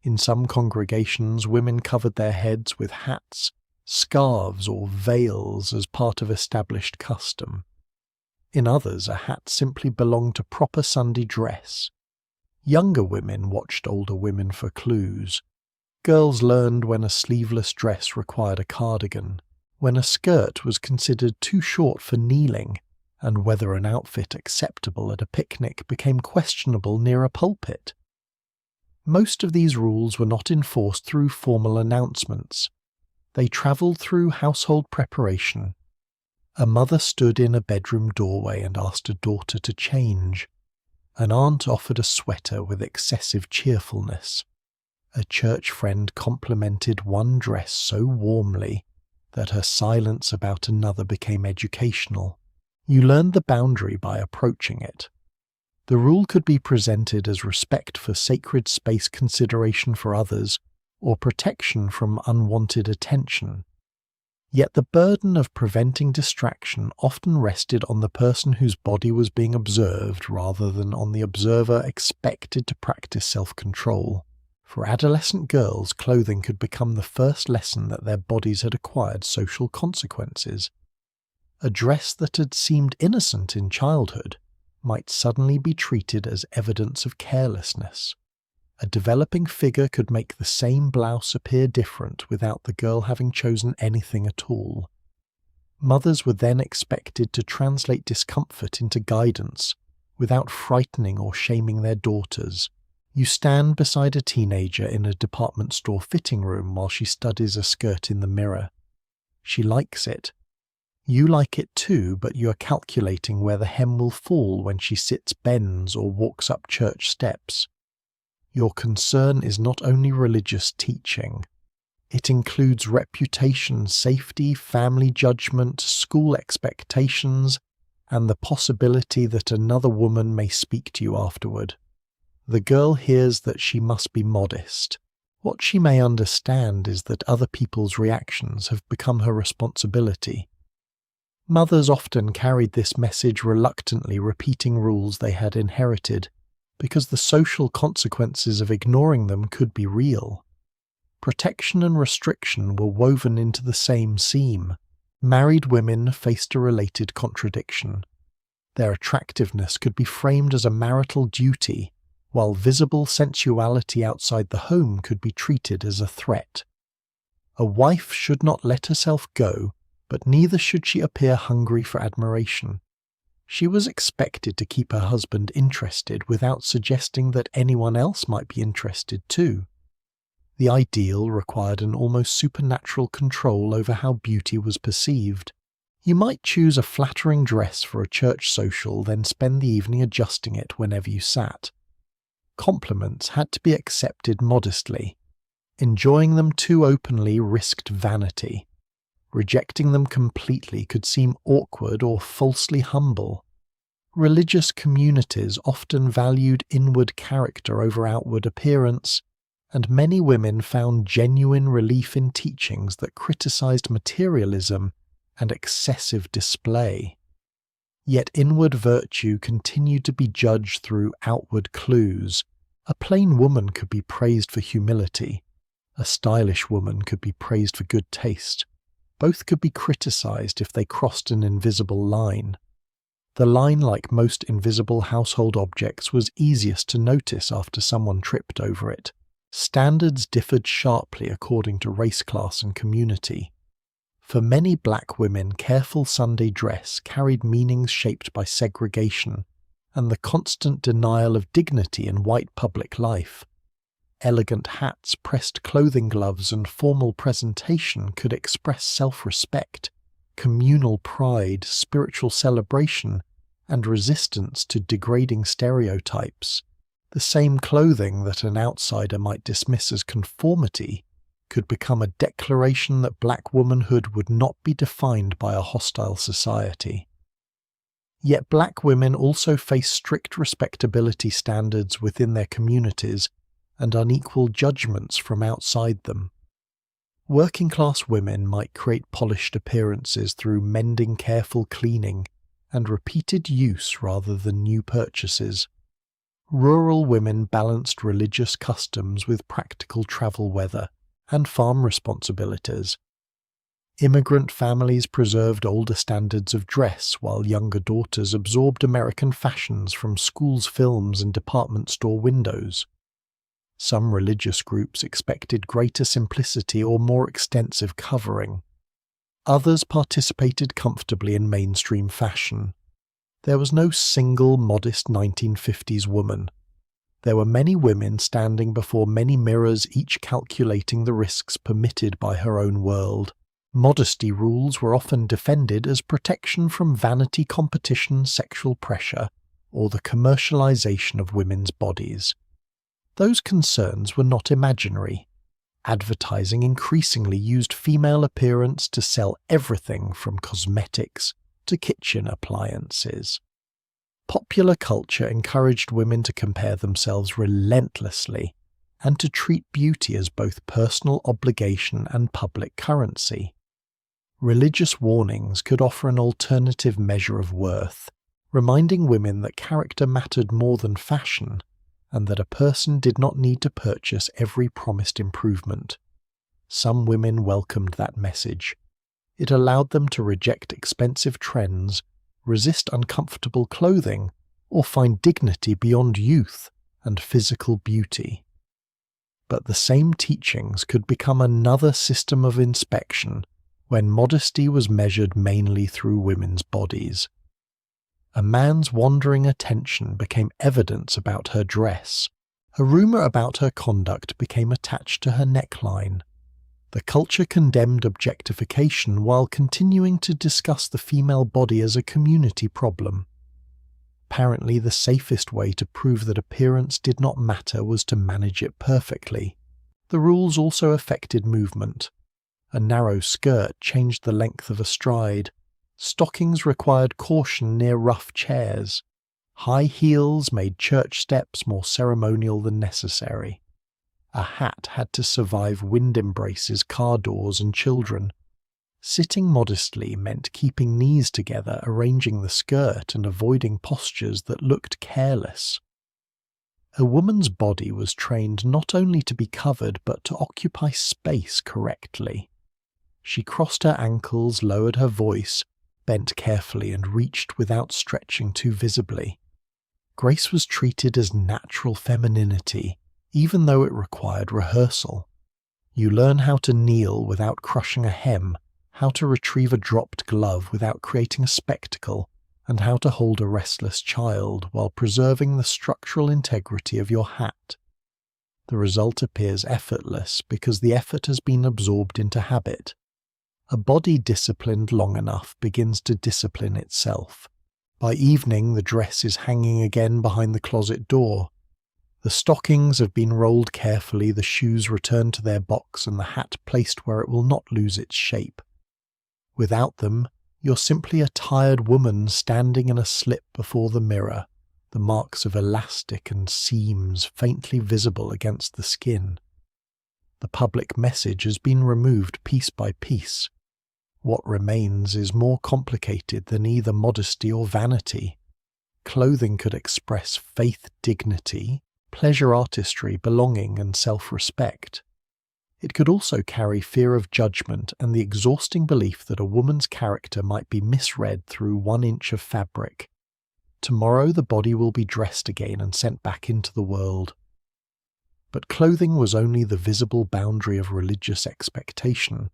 In some congregations, women covered their heads with hats, scarves, or veils as part of established custom. In others, a hat simply belonged to proper Sunday dress. Younger women watched older women for clues. Girls learned when a sleeveless dress required a cardigan, when a skirt was considered too short for kneeling, and whether an outfit acceptable at a picnic became questionable near a pulpit. Most of these rules were not enforced through formal announcements. They travelled through household preparation. A mother stood in a bedroom doorway and asked a daughter to change. An aunt offered a sweater with excessive cheerfulness. A church friend complimented one dress so warmly that her silence about another became educational. You learned the boundary by approaching it. The rule could be presented as respect for sacred space, consideration for others, or protection from unwanted attention. Yet the burden of preventing distraction often rested on the person whose body was being observed rather than on the observer expected to practice self-control. For adolescent girls, clothing could become the first lesson that their bodies had acquired social consequences. A dress that had seemed innocent in childhood might suddenly be treated as evidence of carelessness. A developing figure could make the same blouse appear different without the girl having chosen anything at all. Mothers were then expected to translate discomfort into guidance without frightening or shaming their daughters. You stand beside a teenager in a department store fitting room while she studies a skirt in the mirror. She likes it. You like it too, but you are calculating where the hem will fall when she sits, bends, or walks up church steps. Your concern is not only religious teaching. It includes reputation, safety, family judgment, school expectations, and the possibility that another woman may speak to you afterward. The girl hears that she must be modest. What she may understand is that other people's reactions have become her responsibility. Mothers often carried this message reluctantly, repeating rules they had inherited, because the social consequences of ignoring them could be real. Protection and restriction were woven into the same seam. Married women faced a related contradiction. Their attractiveness could be framed as a marital duty, while visible sensuality outside the home could be treated as a threat. A wife should not let herself go, but neither should she appear hungry for admiration. She was expected to keep her husband interested without suggesting that anyone else might be interested too. The ideal required an almost supernatural control over how beauty was perceived. You might choose a flattering dress for a church social, then spend the evening adjusting it whenever you sat. Compliments had to be accepted modestly. Enjoying them too openly risked vanity. Rejecting them completely could seem awkward or falsely humble. Religious communities often valued inward character over outward appearance, and many women found genuine relief in teachings that criticized materialism and excessive display. Yet inward virtue continued to be judged through outward clues. A plain woman could be praised for humility. A stylish woman could be praised for good taste. Both could be criticized if they crossed an invisible line. The line, like most invisible household objects, was easiest to notice after someone tripped over it. Standards differed sharply according to race, class, and community. For many black women, careful Sunday dress carried meanings shaped by segregation and the constant denial of dignity in white public life. elegant hats, pressed clothing gloves, and formal presentation could express self-respect, communal pride, spiritual celebration, and resistance to degrading stereotypes, the same clothing that an outsider might dismiss as conformity could become a declaration that black womanhood would not be defined by a hostile society. Yet black women also face strict respectability standards within their communities and unequal judgments from outside them. Working-class women might create polished appearances through mending, careful cleaning, and repeated use rather than new purchases. Rural women balanced religious customs with practical travel weather and farm responsibilities. Immigrant families preserved older standards of dress, while younger daughters absorbed American fashions from schools' films and department store windows. Some religious groups expected greater simplicity or more extensive covering. Others participated comfortably in mainstream fashion. There was no single modest 1950s woman. There were many women standing before many mirrors, each calculating the risks permitted by her own world. Modesty rules were often defended as protection from vanity, competition, sexual pressure, or the commercialization of women's bodies. Those concerns were not imaginary. Advertising increasingly used female appearance to sell everything from cosmetics to kitchen appliances. Popular culture encouraged women to compare themselves relentlessly and to treat beauty as both personal obligation and public currency. Religious warnings could offer an alternative measure of worth, reminding women that character mattered more than fashion, and that a person did not need to purchase every promised improvement. Some women welcomed that message. It allowed them to reject expensive trends, resist uncomfortable clothing, or find dignity beyond youth and physical beauty. But the same teachings could become another system of inspection when modesty was measured mainly through women's bodies. A man's wandering attention became evidence about her dress. A rumor about her conduct became attached to her neckline. The culture condemned objectification while continuing to discuss the female body as a community problem. Apparently, the safest way to prove that appearance did not matter was to manage it perfectly. The rules also affected movement. A narrow skirt changed the length of a stride. Stockings required caution near rough chairs. High heels made church steps more ceremonial than necessary. A hat had to survive wind embraces, car doors, and children. Sitting modestly meant keeping knees together, arranging the skirt, and avoiding postures that looked careless. A woman's body was trained not only to be covered but to occupy space correctly. She crossed her ankles, lowered her voice, bent carefully, and reached without stretching too visibly. Grace was treated as natural femininity, even though it required rehearsal. You learn how to kneel without crushing a hem, how to retrieve a dropped glove without creating a spectacle, and how to hold a restless child while preserving the structural integrity of your hat. The result appears effortless because the effort has been absorbed into habit. A body disciplined long enough begins to discipline itself. By evening, the dress is hanging again behind the closet door. The stockings have been rolled carefully, the shoes returned to their box, and the hat placed where it will not lose its shape. Without them, you're simply a tired woman standing in a slip before the mirror, the marks of elastic and seams faintly visible against the skin. The public message has been removed piece by piece. What remains is more complicated than either modesty or vanity. Clothing could express faith, dignity, pleasure, artistry, belonging, and self-respect. It could also carry fear of judgment and the exhausting belief that a woman's character might be misread through 1 inch of fabric. Tomorrow the body will be dressed again and sent back into the world. But clothing was only the visible boundary of religious expectation.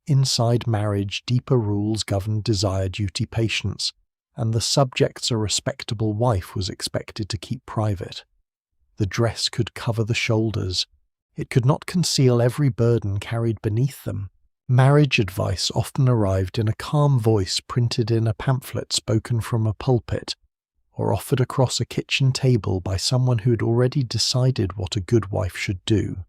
Inside marriage, deeper rules governed desire, duty, patience, and the subjects a respectable wife was expected to keep private. The dress could cover the shoulders, It could not conceal every burden carried beneath them. Marriage advice often arrived in a calm voice printed in a pamphlet spoken from a pulpit, or offered across a kitchen table by someone who had already decided what a good wife should do.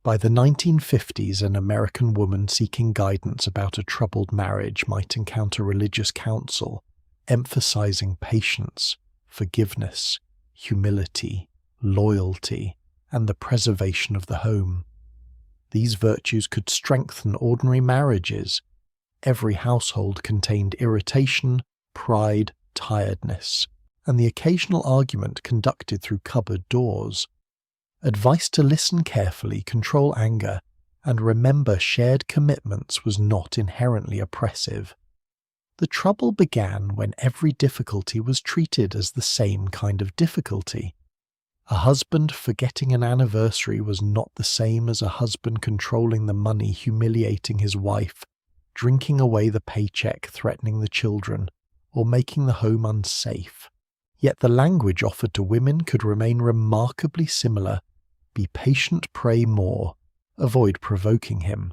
By the 1950s, an American woman seeking guidance about a troubled marriage might encounter religious counsel, emphasizing patience, forgiveness, humility, loyalty, and the preservation of the home. These virtues could strengthen ordinary marriages. Every household contained irritation, pride, tiredness, and the occasional argument conducted through cupboard doors. Advice to listen carefully, control anger, and remember shared commitments was not inherently oppressive. The trouble began when every difficulty was treated as the same kind of difficulty. A husband forgetting an anniversary was not the same as a husband controlling the money, humiliating his wife, drinking away the paycheck, threatening the children, or making the home unsafe. Yet the language offered to women could remain remarkably similar. Be patient, pray more. Avoid provoking him.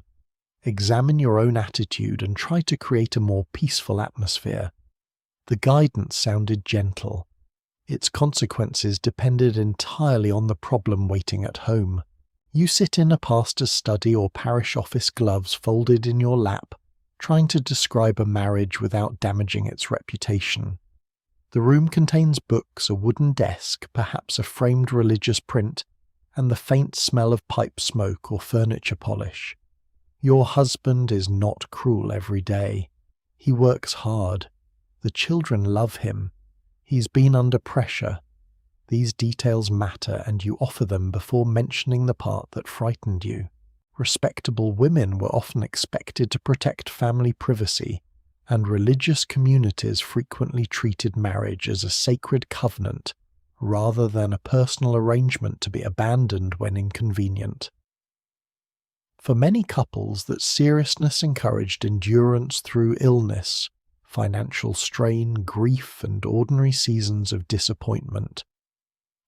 Examine your own attitude and try to create a more peaceful atmosphere. The guidance sounded gentle. Its consequences depended entirely on the problem waiting at home. You sit in a pastor's study or parish office, gloves folded in your lap, trying to describe a marriage without damaging its reputation. The room contains books, a wooden desk, perhaps a framed religious print, and the faint smell of pipe smoke or furniture polish. Your husband is not cruel every day. He works hard. The children love him. He's been under pressure. These details matter, and you offer them before mentioning the part that frightened you. Respectable women were often expected to protect family privacy, and religious communities frequently treated marriage as a sacred covenant rather than a personal arrangement to be abandoned when inconvenient. For many couples, that seriousness encouraged endurance through illness, financial strain, grief, and ordinary seasons of disappointment.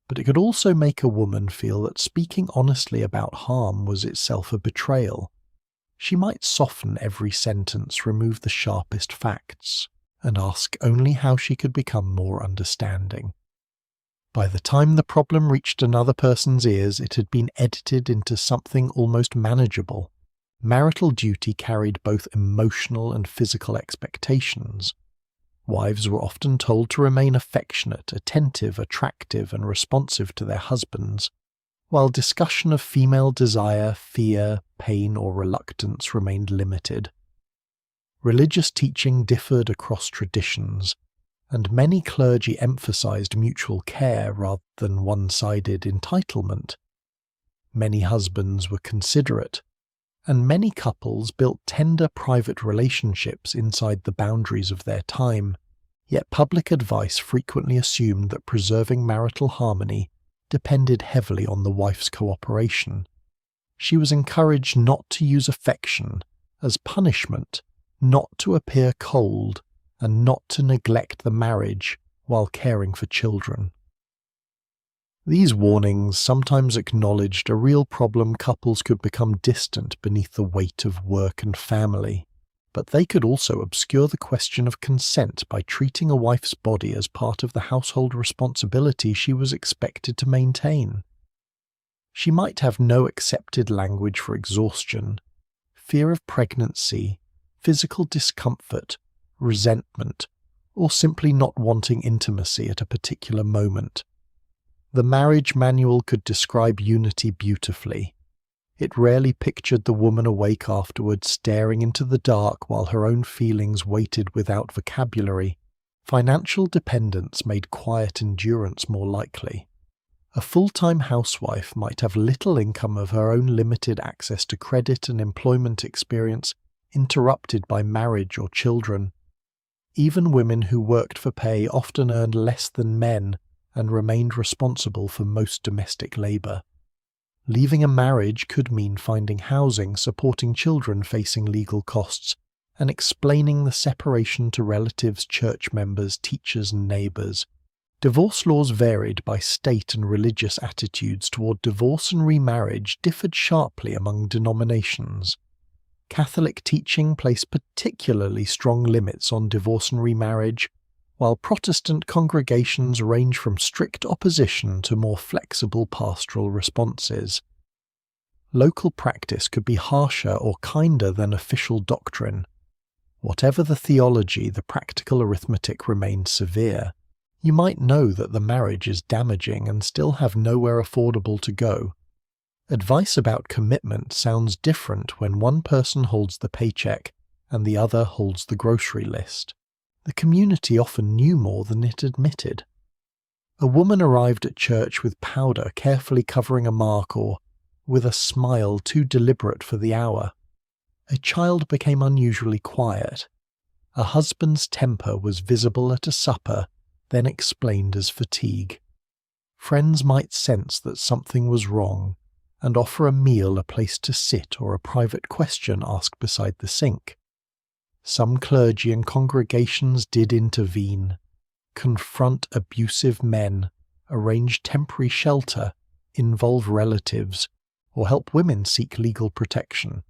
But it could also make a woman feel that speaking honestly about harm was itself a betrayal. She might soften every sentence, remove the sharpest facts, and ask only how she could become more understanding. By the time the problem reached another person's ears, it had been edited into something almost manageable. Marital duty carried both emotional and physical expectations. Wives were often told to remain affectionate, attentive, attractive, and responsive to their husbands, while discussion of female desire, fear, pain, or reluctance remained limited. Religious teaching differed across traditions, and many clergy emphasized mutual care rather than one-sided entitlement. Many husbands were considerate, and many couples built tender private relationships inside the boundaries of their time, yet public advice frequently assumed that preserving marital harmony depended heavily on the wife's cooperation. She was encouraged not to use affection as punishment, not to appear cold, and not to neglect the marriage while caring for children. These warnings sometimes acknowledged a real problem: couples could become distant beneath the weight of work and family, but they could also obscure the question of consent by treating a wife's body as part of the household responsibility she was expected to maintain. She might have no accepted language for exhaustion, fear of pregnancy, physical discomfort, resentment, or simply not wanting intimacy at a particular moment. The marriage manual could describe unity beautifully. It rarely pictured the woman awake afterwards, staring into the dark while her own feelings waited without vocabulary. Financial dependence made quiet endurance more likely. A full-time housewife might have little income of her own, limited access to credit and employment experience, interrupted by marriage or children. Even women who worked for pay often earned less than men and remained responsible for most domestic labor. Leaving a marriage could mean finding housing, supporting children facing legal costs, and explaining the separation to relatives, church members, teachers, and neighbors. Divorce laws varied by state, and religious attitudes toward divorce and remarriage differed sharply among denominations. Catholic teaching placed particularly strong limits on divorce and remarriage, while Protestant congregations range from strict opposition to more flexible pastoral responses. Local practice could be harsher or kinder than official doctrine. Whatever the theology, the practical arithmetic remained severe. You might know that the marriage is damaging and still have nowhere affordable to go. Advice about commitment sounds different when one person holds the paycheck and the other holds the grocery list. The community often knew more than it admitted. A woman arrived at church with powder carefully covering a mark, or with a smile too deliberate for the hour. A child became unusually quiet. A husband's temper was visible at a supper, then explained as fatigue. Friends might sense that something was wrong, and offer a meal, a place to sit, or a private question asked beside the sink. Some clergy and congregations did intervene, confront abusive men, arrange temporary shelter, involve relatives, or help women seek legal protection.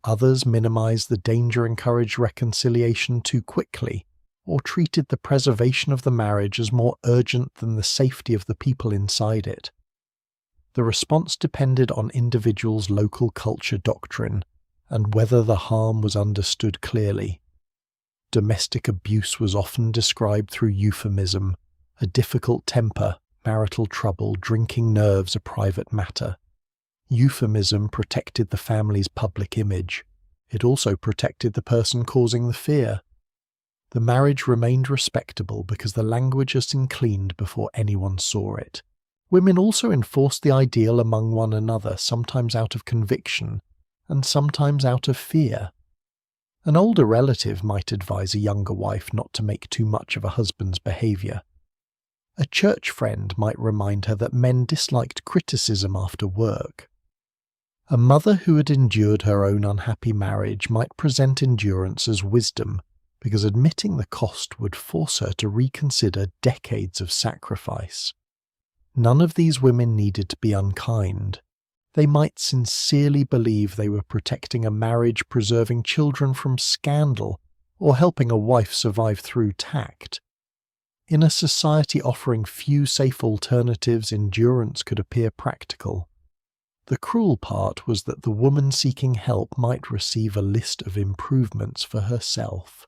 Others minimized the danger, encouraged reconciliation too quickly, or treated the preservation of the marriage as more urgent than the safety of the people inside it. The response depended on individuals' local culture doctrine and whether the harm was understood clearly. Domestic abuse was often described through euphemism: a difficult temper, marital trouble, drinking nerves, a private matter. Euphemism protected the family's public image. It also protected the person causing the fear. The marriage remained respectable because the language had been cleaned before anyone saw it. Women also enforced the ideal among one another, sometimes out of conviction, and sometimes out of fear. An older relative might advise a younger wife not to make too much of a husband's behavior. A church friend might remind her that men disliked criticism after work. A mother who had endured her own unhappy marriage might present endurance as wisdom, because admitting the cost would force her to reconsider decades of sacrifice. None of these women needed to be unkind. They might sincerely believe they were protecting a marriage, preserving children from scandal, or helping a wife survive through tact. In a society offering few safe alternatives, endurance could appear practical. The cruel part was that the woman seeking help might receive a list of improvements for herself.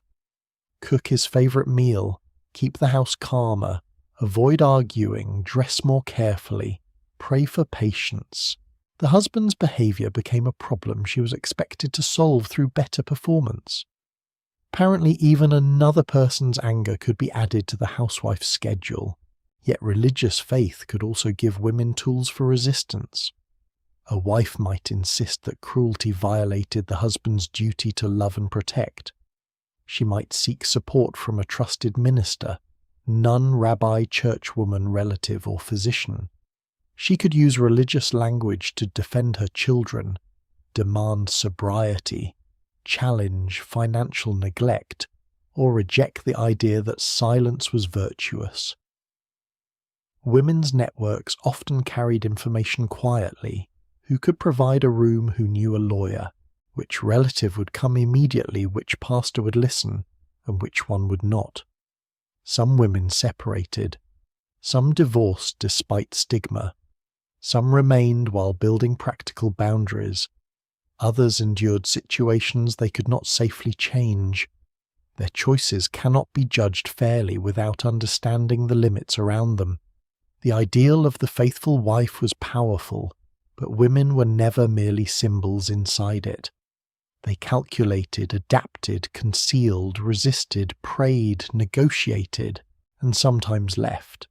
Cook his favorite meal, keep the house calmer, avoid arguing, dress more carefully, pray for patience. The husband's behavior became a problem she was expected to solve through better performance. Apparently, even another person's anger could be added to the housewife's schedule, yet religious faith could also give women tools for resistance. A wife might insist that cruelty violated the husband's duty to love and protect. She might seek support from a trusted minister, nun, rabbi, churchwoman, relative, or physician. She could use religious language to defend her children, demand sobriety, challenge financial neglect, or reject the idea that silence was virtuous. Women's networks often carried information quietly. Who could provide a room, who knew a lawyer, which relative would come immediately, which pastor would listen, and which one would not. Some women separated. Some divorced despite stigma. Some remained while building practical boundaries. Others endured situations they could not safely change. Their choices cannot be judged fairly without understanding the limits around them. The ideal of the faithful wife was powerful, but women were never merely symbols inside it. They calculated, adapted, concealed, resisted, prayed, negotiated, and sometimes left.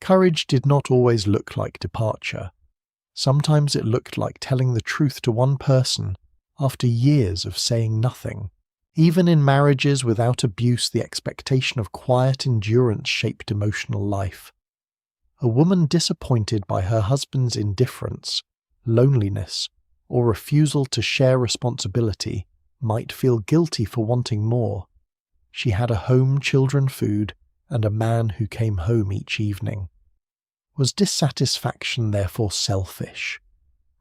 Courage did not always look like departure. Sometimes it looked like telling the truth to one person after years of saying nothing. Even in marriages without abuse, the expectation of quiet endurance shaped emotional life. A woman disappointed by her husband's indifference, loneliness, or refusal to share responsibility might feel guilty for wanting more. She had a home, children, food, and a man who came home each evening. Was dissatisfaction therefore selfish?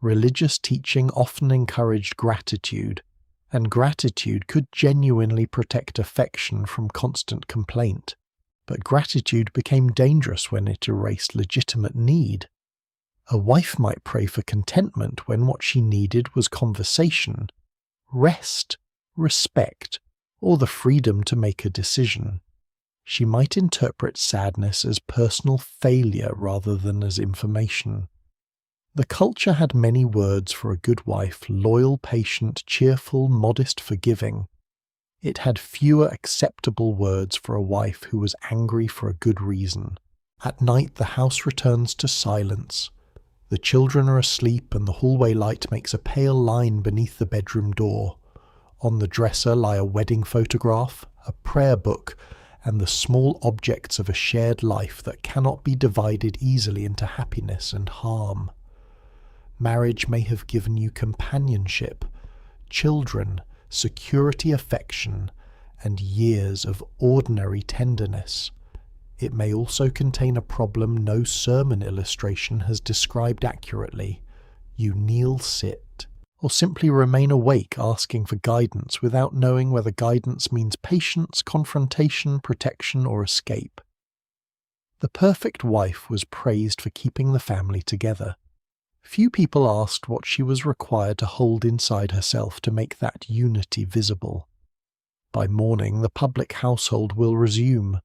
Religious teaching often encouraged gratitude, and gratitude could genuinely protect affection from constant complaint. But gratitude became dangerous when it erased legitimate need. A wife might pray for contentment when what she needed was conversation, rest, respect, or the freedom to make a decision. She might interpret sadness as personal failure rather than as information. The culture had many words for a good wife: loyal, patient, cheerful, modest, forgiving. It had fewer acceptable words for a wife who was angry for a good reason. At night the house returns to silence. The children are asleep and the hallway light makes a pale line beneath the bedroom door. On the dresser lie a wedding photograph, a prayer book, and the small objects of a shared life that cannot be divided easily into happiness and harm. Marriage may have given you companionship, children, security, affection, and years of ordinary tenderness. It may also contain a problem no sermon illustration has described accurately. You kneel, sit, or simply remain awake asking for guidance without knowing whether guidance means patience, confrontation, protection, or escape. The perfect wife was praised for keeping the family together. Few people asked what she was required to hold inside herself to make that unity visible. By morning, the public household will resume.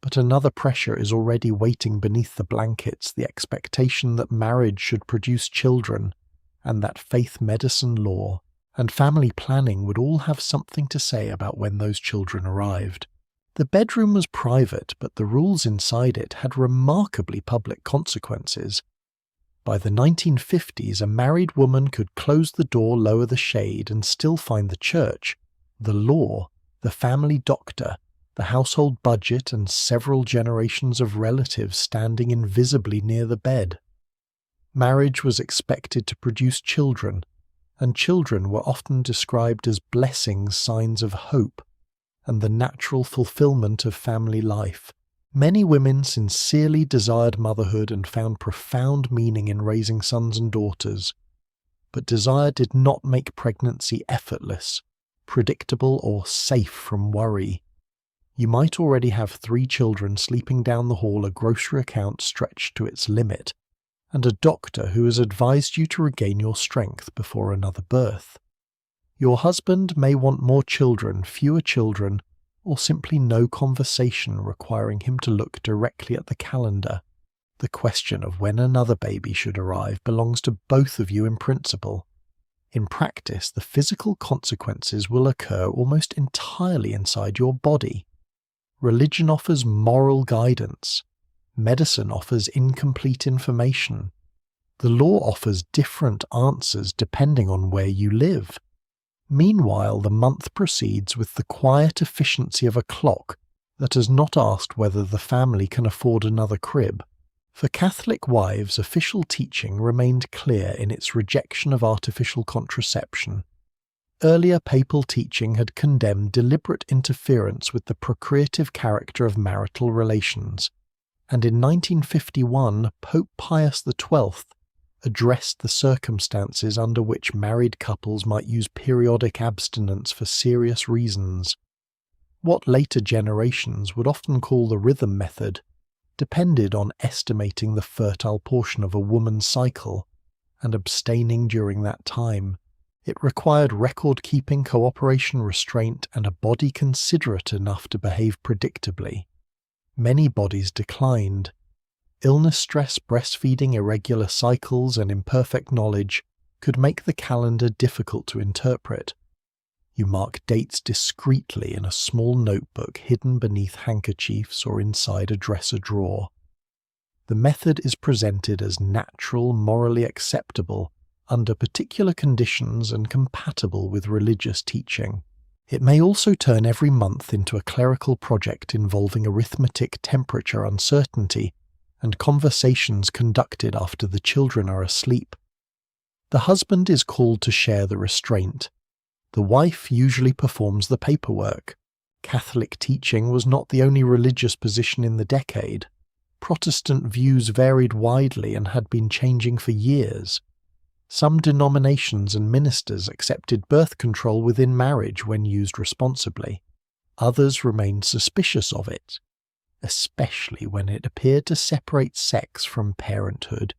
But another pressure is already waiting beneath the blankets, the expectation that marriage should produce children, and that faith, medicine, law, and family planning would all have something to say about when those children arrived. The bedroom was private, but the rules inside it had remarkably public consequences. By the 1950s, a married woman could close the door, lower the shade, and still find the church, the law, the family doctor, the household budget, and several generations of relatives standing invisibly near the bed. Marriage was expected to produce children, and children were often described as blessings, signs of hope, and the natural fulfillment of family life. Many women sincerely desired motherhood and found profound meaning in raising sons and daughters, but desire did not make pregnancy effortless, predictable, or safe from worry. You might already have 3 children sleeping down the hall, a grocery account stretched to its limit, and a doctor who has advised you to regain your strength before another birth. Your husband may want more children, fewer children, or simply no conversation, requiring him to look directly at the calendar. The question of when another baby should arrive belongs to both of you in principle. In practice, the physical consequences will occur almost entirely inside your body. Religion offers moral guidance. Medicine offers incomplete information. The law offers different answers depending on where you live. Meanwhile, the month proceeds with the quiet efficiency of a clock that has not asked whether the family can afford another crib. For Catholic wives, official teaching remained clear in its rejection of artificial contraception. Earlier papal teaching had condemned deliberate interference with the procreative character of marital relations, and in 1951 Pope Pius XII addressed the circumstances under which married couples might use periodic abstinence for serious reasons. What later generations would often call the rhythm method depended on estimating the fertile portion of a woman's cycle and abstaining during that time. It required record-keeping, cooperation, restraint, and a body considerate enough to behave predictably. Many bodies declined. Illness, stress, breastfeeding, irregular cycles, and imperfect knowledge could make the calendar difficult to interpret. You mark dates discreetly in a small notebook hidden beneath handkerchiefs or inside a dresser drawer. The method is presented as natural, morally acceptable, under particular conditions and compatible with religious teaching. It may also turn every month into a clerical project involving arithmetic, temperature, uncertainty, and conversations conducted after the children are asleep. The husband is called to share the restraint. The wife usually performs the paperwork. Catholic teaching was not the only religious position in the decade. Protestant views varied widely and had been changing for years. Some denominations and ministers accepted birth control within marriage when used responsibly. Others remained suspicious of it, especially when it appeared to separate sex from parenthood,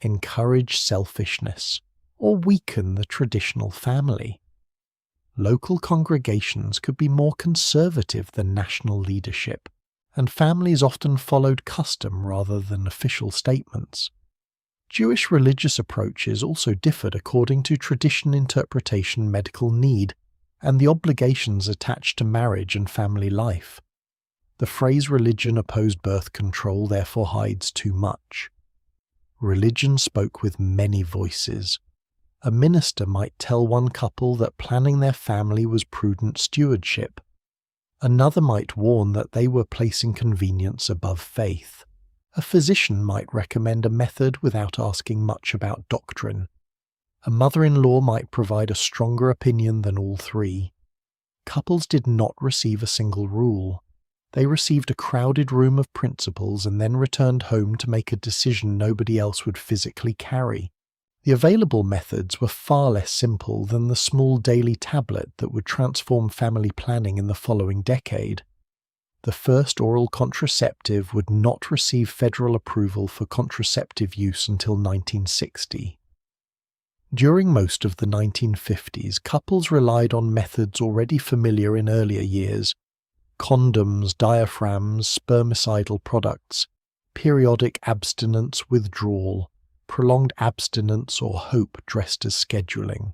encourage selfishness, or weaken the traditional family. Local congregations could be more conservative than national leadership, and families often followed custom rather than official statements. Jewish religious approaches also differed according to tradition, interpretation, medical need, and the obligations attached to marriage and family life. The phrase religion opposed birth control therefore hides too much. Religion spoke with many voices. A minister might tell one couple that planning their family was prudent stewardship. Another might warn that they were placing convenience above faith. A physician might recommend a method without asking much about doctrine. A mother-in-law might provide a stronger opinion than all three. Couples did not receive a single rule. They received a crowded room of principles and then returned home to make a decision nobody else would physically carry. The available methods were far less simple than the small daily tablet that would transform family planning in the following decade. The first oral contraceptive would not receive federal approval for contraceptive use until 1960. During most of the 1950s, couples relied on methods already familiar in earlier years: condoms, diaphragms, spermicidal products, periodic abstinence withdrawal, prolonged abstinence, or hope dressed as scheduling.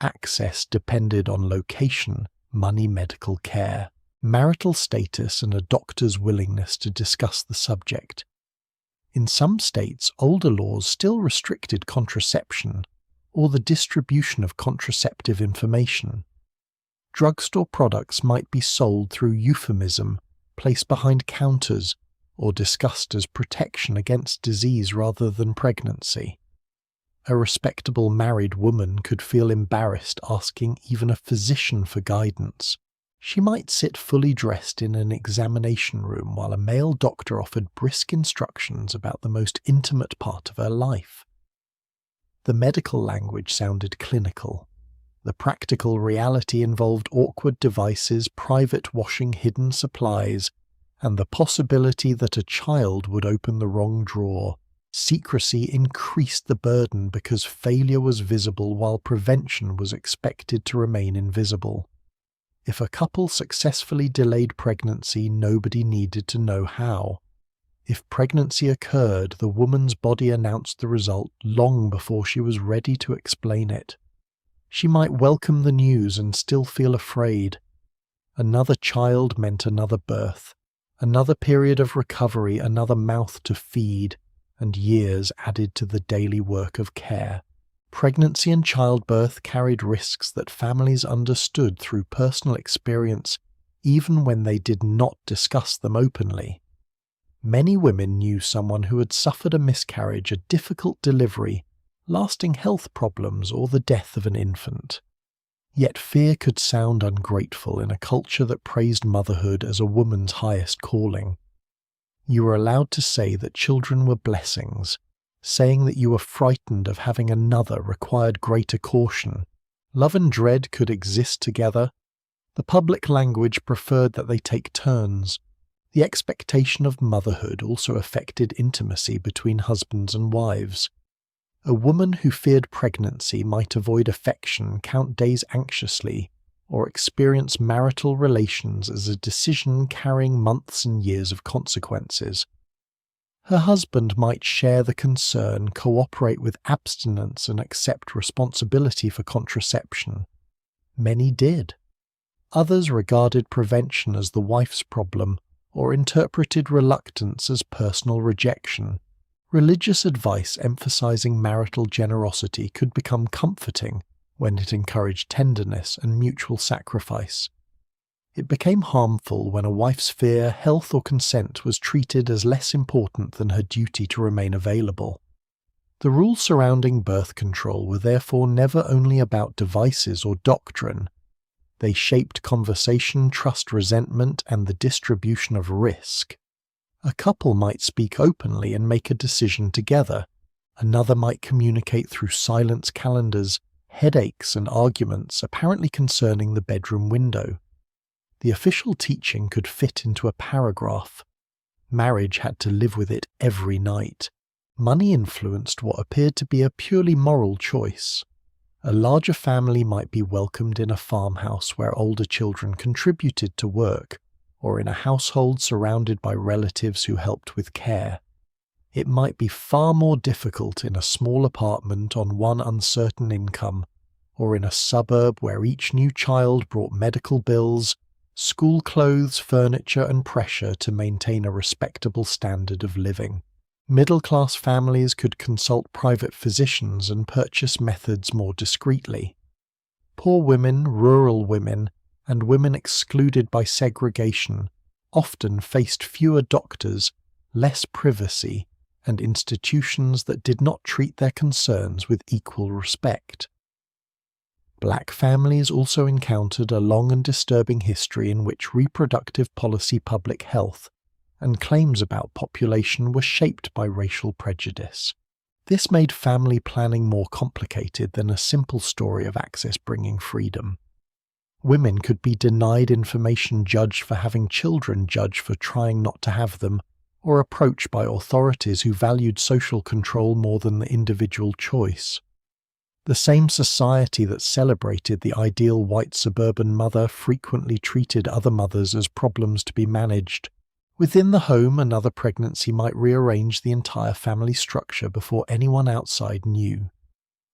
Access depended on location, money, medical care, marital status, and a doctor's willingness to discuss the subject. In some states, older laws still restricted contraception or the distribution of contraceptive information. Drugstore products might be sold through euphemism, placed behind counters, or discussed as protection against disease rather than pregnancy. A respectable married woman could feel embarrassed asking even a physician for guidance. She might sit fully dressed in an examination room while a male doctor offered brisk instructions about the most intimate part of her life. The medical language sounded clinical. The practical reality involved awkward devices, private washing, hidden supplies, and the possibility that a child would open the wrong drawer. Secrecy increased the burden because failure was visible while prevention was expected to remain invisible. If a couple successfully delayed pregnancy, nobody needed to know how. If pregnancy occurred, the woman's body announced the result long before she was ready to explain it. She might welcome the news and still feel afraid. Another child meant another birth, another period of recovery, another mouth to feed, and years added to the daily work of care. Pregnancy and childbirth carried risks that families understood through personal experience, even when they did not discuss them openly. Many women knew someone who had suffered a miscarriage, a difficult delivery, lasting health problems, or the death of an infant. Yet fear could sound ungrateful in a culture that praised motherhood as a woman's highest calling. You were allowed to say that children were blessings. Saying that you were frightened of having another required greater caution. Love and dread could exist together. The public language preferred that they take turns. The expectation of motherhood also affected intimacy between husbands and wives. A woman who feared pregnancy might avoid affection, count days anxiously, or experience marital relations as a decision carrying months and years of consequences. Her husband might share the concern, cooperate with abstinence, and accept responsibility for contraception. Many did. Others regarded prevention as the wife's problem, or interpreted reluctance as personal rejection. Religious advice emphasizing marital generosity could become comforting when it encouraged tenderness and mutual sacrifice. It became harmful when a wife's fear, health, or consent was treated as less important than her duty to remain available. The rules surrounding birth control were therefore never only about devices or doctrine. They shaped conversation, trust, resentment, and the distribution of risk. A couple might speak openly and make a decision together. Another might communicate through silence calendars, headaches, and arguments apparently concerning the bedroom window. The official teaching could fit into a paragraph. Marriage had to live with it every night. Money influenced what appeared to be a purely moral choice. A larger family might be welcomed in a farmhouse where older children contributed to work, or in a household surrounded by relatives who helped with care. It might be far more difficult in a small apartment on one uncertain income, or in a suburb where each new child brought medical bills, school clothes, furniture, and pressure to maintain a respectable standard of living. Middle-class families could consult private physicians and purchase methods more discreetly. Poor women, rural women, and women excluded by segregation often faced fewer doctors, less privacy, and institutions that did not treat their concerns with equal respect. Black families also encountered a long and disturbing history in which reproductive policy, public health, and claims about population were shaped by racial prejudice. This made family planning more complicated than a simple story of access bringing freedom. Women could be denied information, judged for having children, judged for trying not to have them, or approached by authorities who valued social control more than the individual choice. The same society that celebrated the ideal white suburban mother frequently treated other mothers as problems to be managed. Within the home, another pregnancy might rearrange the entire family structure before anyone outside knew.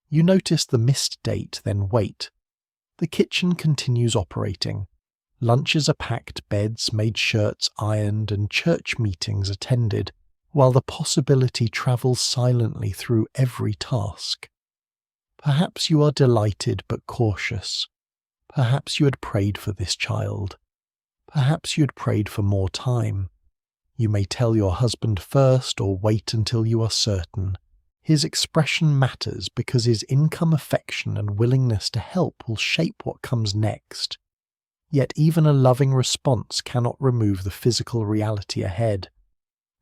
You notice the missed date, then wait. The kitchen continues operating. Lunches are packed, beds made, shirts ironed, and church meetings attended, while the possibility travels silently through every task. Perhaps you are delighted but cautious. Perhaps you had prayed for this child. Perhaps you had prayed for more time. You may tell your husband first or wait until you are certain. His expression matters because his income, affection, and willingness to help will shape what comes next. Yet even a loving response cannot remove the physical reality ahead.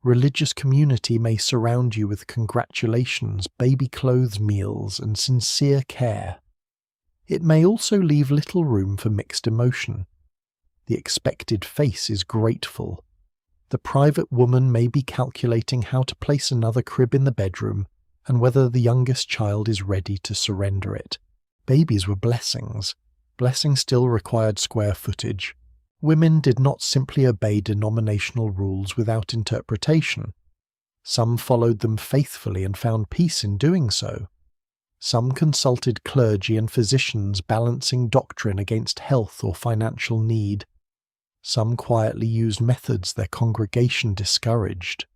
Religious community may surround you with congratulations, baby clothes, meals, and sincere care. It may also leave little room for mixed emotion. The expected face is grateful. The private woman may be calculating how to place another crib in the bedroom and whether the youngest child is ready to surrender it. Babies were blessings. Blessings still required square footage. Women did not simply obey denominational rules without interpretation. Some followed them faithfully and found peace in doing so. Some consulted clergy and physicians, balancing doctrine against health or financial need. Some quietly used methods their congregation discouraged.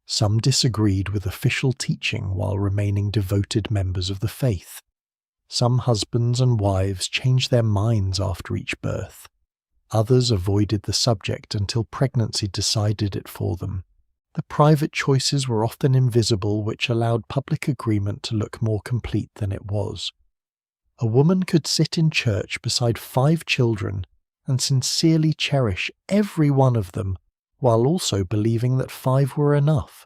Some disagreed with official teaching while remaining devoted members of the faith. Some husbands and wives changed their minds after each birth. Others avoided the subject until pregnancy decided it for them. The private choices were often invisible, which allowed public agreement to look more complete than it was. A woman could sit in church beside 5 children and sincerely cherish every one of them, while also believing that 5 were enough.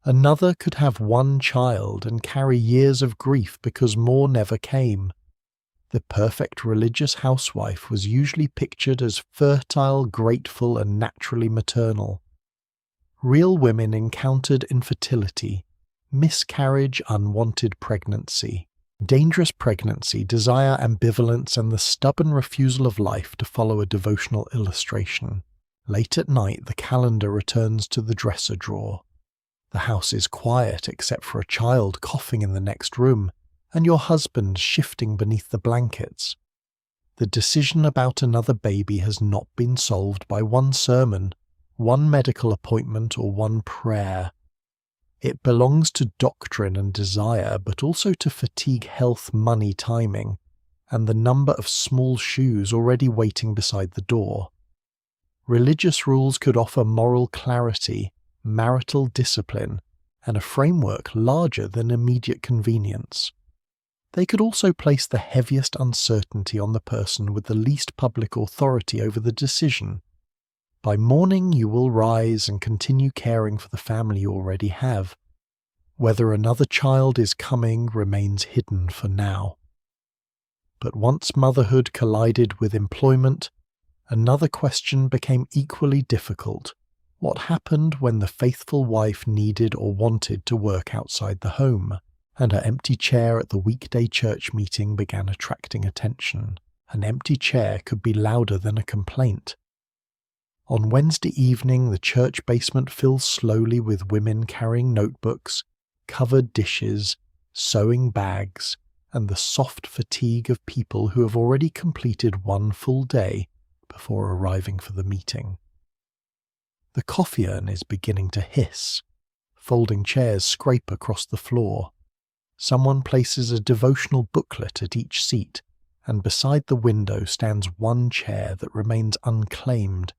Another could have 1 child and carry years of grief because more never came. The perfect religious housewife was usually pictured as fertile, grateful, and naturally maternal. Real women encountered infertility, miscarriage, unwanted pregnancy, dangerous pregnancy, desire, ambivalence, and the stubborn refusal of life to follow a devotional illustration. Late at night, the calendar returns to the dresser drawer. The house is quiet except for a child coughing in the next room, and your husband shifting beneath the blankets. The decision about another baby has not been solved by one sermon, one medical appointment, or one prayer. It belongs to doctrine and desire, but also to fatigue, health, money, timing, and the number of small shoes already waiting beside the door. Religious rules could offer moral clarity, marital discipline, and a framework larger than immediate convenience. They could also place the heaviest uncertainty on the person with the least public authority over the decision. By morning you will rise and continue caring for the family you already have. Whether another child is coming remains hidden for now. But once motherhood collided with employment, another question became equally difficult. What happened when the faithful wife needed or wanted to work outside the home, and her empty chair at the weekday church meeting began attracting attention? An empty chair could be louder than a complaint. On Wednesday evening, the church basement fills slowly with women carrying notebooks, covered dishes, sewing bags, and the soft fatigue of people who have already completed one full day before arriving for the meeting. The coffee urn is beginning to hiss. Folding chairs scrape across the floor. Someone places a devotional booklet at each seat, and beside the window stands one chair that remains unclaimed.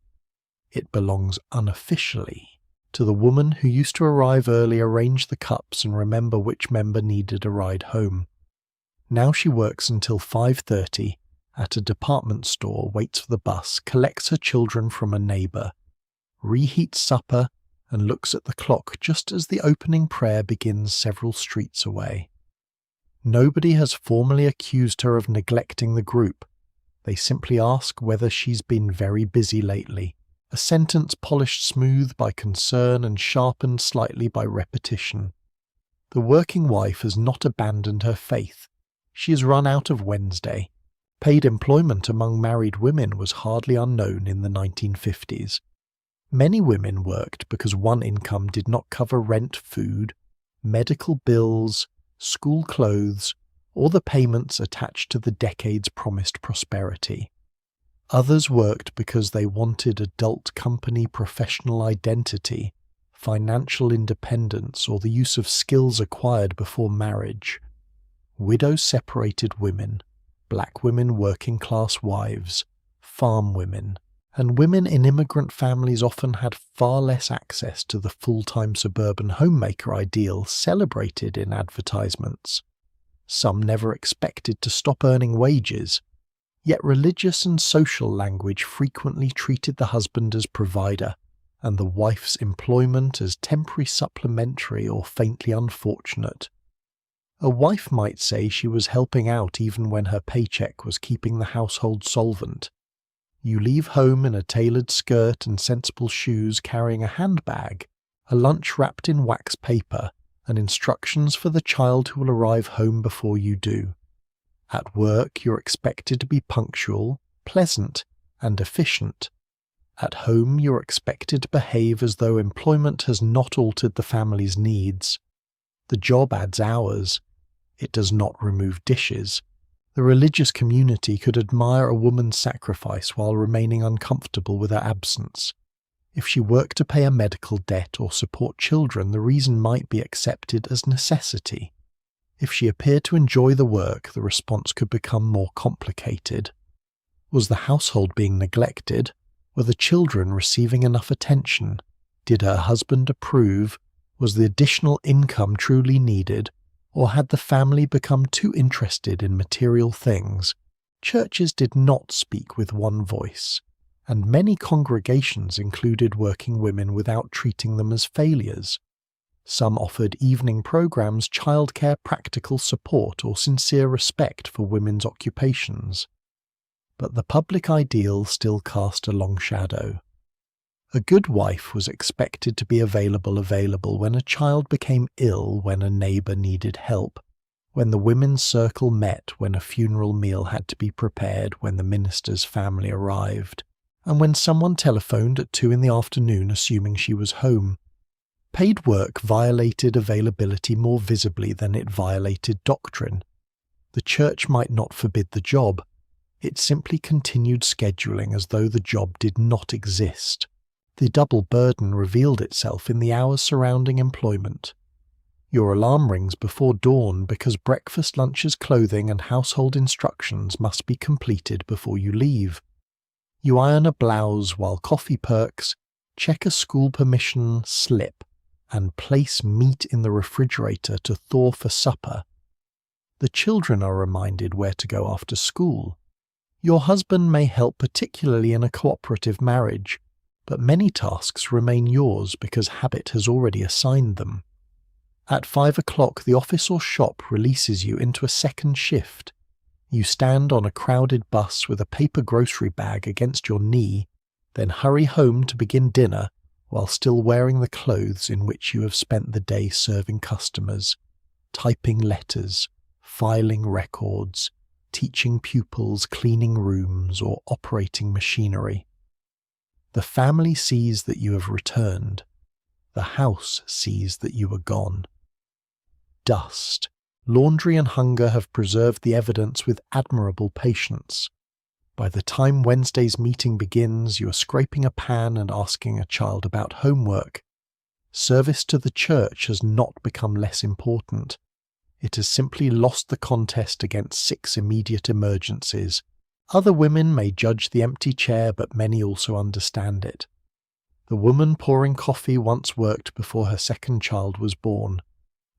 It belongs unofficially to the woman who used to arrive early, arrange the cups, and remember which member needed a ride home. Now she works until 5:30 at a department store, waits for the bus, collects her children from a neighbour, reheats supper, and looks at the clock just as the opening prayer begins several streets away. Nobody has formally accused her of neglecting the group. They simply ask whether she's been very busy lately, a sentence polished smooth by concern and sharpened slightly by repetition. The working wife has not abandoned her faith. She has run out of Wednesday. Paid employment among married women was hardly unknown in the 1950s. Many women worked because one income did not cover rent, food, medical bills, school clothes, or the payments attached to the decade's promised prosperity. Others worked because they wanted adult company professional identity, financial independence, or the use of skills acquired before marriage. Widow-separated women, black women, working-class wives, farm women, and women in immigrant families often had far less access to the full-time suburban homemaker ideal celebrated in advertisements. Some never expected to stop earning wages, yet religious and social language frequently treated the husband as provider, and the wife's employment as temporary supplementary or faintly unfortunate. A wife might say she was helping out even when her paycheck was keeping the household solvent. You leave home in a tailored skirt and sensible shoes, carrying a handbag, a lunch wrapped in wax paper, and instructions for the child who will arrive home before you do. At work, you're expected to be punctual, pleasant, and efficient. At home, you're expected to behave as though employment has not altered the family's needs. The job adds hours. It does not remove dishes. The religious community could admire a woman's sacrifice while remaining uncomfortable with her absence. If she worked to pay a medical debt or support children, the reason might be accepted as necessity. If she appeared to enjoy the work, the response could become more complicated. Was the household being neglected? Were the children receiving enough attention? Did her husband approve? Was the additional income truly needed? Or had the family become too interested in material things? Churches did not speak with one voice, and many congregations included working women without treating them as failures. Some offered evening programs, childcare, practical support, or sincere respect for women's occupations. But the public ideal still cast a long shadow. A good wife was expected to be available when a child became ill, when a neighbour needed help, when the women's circle met, when a funeral meal had to be prepared, when the minister's family arrived, and when someone telephoned at 2 p.m. assuming she was home. Paid work violated availability more visibly than it violated doctrine. The church might not forbid the job. It simply continued scheduling as though the job did not exist. The double burden revealed itself in the hours surrounding employment. Your alarm rings before dawn because breakfast, lunches, clothing, and household instructions must be completed before you leave. You iron a blouse while coffee perks, check a school permission slip, and place meat in the refrigerator to thaw for supper. The children are reminded where to go after school. Your husband may help, particularly in a cooperative marriage, but many tasks remain yours because habit has already assigned them. At 5 o'clock, the office or shop releases you into a second shift. You stand on a crowded bus with a paper grocery bag against your knee, then hurry home to begin dinner while still wearing the clothes in which you have spent the day serving customers, typing letters, filing records, teaching pupils, cleaning rooms, or operating machinery. The family sees that you have returned. The house sees that you are gone. Dust, laundry and hunger have preserved the evidence with admirable patience. By the time Wednesday's meeting begins, you are scraping a pan and asking a child about homework. Service to the church has not become less important. It has simply lost the contest against 6 immediate emergencies. Other women may judge the empty chair, but many also understand it. The woman pouring coffee once worked before her second child was born.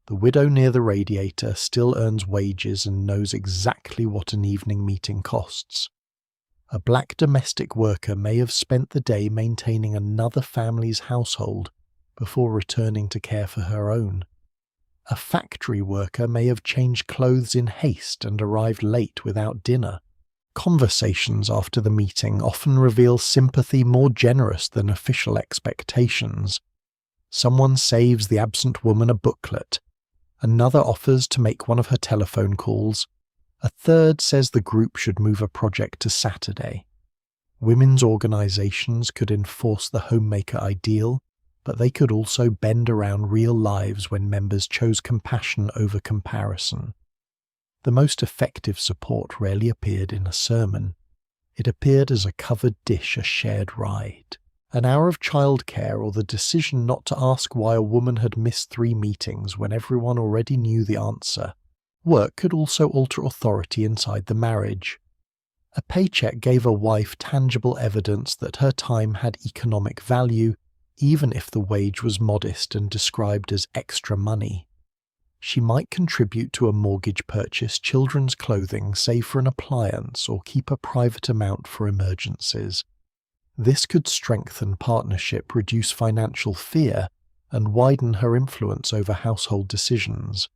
The widow near the radiator still earns wages and knows exactly what an evening meeting costs. A black domestic worker may have spent the day maintaining another family's household before returning to care for her own. A factory worker may have changed clothes in haste and arrived late without dinner. Conversations after the meeting often reveal sympathy more generous than official expectations. Someone saves the absent woman a booklet. Another offers to make one of her telephone calls. A third says the group should move a project to Saturday. Women's organizations could enforce the homemaker ideal, but they could also bend around real lives when members chose compassion over comparison. The most effective support rarely appeared in a sermon. It appeared as a covered dish, a shared ride. An hour of childcare, or the decision not to ask why a woman had missed 3 meetings when everyone already knew the answer. Work could also alter authority inside the marriage. A paycheck gave a wife tangible evidence that her time had economic value, even if the wage was modest and described as extra money. She might contribute to a mortgage purchase, children's clothing, save for an appliance, or keep a private amount for emergencies. This could strengthen partnership, reduce financial fear, and widen her influence over household decisions.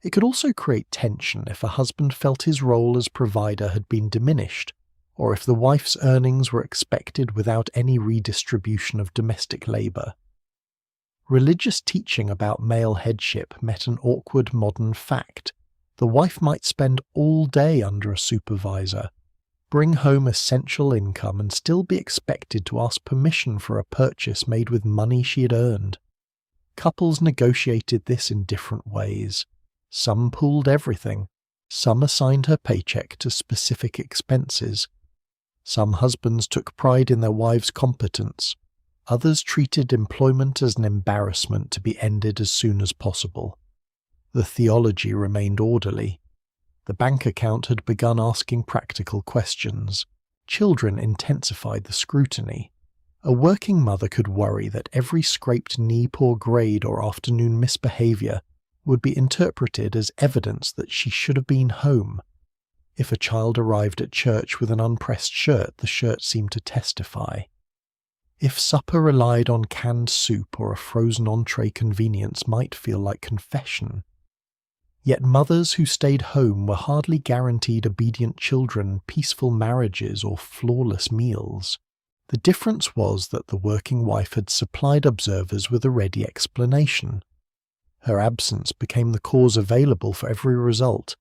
It could also create tension if a husband felt his role as provider had been diminished, or if the wife's earnings were expected without any redistribution of domestic labor. Religious teaching about male headship met an awkward modern fact. The wife might spend all day under a supervisor, bring home essential income, and still be expected to ask permission for a purchase made with money she had earned. Couples negotiated this in different ways. Some pooled everything. Some assigned her paycheck to specific expenses. Some husbands took pride in their wives' competence. Others treated employment as an embarrassment to be ended as soon as possible. The theology remained orderly. The bank account had begun asking practical questions. Children intensified the scrutiny. A working mother could worry that every scraped knee, poor grade, or afternoon misbehavior would be interpreted as evidence that she should have been home. If a child arrived at church with an unpressed shirt, the shirt seemed to testify. If supper relied on canned soup or a frozen entree, convenience might feel like confession. Yet mothers who stayed home were hardly guaranteed obedient children, peaceful marriages, or flawless meals. The difference was that the working wife had supplied observers with a ready explanation. Her absence became the cause available for every result.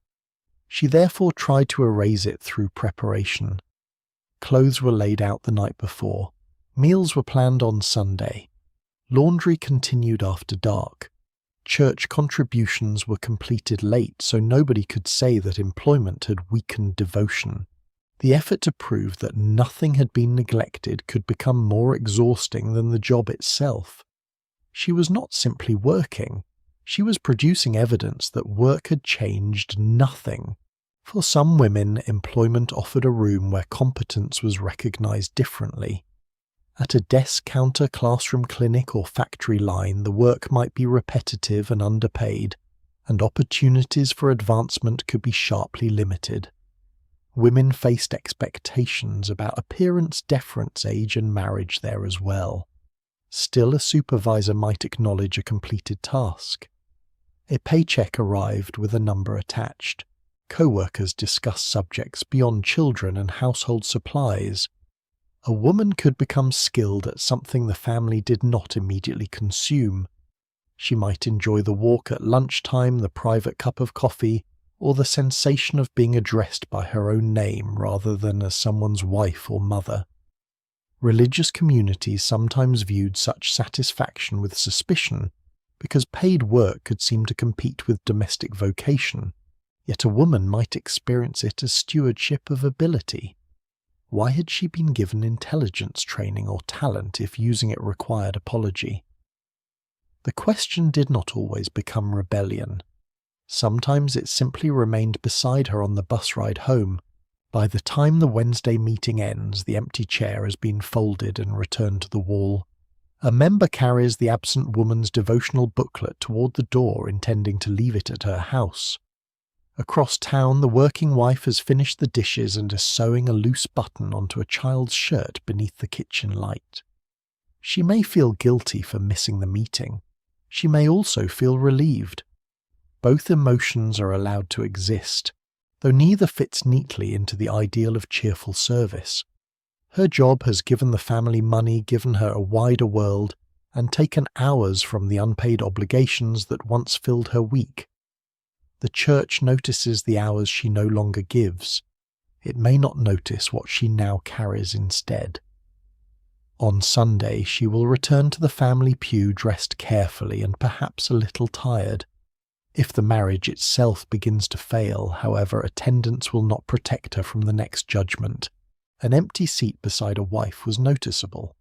She therefore tried to erase it through preparation. Clothes were laid out the night before. Meals were planned on Sunday. Laundry continued after dark. Church contributions were completed late, so nobody could say that employment had weakened devotion. The effort to prove that nothing had been neglected could become more exhausting than the job itself. She was not simply working. She was producing evidence that work had changed nothing. For some women, employment offered a room where competence was recognized differently. At a desk, counter, classroom, clinic, or factory line, the work might be repetitive and underpaid, and opportunities for advancement could be sharply limited. Women faced expectations about appearance, deference, age, and marriage there as well. Still, a supervisor might acknowledge a completed task. A paycheck arrived with a number attached. Co-workers discussed subjects beyond children and household supplies. A woman could become skilled at something the family did not immediately consume. She might enjoy the walk at lunchtime, the private cup of coffee, or the sensation of being addressed by her own name rather than as someone's wife or mother. Religious communities sometimes viewed such satisfaction with suspicion because paid work could seem to compete with domestic vocation, yet a woman might experience it as stewardship of ability. Why had she been given intelligence training or talent if using it required apology? The question did not always become rebellion. Sometimes it simply remained beside her on the bus ride home. By the time the Wednesday meeting ends, the empty chair has been folded and returned to the wall. A member carries the absent woman's devotional booklet toward the door, intending to leave it at her house. Across town, the working wife has finished the dishes and is sewing a loose button onto a child's shirt beneath the kitchen light. She may feel guilty for missing the meeting. She may also feel relieved. Both emotions are allowed to exist, though neither fits neatly into the ideal of cheerful service. Her job has given the family money, given her a wider world, and taken hours from the unpaid obligations that once filled her week. The church notices the hours she no longer gives. It may not notice what she now carries instead. On Sunday, she will return to the family pew dressed carefully and perhaps a little tired. If the marriage itself begins to fail, however, attendance will not protect her from the next judgment. An empty seat beside a wife was noticeable.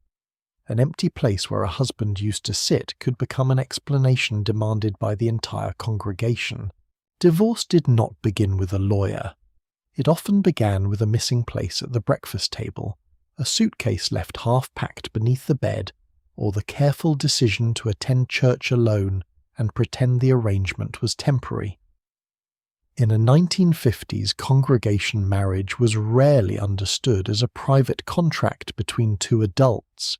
An empty place where a husband used to sit could become an explanation demanded by the entire congregation. Divorce did not begin with a lawyer. It often began with a missing place at the breakfast table, a suitcase left half-packed beneath the bed, or the careful decision to attend church alone and pretend the arrangement was temporary. In a 1950s congregation, marriage was rarely understood as a private contract between two adults.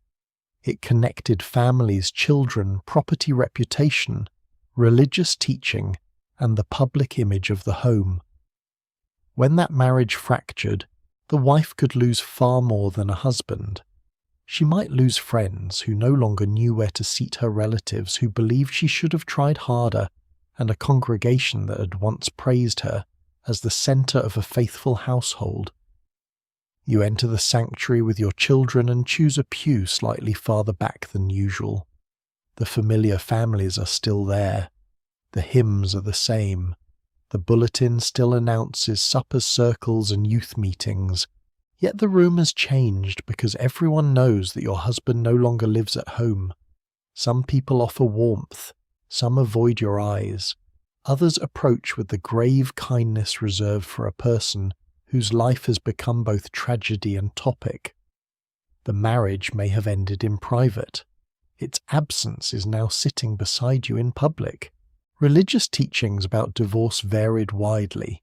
It connected families, children, property, reputation, religious teaching, and the public image of the home. When that marriage fractured, the wife could lose far more than a husband. She might lose friends who no longer knew where to seat her relatives who believed she should have tried harder, and a congregation that had once praised her as the centre of a faithful household. You enter the sanctuary with your children and choose a pew slightly farther back than usual. The familiar families are still there. The hymns are the same. The bulletin still announces supper circles and youth meetings. Yet the room has changed because everyone knows that your husband no longer lives at home. Some people offer warmth. Some avoid your eyes. Others approach with the grave kindness reserved for a person whose life has become both tragedy and topic. The marriage may have ended in private. Its absence is now sitting beside you in public. Religious teachings about divorce varied widely.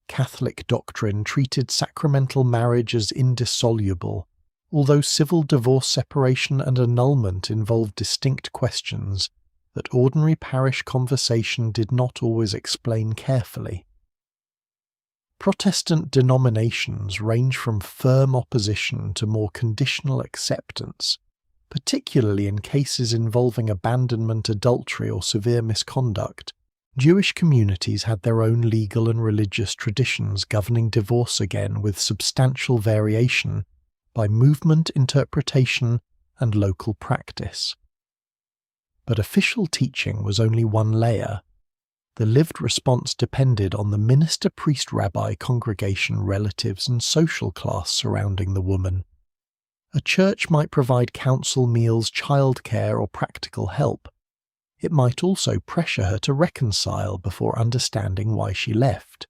Catholic doctrine treated sacramental marriage as indissoluble, although civil divorce, separation, and annulment involved distinct questions that ordinary parish conversation did not always explain carefully. Protestant denominations range from firm opposition to more conditional acceptance, particularly in cases involving abandonment, adultery, or severe misconduct. Jewish communities had their own legal and religious traditions governing divorce, again with substantial variation by movement, interpretation, and local practice. But official teaching was only one layer. The lived response depended on the minister, priest, rabbi, congregation, relatives, and social class surrounding the woman. A church might provide counsel, meals, childcare, or practical help. It might also pressure her to reconcile before understanding why she left.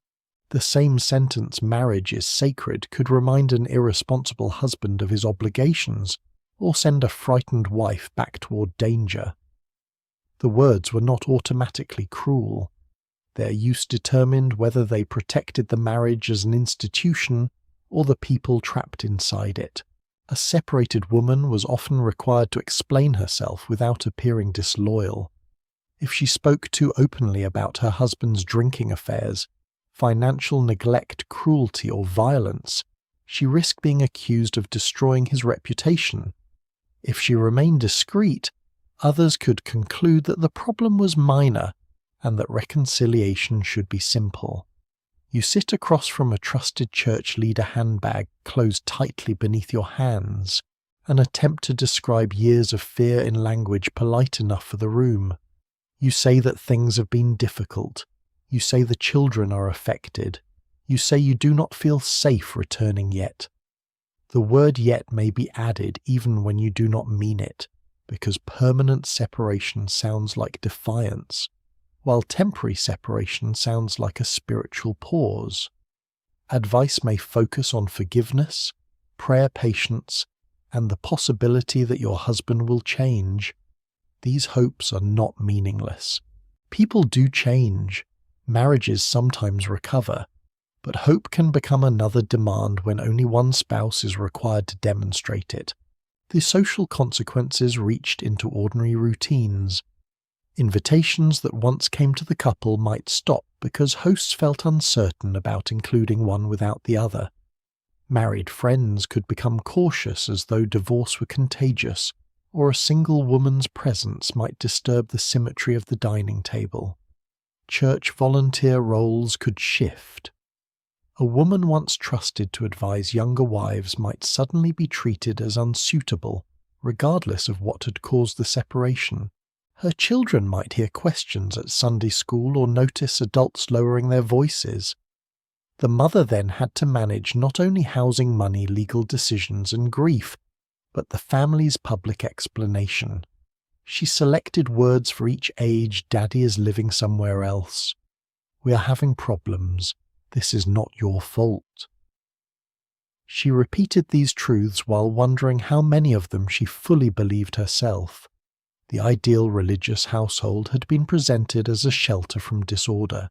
The same sentence, "marriage is sacred," could remind an irresponsible husband of his obligations, or send a frightened wife back toward danger. The words were not automatically cruel. Their use determined whether they protected the marriage as an institution or the people trapped inside it. A separated woman was often required to explain herself without appearing disloyal. If she spoke too openly about her husband's drinking affairs, financial neglect, cruelty, or violence, she risked being accused of destroying his reputation. If she remained discreet, others could conclude that the problem was minor and that reconciliation should be simple. You sit across from a trusted church leader handbag closed tightly beneath your hands and attempt to describe years of fear in language polite enough for the room. You say that things have been difficult. You say the children are affected. You say you do not feel safe returning yet. The word yet may be added even when you do not mean it, because permanent separation sounds like defiance, while temporary separation sounds like a spiritual pause. Advice may focus on forgiveness, prayer patience, and the possibility that your husband will change. These hopes are not meaningless. People do change. Marriages sometimes recover, but hope can become another demand when only one spouse is required to demonstrate it. The social consequences reached into ordinary routines. Invitations that once came to the couple might stop because hosts felt uncertain about including one without the other. Married friends could become cautious as though divorce were contagious, or a single woman's presence might disturb the symmetry of the dining table. Church volunteer roles could shift. A woman once trusted to advise younger wives might suddenly be treated as unsuitable, regardless of what had caused the separation. Her children might hear questions at Sunday school or notice adults lowering their voices. The mother then had to manage not only housing money, legal decisions, and grief, but the family's public explanation. She selected words for each age. Daddy is living somewhere else. We are having problems. This is not your fault. She repeated these truths while wondering how many of them she fully believed herself. The ideal religious household had been presented as a shelter from disorder.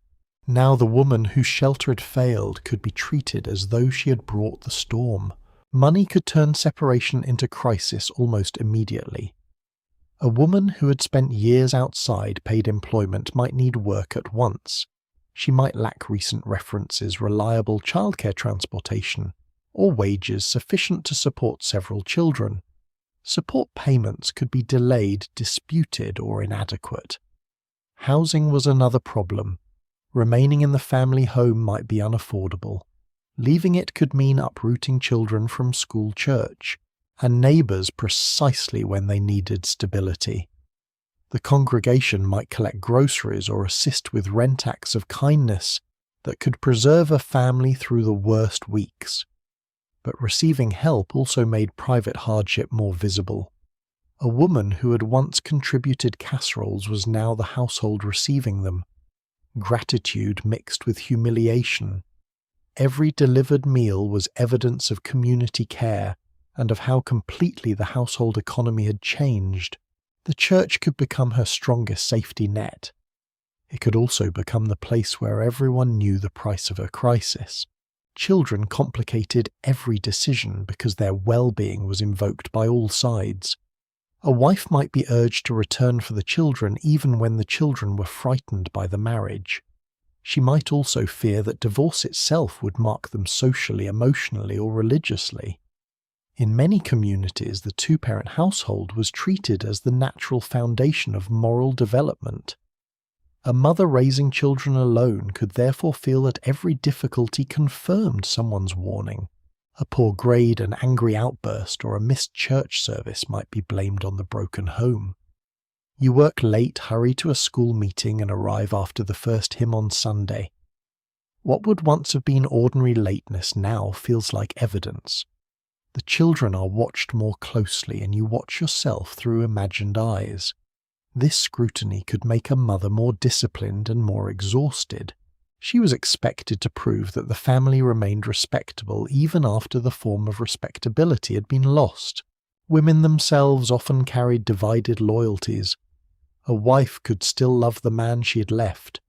Now the woman whose shelter had failed could be treated as though she had brought the storm. Money could turn separation into crisis almost immediately. A woman who had spent years outside paid employment might need work at once. She might lack recent references, reliable childcare transportation, or wages sufficient to support several children. Support payments could be delayed, disputed, or inadequate. Housing was another problem. Remaining in the family home might be unaffordable. Leaving it could mean uprooting children from school, church, and neighbours precisely when they needed stability. The congregation might collect groceries or assist with rent acts of kindness that could preserve a family through the worst weeks. But receiving help also made private hardship more visible. A woman who had once contributed casseroles was now the household receiving them. Gratitude mixed with humiliation. Every delivered meal was evidence of community care and of how completely the household economy had changed. The church could become her strongest safety net. It could also become the place where everyone knew the price of a crisis. Children complicated every decision because their well-being was invoked by all sides. A wife might be urged to return for the children even when the children were frightened by the marriage. She might also fear that divorce itself would mark them socially, emotionally, or religiously. In many communities, the two-parent household was treated as the natural foundation of moral development. A mother raising children alone could therefore feel that every difficulty confirmed someone's warning. A poor grade, an angry outburst, or a missed church service might be blamed on the broken home. You work late, hurry to a school meeting, and arrive after the first hymn on Sunday. What would once have been ordinary lateness now feels like evidence. The children are watched more closely, and you watch yourself through imagined eyes. This scrutiny could make a mother more disciplined and more exhausted. She was expected to prove that the family remained respectable even after the form of respectability had been lost. Women themselves often carried divided loyalties. A wife could still love the man she had left.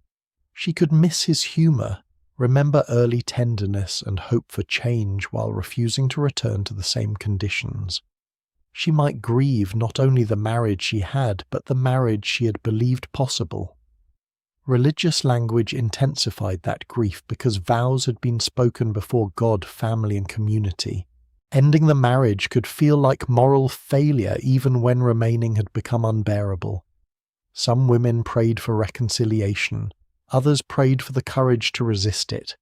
She could miss his humor, remember early tenderness and hope for change while refusing to return to the same conditions. She might grieve not only the marriage she had, but the marriage she had believed possible. Religious language intensified that grief because vows had been spoken before God, family, and community. Ending the marriage could feel like moral failure even when remaining had become unbearable. Some women prayed for reconciliation, others prayed for the courage to resist it.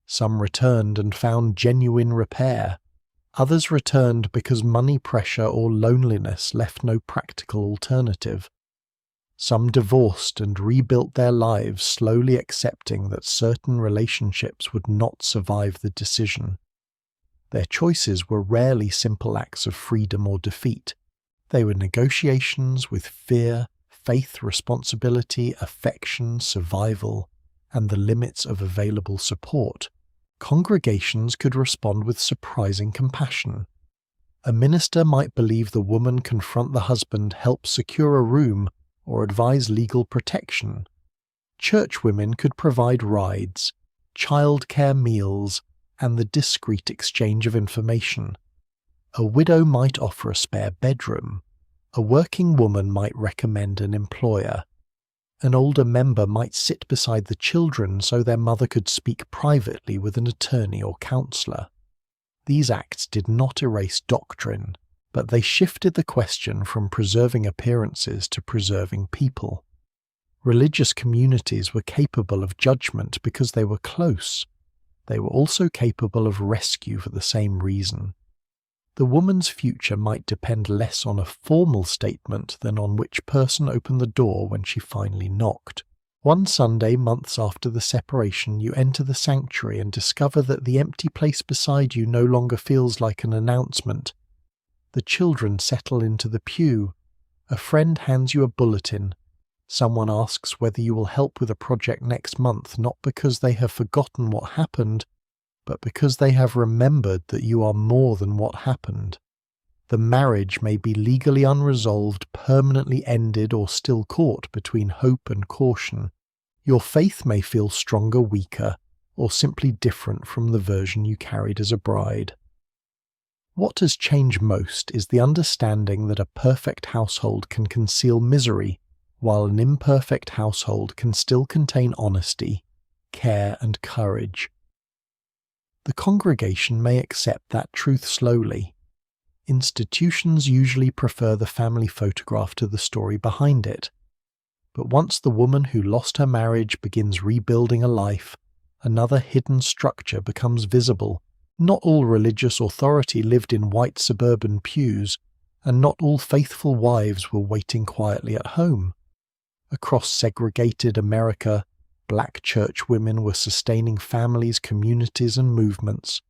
Some returned and found genuine repair. Others returned because money pressure or loneliness left no practical alternative. Some divorced and rebuilt their lives, slowly accepting that certain relationships would not survive the decision. Their choices were rarely simple acts of freedom or defeat. They were negotiations with fear, faith, responsibility, affection, survival, and the limits of available support. Congregations could respond with surprising compassion. A minister might believe the woman confront the husband, help secure a room, or advise legal protection. Churchwomen could provide rides, childcare meals, and the discreet exchange of information. A widow might offer a spare bedroom. A working woman might recommend an employer. An older member might sit beside the children so their mother could speak privately with an attorney or counselor. These acts did not erase doctrine, but they shifted the question from preserving appearances to preserving people. Religious communities were capable of judgment because they were close. They were also capable of rescue for the same reason. The woman's future might depend less on a formal statement than on which person opened the door when she finally knocked. One Sunday, months after the separation, you enter the sanctuary and discover that the empty place beside you no longer feels like an announcement. The children settle into the pew. A friend hands you a bulletin. Someone asks whether you will help with a project next month, not because they have forgotten what happened, but because they have remembered that you are more than what happened. The marriage may be legally unresolved, permanently ended, or still caught between hope and caution. Your faith may feel stronger, weaker, or simply different from the version you carried as a bride. What has changed most is the understanding that a perfect household can conceal misery, while an imperfect household can still contain honesty, care, and courage. The congregation may accept that truth slowly. Institutions usually prefer the family photograph to the story behind it. But once the woman who lost her marriage begins rebuilding a life, another hidden structure becomes visible. Not all religious authority lived in white suburban pews, and not all faithful wives were waiting quietly at home. Across segregated America, Black church women were sustaining families, communities, and movements,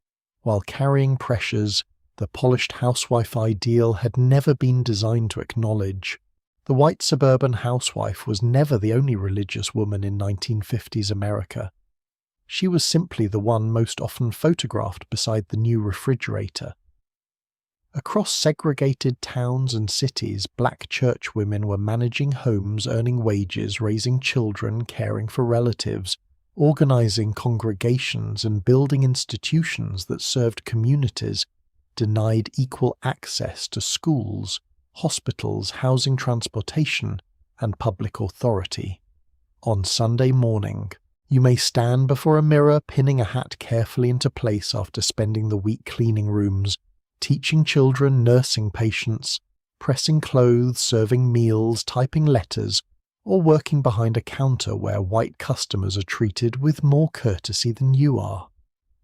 while carrying pressures the polished housewife ideal had never been designed to acknowledge. The white suburban housewife was never the only religious woman in 1950s America. She was simply the one most often photographed beside the new refrigerator. Across segregated towns and cities, Black church women were managing homes, earning wages, raising children, caring for relatives, organizing congregations, and building institutions that served communities, denied equal access to schools, hospitals, housing, transportation, and public authority. On Sunday morning, you may stand before a mirror, pinning a hat carefully into place after spending the week cleaning rooms, teaching children, nursing patients, pressing clothes, serving meals, typing letters, or working behind a counter where white customers are treated with more courtesy than you are.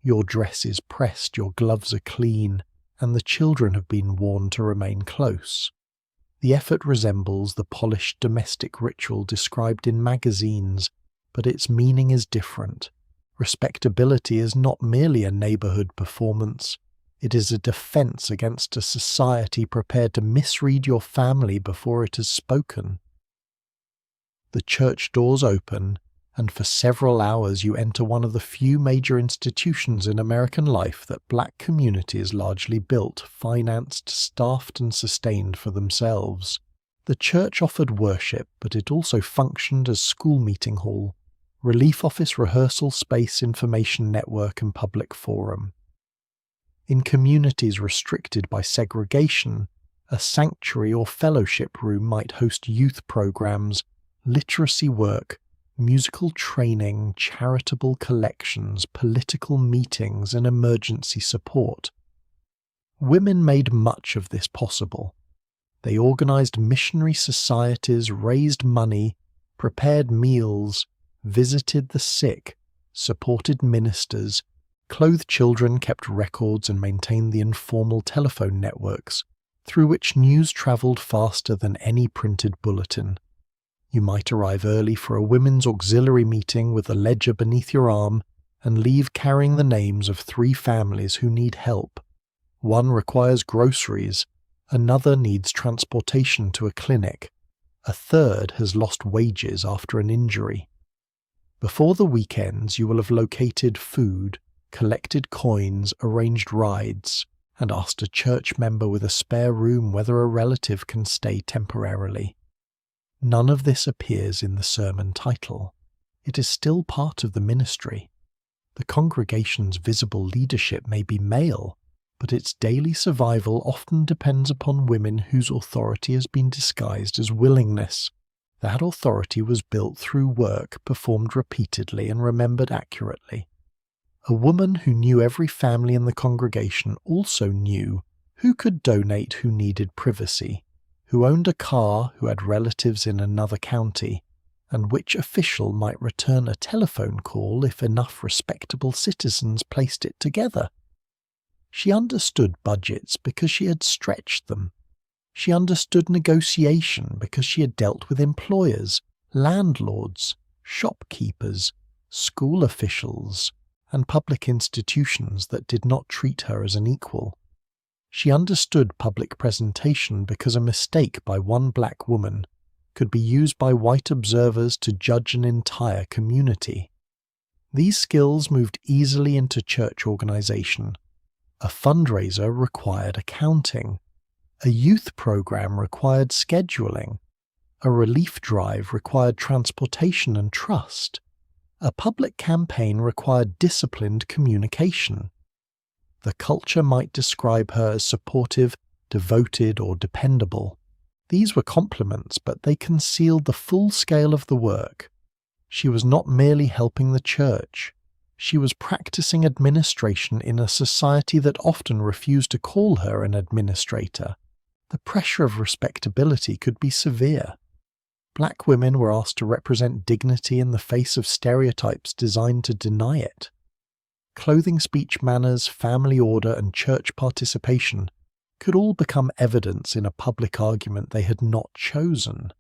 Your dress is pressed, your gloves are clean, and the children have been warned to remain close. The effort resembles the polished domestic ritual described in magazines, but its meaning is different. Respectability is not merely a neighborhood performance. It is a defense against a society prepared to misread your family before it has spoken. The church doors open, and for several hours you enter one of the few major institutions in American life that Black communities largely built, financed, staffed, and sustained for themselves. The church offered worship, but it also functioned as school meeting hall, Relief Office Rehearsal Space Information Network and Public Forum. In communities restricted by segregation, a sanctuary or fellowship room might host youth programs, literacy work, musical training, charitable collections, political meetings, and emergency support. Women made much of this possible. They organized missionary societies, raised money, prepared meals, visited the sick, supported ministers, clothed children, kept records, and maintained the informal telephone networks through which news travelled faster than any printed bulletin. You might arrive early for a women's auxiliary meeting with a ledger beneath your arm and leave carrying the names of 3 families who need help. One requires groceries, another needs transportation to a clinic, a third has lost wages after an injury. Before the weekends, you will have located food, collected coins, arranged rides, and asked a church member with a spare room whether a relative can stay temporarily. None of this appears in the sermon title. It is still part of the ministry. The congregation's visible leadership may be male, but its daily survival often depends upon women whose authority has been disguised as willingness. That authority was built through work performed repeatedly and remembered accurately. A woman who knew every family in the congregation also knew who could donate who needed privacy, who owned a car who had relatives in another county, and which official might return a telephone call if enough respectable citizens placed it together. She understood budgets because she had stretched them. She understood negotiation because she had dealt with employers, landlords, shopkeepers, school officials, and public institutions that did not treat her as an equal. She understood public presentation because a mistake by one black woman could be used by white observers to judge an entire community. These skills moved easily into church organization. A fundraiser required accounting. A youth program required scheduling. A relief drive required transportation and trust. A public campaign required disciplined communication. The culture might describe her as supportive, devoted, or dependable. These were compliments, but they concealed the full scale of the work. She was not merely helping the church. She was practicing administration in a society that often refused to call her an administrator. The pressure of respectability could be severe. Black women were asked to represent dignity in the face of stereotypes designed to deny it. Clothing, speech manners, family order, and church participation could all become evidence in a public argument they had not chosen.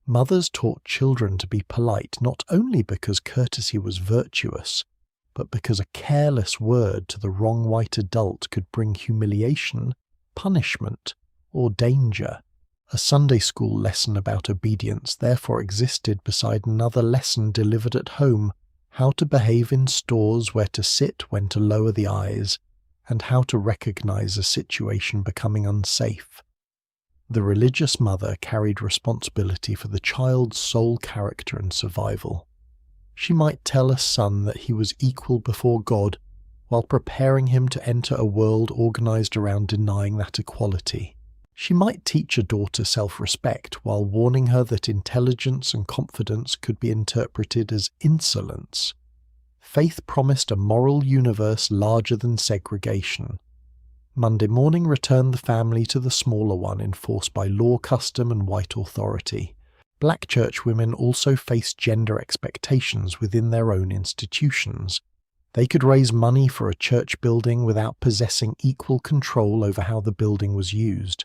Mothers taught children to be polite not only because courtesy was virtuous, but because a careless word to the wrong white adult could bring humiliation, punishment, or danger. A Sunday school lesson about obedience therefore existed beside another lesson delivered at home: how to behave in stores, where to sit, when to lower the eyes, and how to recognize a situation becoming unsafe. The religious mother carried responsibility for the child's sole character and survival. She might tell a son that he was equal before God, while preparing him to enter a world organized around denying that equality. She might teach a daughter self-respect while warning her that intelligence and confidence could be interpreted as insolence. Faith promised a moral universe larger than segregation. Monday morning returned the family to the smaller one enforced by law, custom, and white authority. Black church women also faced gender expectations within their own institutions. They could raise money for a church building without possessing equal control over how the building was used.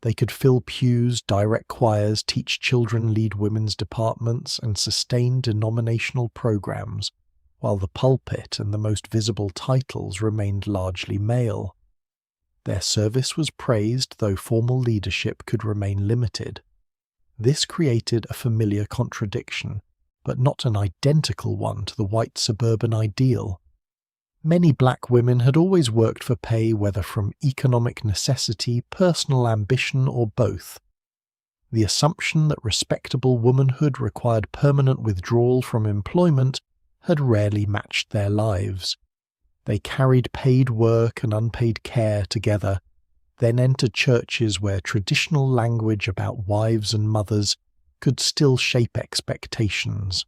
They could fill pews, direct choirs, teach children, lead women's departments, and sustain denominational programs, while the pulpit and the most visible titles remained largely male. Their service was praised, though formal leadership could remain limited. This created a familiar contradiction, but not an identical one to the white suburban ideal. Many black women had always worked for pay, whether from economic necessity, personal ambition, or both. The assumption that respectable womanhood required permanent withdrawal from employment had rarely matched their lives. They carried paid work and unpaid care together, then entered churches where traditional language about wives and mothers could still shape expectations.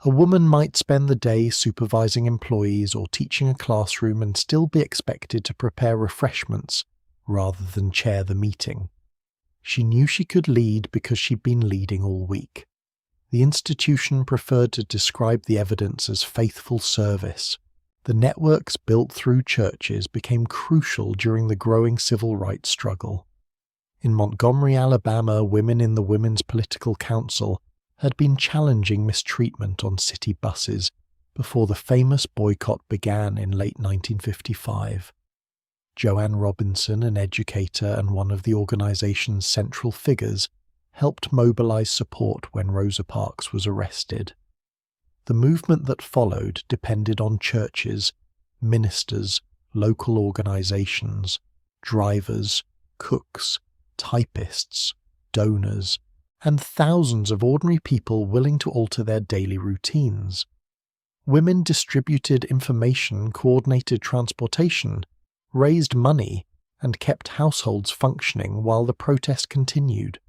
A woman might spend the day supervising employees or teaching a classroom and still be expected to prepare refreshments rather than chair the meeting. She knew she could lead because she'd been leading all week. The institution preferred to describe the evidence as faithful service. The networks built through churches became crucial during the growing civil rights struggle. In Montgomery, Alabama, women in the Women's Political Council had been challenging mistreatment on city buses before the famous boycott began in late 1955. Joanne Robinson, an educator and one of the organization's central figures, helped mobilize support when Rosa Parks was arrested. The movement that followed depended on churches, ministers, local organizations, drivers, cooks, typists, donors, and thousands of ordinary people willing to alter their daily routines. Women distributed information, coordinated transportation, raised money, and kept households functioning while the protest continued.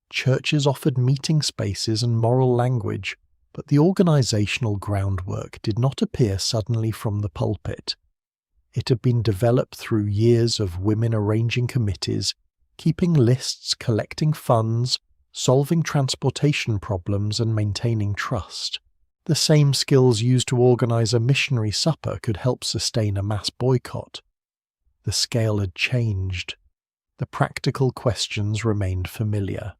Churches offered meeting spaces and moral language, but the organizational groundwork did not appear suddenly from the pulpit. It had been developed through years of women arranging committees, keeping lists, collecting funds, solving transportation problems, and maintaining trust. The same skills used to organize a missionary supper could help sustain a mass boycott. The scale had changed. The practical questions remained familiar.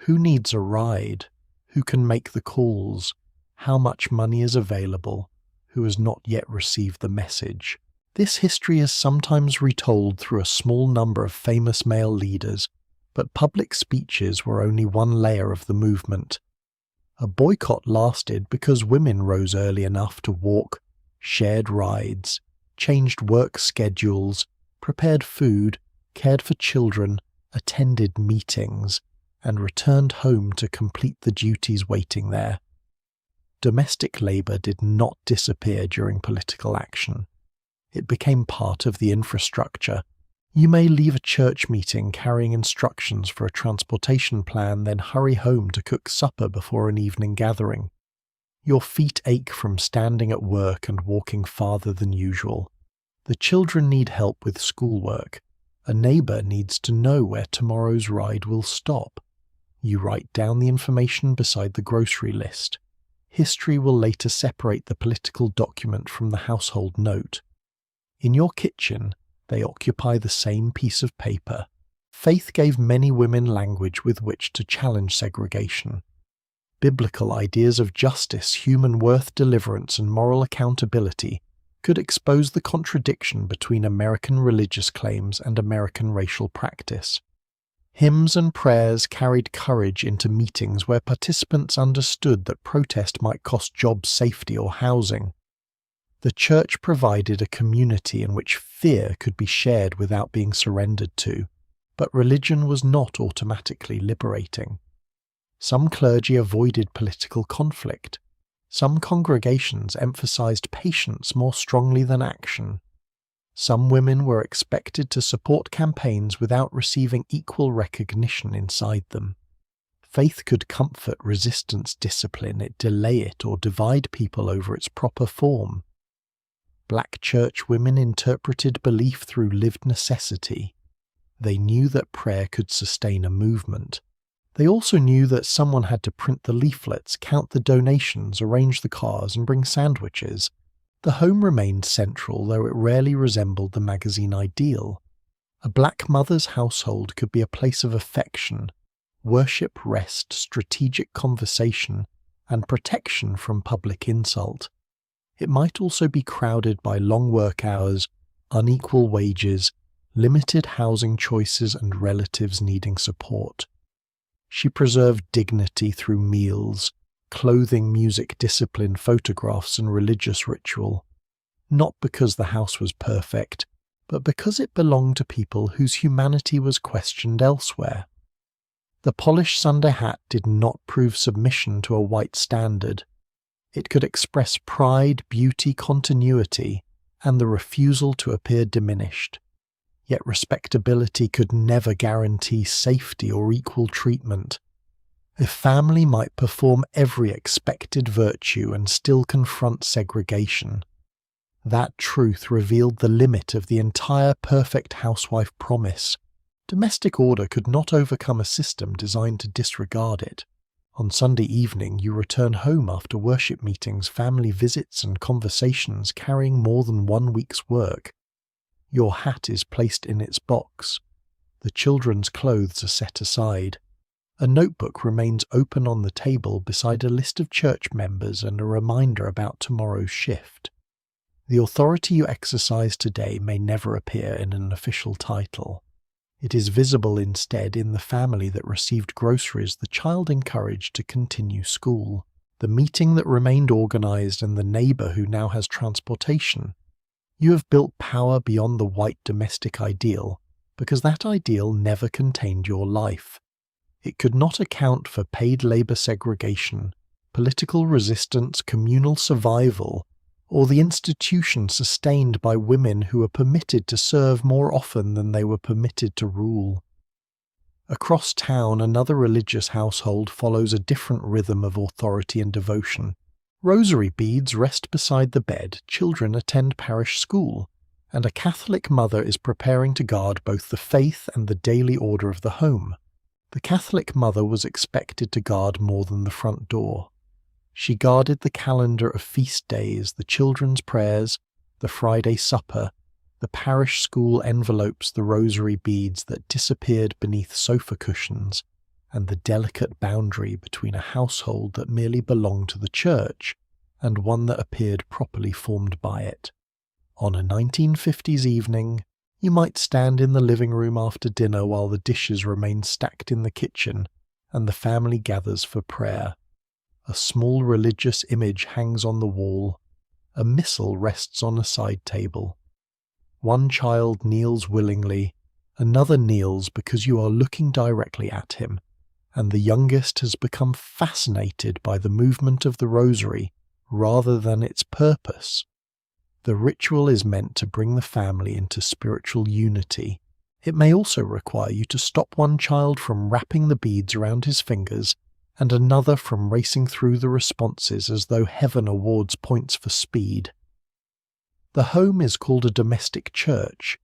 Who needs a ride? Who can make the calls? How much money is available? Who has not yet received the message? This history is sometimes retold through a small number of famous male leaders, but public speeches were only one layer of the movement. A boycott lasted because women rose early enough to walk, shared rides, changed work schedules, prepared food, cared for children, attended meetings, and returned home to complete the duties waiting there. Domestic labour did not disappear during political action. It became part of the infrastructure. You may leave a church meeting carrying instructions for a transportation plan, then hurry home to cook supper before an evening gathering. Your feet ache from standing at work and walking farther than usual. The children need help with schoolwork. A neighbour needs to know where tomorrow's ride will stop. You write down the information beside the grocery list. History will later separate the political document from the household note. In your kitchen, they occupy the same piece of paper. Faith gave many women language with which to challenge segregation. Biblical ideas of justice, human worth, deliverance, and moral accountability could expose the contradiction between American religious claims and American racial practice. Hymns and prayers carried courage into meetings where participants understood that protest might cost jobs, safety, or housing. The church provided a community in which fear could be shared without being surrendered to, but religion was not automatically liberating. Some clergy avoided political conflict. Some congregations emphasized patience more strongly than action. Some women were expected to support campaigns without receiving equal recognition inside them. Faith could comfort resistance, discipline it, delay it, or divide people over its proper form. Black church women interpreted belief through lived necessity. They knew that prayer could sustain a movement. They also knew that someone had to print the leaflets, count the donations, arrange the cars, and bring sandwiches. The home remained central, though it rarely resembled the magazine ideal. A black mother's household could be a place of affection, worship, rest, strategic conversation, and protection from public insult. It might also be crowded by long work hours, unequal wages, limited housing choices, and relatives needing support. She preserved dignity through meals, clothing, music, discipline, photographs, and religious ritual, not because the house was perfect, but because it belonged to people whose humanity was questioned elsewhere. The polished Sunday hat did not prove submission to a white standard. It could express pride, beauty, continuity, and the refusal to appear diminished. Yet respectability could never guarantee safety or equal treatment. A family might perform every expected virtue and still confront segregation. That truth revealed the limit of the entire perfect housewife promise. Domestic order could not overcome a system designed to disregard it. On Sunday evening, you return home after worship meetings, family visits, and conversations carrying more than 1 week's work. Your hat is placed in its box. The children's clothes are set aside. A notebook remains open on the table beside a list of church members and a reminder about tomorrow's shift. The authority you exercise today may never appear in an official title. It is visible instead in the family that received groceries the child encouraged to continue school, the meeting that remained organized, and the neighbor who now has transportation. You have built power beyond the white domestic ideal, because that ideal never contained your life. It could not account for paid labor segregation, political resistance, communal survival, or the institution sustained by women who were permitted to serve more often than they were permitted to rule. Across town, another religious household follows a different rhythm of authority and devotion. Rosary beads rest beside the bed, children attend parish school, and a Catholic mother is preparing to guard both the faith and the daily order of the home. The Catholic mother was expected to guard more than the front door. She guarded the calendar of feast days, the children's prayers, the Friday supper, the parish school envelopes, the rosary beads that disappeared beneath sofa cushions, and the delicate boundary between a household that merely belonged to the church and one that appeared properly formed by it. On a 1950s evening, you might stand in the living room after dinner while the dishes remain stacked in the kitchen and the family gathers for prayer. A small religious image hangs on the wall. A missal rests on a side table. One child kneels willingly, another kneels because you are looking directly at him, and the youngest has become fascinated by the movement of the rosary rather than its purpose. The ritual is meant to bring the family into spiritual unity. It may also require you to stop one child from wrapping the beads around his fingers and another from racing through the responses as though heaven awards points for speed. The home is called a domestic church.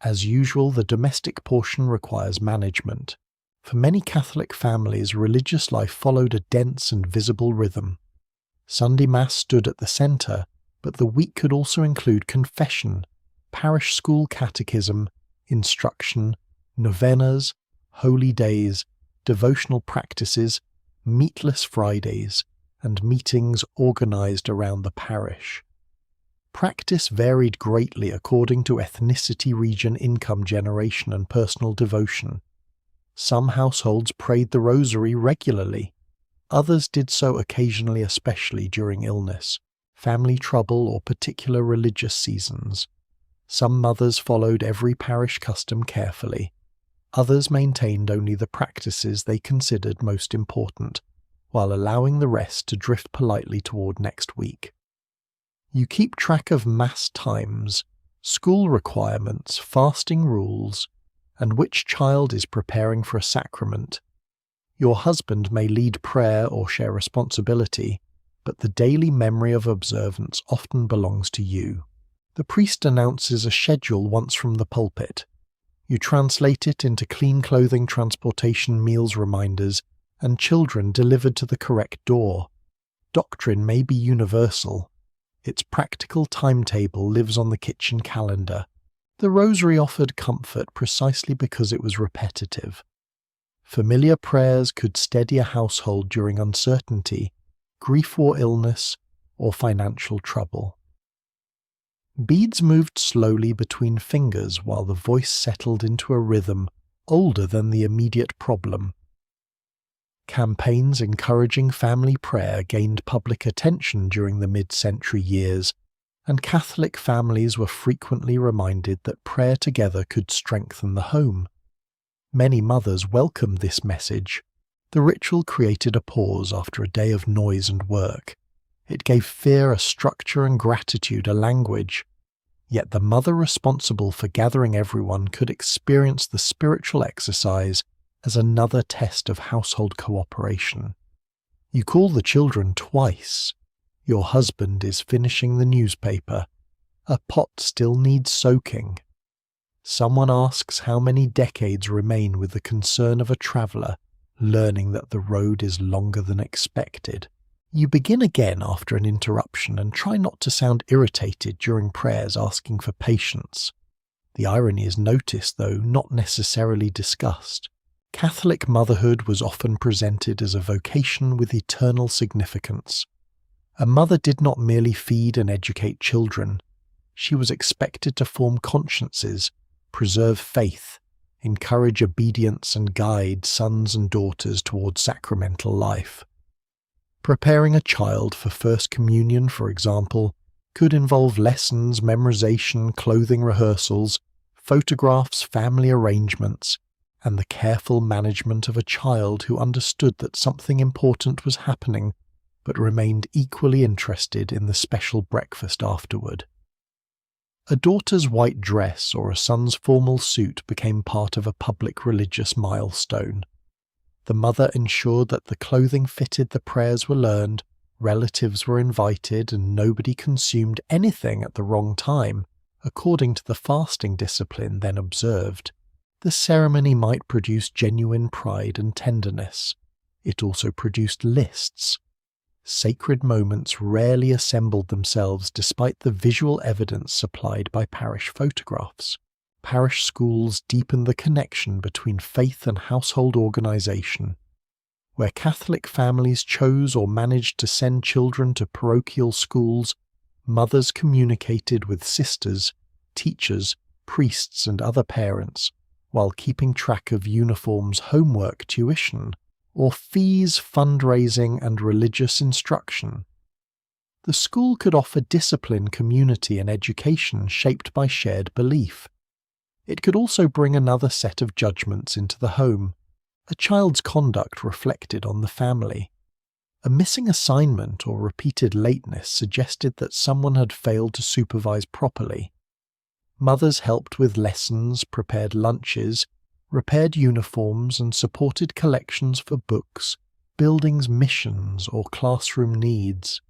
As usual, the domestic portion requires management. For many Catholic families, religious life followed a dense and visible rhythm. Sunday Mass stood at the centre, but the week could also include confession, parish school catechism, instruction, novenas, holy days, devotional practices, meatless Fridays, and meetings organized around the parish. Practice varied greatly according to ethnicity, region, income, generation, and personal devotion. Some households prayed the rosary regularly. Others did so occasionally, especially during illness, family trouble, or particular religious seasons. Some mothers followed every parish custom carefully. Others maintained only the practices they considered most important, while allowing the rest to drift politely toward next week. You keep track of Mass times, school requirements, fasting rules, and which child is preparing for a sacrament. Your husband may lead prayer or share responsibility, but the daily memory of observance often belongs to you. The priest announces a schedule once from the pulpit. You translate it into clean clothing, transportation, meals reminders, and children delivered to the correct door. Doctrine may be universal. Its practical timetable lives on the kitchen calendar. The rosary offered comfort precisely because it was repetitive. Familiar prayers could steady a household during uncertainty, grief or illness, or financial trouble. Beads moved slowly between fingers while the voice settled into a rhythm older than the immediate problem. Campaigns encouraging family prayer gained public attention during the mid-century years, and Catholic families were frequently reminded that prayer together could strengthen the home. Many mothers welcomed this message. The ritual created a pause after a day of noise and work. It gave fear a structure and gratitude a language. Yet the mother responsible for gathering everyone could experience the spiritual exercise as another test of household cooperation. You call the children twice. Your husband is finishing the newspaper. A pot still needs soaking. Someone asks how many decades remain with the concern of a traveller, learning that the road is longer than expected. You begin again after an interruption and try not to sound irritated during prayers asking for patience. The irony is noticed, though not necessarily discussed. Catholic motherhood was often presented as a vocation with eternal significance. A mother did not merely feed and educate children. She was expected to form consciences, preserve faith, encourage obedience and guide sons and daughters towards sacramental life. Preparing a child for First Communion, for example, could involve lessons, memorization, clothing rehearsals, photographs, family arrangements, and the careful management of a child who understood that something important was happening but remained equally interested in the special breakfast afterward. A daughter's white dress or a son's formal suit became part of a public religious milestone. The mother ensured that the clothing fitted, the prayers were learned, relatives were invited, and nobody consumed anything at the wrong time, according to the fasting discipline then observed. The ceremony might produce genuine pride and tenderness. It also produced lists. Sacred moments rarely assembled themselves despite the visual evidence supplied by parish photographs. Parish schools deepened the connection between faith and household organization. Where Catholic families chose or managed to send children to parochial schools, mothers communicated with sisters, teachers, priests, and other parents, while keeping track of uniforms, homework, tuition, or fees, fundraising, and religious instruction. The school could offer discipline, community, and education shaped by shared belief. It could also bring another set of judgments into the home. A child's conduct reflected on the family. A missing assignment or repeated lateness suggested that someone had failed to supervise properly. Mothers helped with lessons, prepared lunches, repaired uniforms, and supported collections for books, buildings, missions, or classroom needs.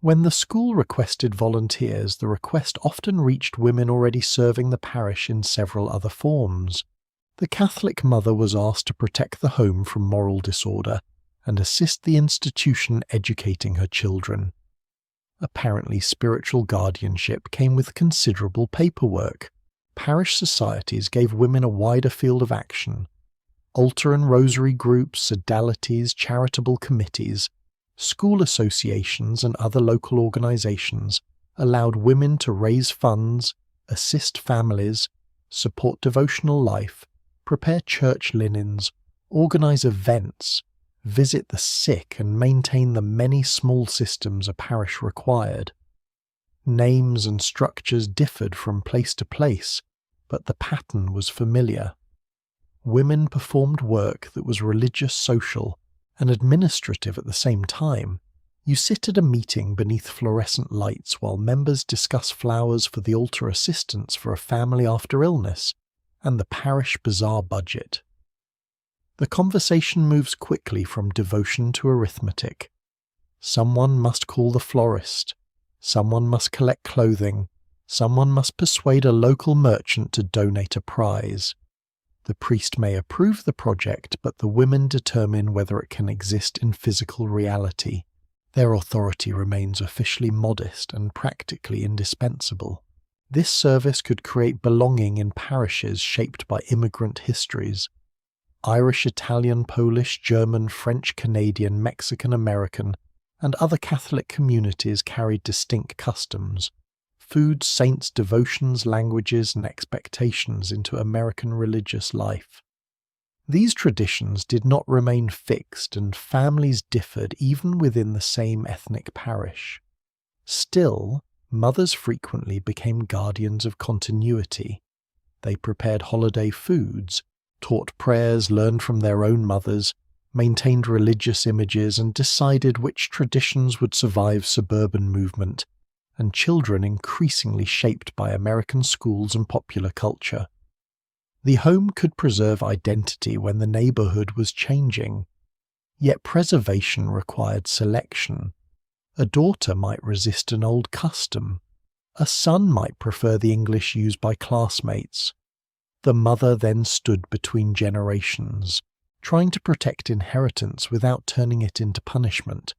When the school requested volunteers, the request often reached women already serving the parish in several other forms. The Catholic mother was asked to protect the home from moral disorder and assist the institution educating her children. Apparently, spiritual guardianship came with considerable paperwork. Parish societies gave women a wider field of action. Altar and rosary groups, sodalities, charitable committees, school associations, and other local organizations allowed women to raise funds, assist families, support devotional life, prepare church linens, organize events, visit the sick, and maintain the many small systems a parish required. Names and structures differed from place to place, but the pattern was familiar. Women performed work that was religious, social, and administrative at the same time. You sit at a meeting beneath fluorescent lights while members discuss flowers for the altar, assistance for a family after illness, and the parish bazaar budget. The conversation moves quickly from devotion to arithmetic. Someone must call the florist. Someone must collect clothing. Someone must persuade a local merchant to donate a prize. The priest may approve the project, but the women determine whether it can exist in physical reality. Their authority remains officially modest and practically indispensable. This service could create belonging in parishes shaped by immigrant histories. Irish, Italian, Polish, German, French, Canadian, Mexican, American, and other Catholic communities carried distinct customs. Food, saints, devotions, languages, and expectations into American religious life. These traditions did not remain fixed, and families differed even within the same ethnic parish. Still, mothers frequently became guardians of continuity. They prepared holiday foods, taught prayers learned from their own mothers, maintained religious images, and decided which traditions would survive suburban movement, and children increasingly shaped by American schools and popular culture. The home could preserve identity when the neighborhood was changing, yet preservation required selection. A daughter might resist an old custom. A son might prefer the English used by classmates. The mother then stood between generations, trying to protect inheritance without turning it into punishment.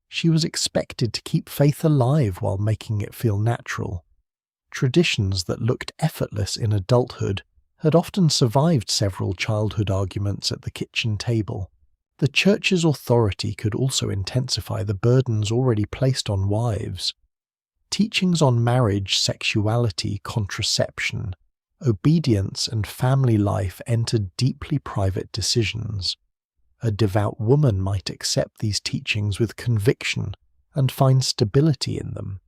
She was expected to keep faith alive while making it feel natural. Traditions that looked effortless in adulthood had often survived several childhood arguments at the kitchen table. The church's authority could also intensify the burdens already placed on wives. Teachings on marriage, sexuality, contraception, obedience, and family life entered deeply private decisions. A devout woman might accept these teachings with conviction and find stability in them.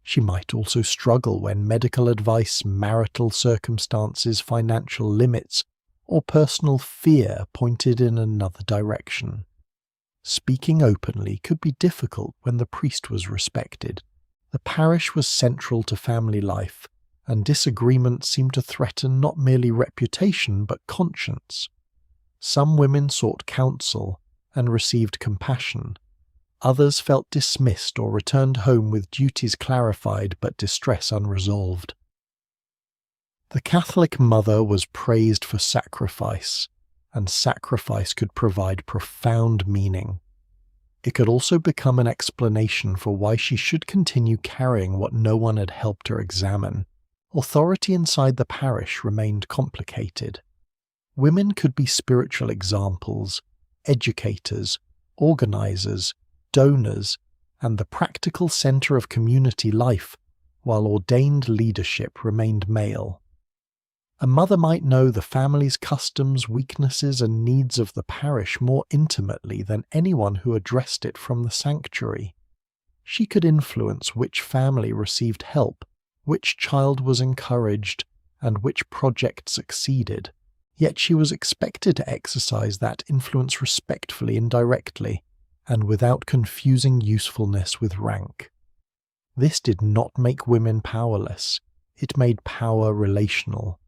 She might also struggle when medical advice, marital circumstances, financial limits, or personal fear pointed in another direction. Speaking openly could be difficult when the priest was respected. The parish was central to family life, and disagreement seemed to threaten not merely reputation but conscience. Some women sought counsel and received compassion. Others felt dismissed or returned home with duties clarified but distress unresolved. The Catholic mother was praised for sacrifice, and sacrifice could provide profound meaning. It could also become an explanation for why she should continue carrying what no one had helped her examine. Authority inside the parish remained complicated. Women could be spiritual examples, educators, organizers, donors, and the practical center of community life, while ordained leadership remained male. A mother might know the family's customs, weaknesses, and needs of the parish more intimately than anyone who addressed it from the sanctuary. She could influence which family received help, which child was encouraged, and which project succeeded. Yet she was expected to exercise that influence respectfully and directly, and without confusing usefulness with rank. This did not make women powerless. It made power relational.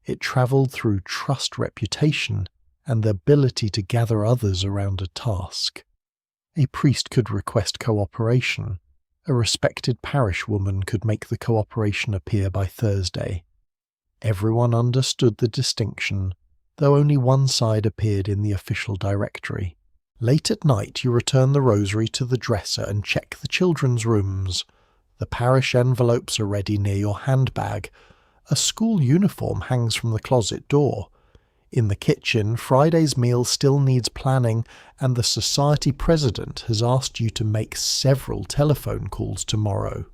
It travelled through trust, reputation, and the ability to gather others around a task. A priest could request cooperation. A respected parish woman could make the cooperation appear by Thursday. Everyone understood the distinction, though only one side appeared in the official directory. Late at night you return the rosary to the dresser and check the children's rooms. The parish envelopes are ready near your handbag. A school uniform hangs from the closet door. In the kitchen, Friday's meal still needs planning, and the society president has asked you to make several telephone calls tomorrow.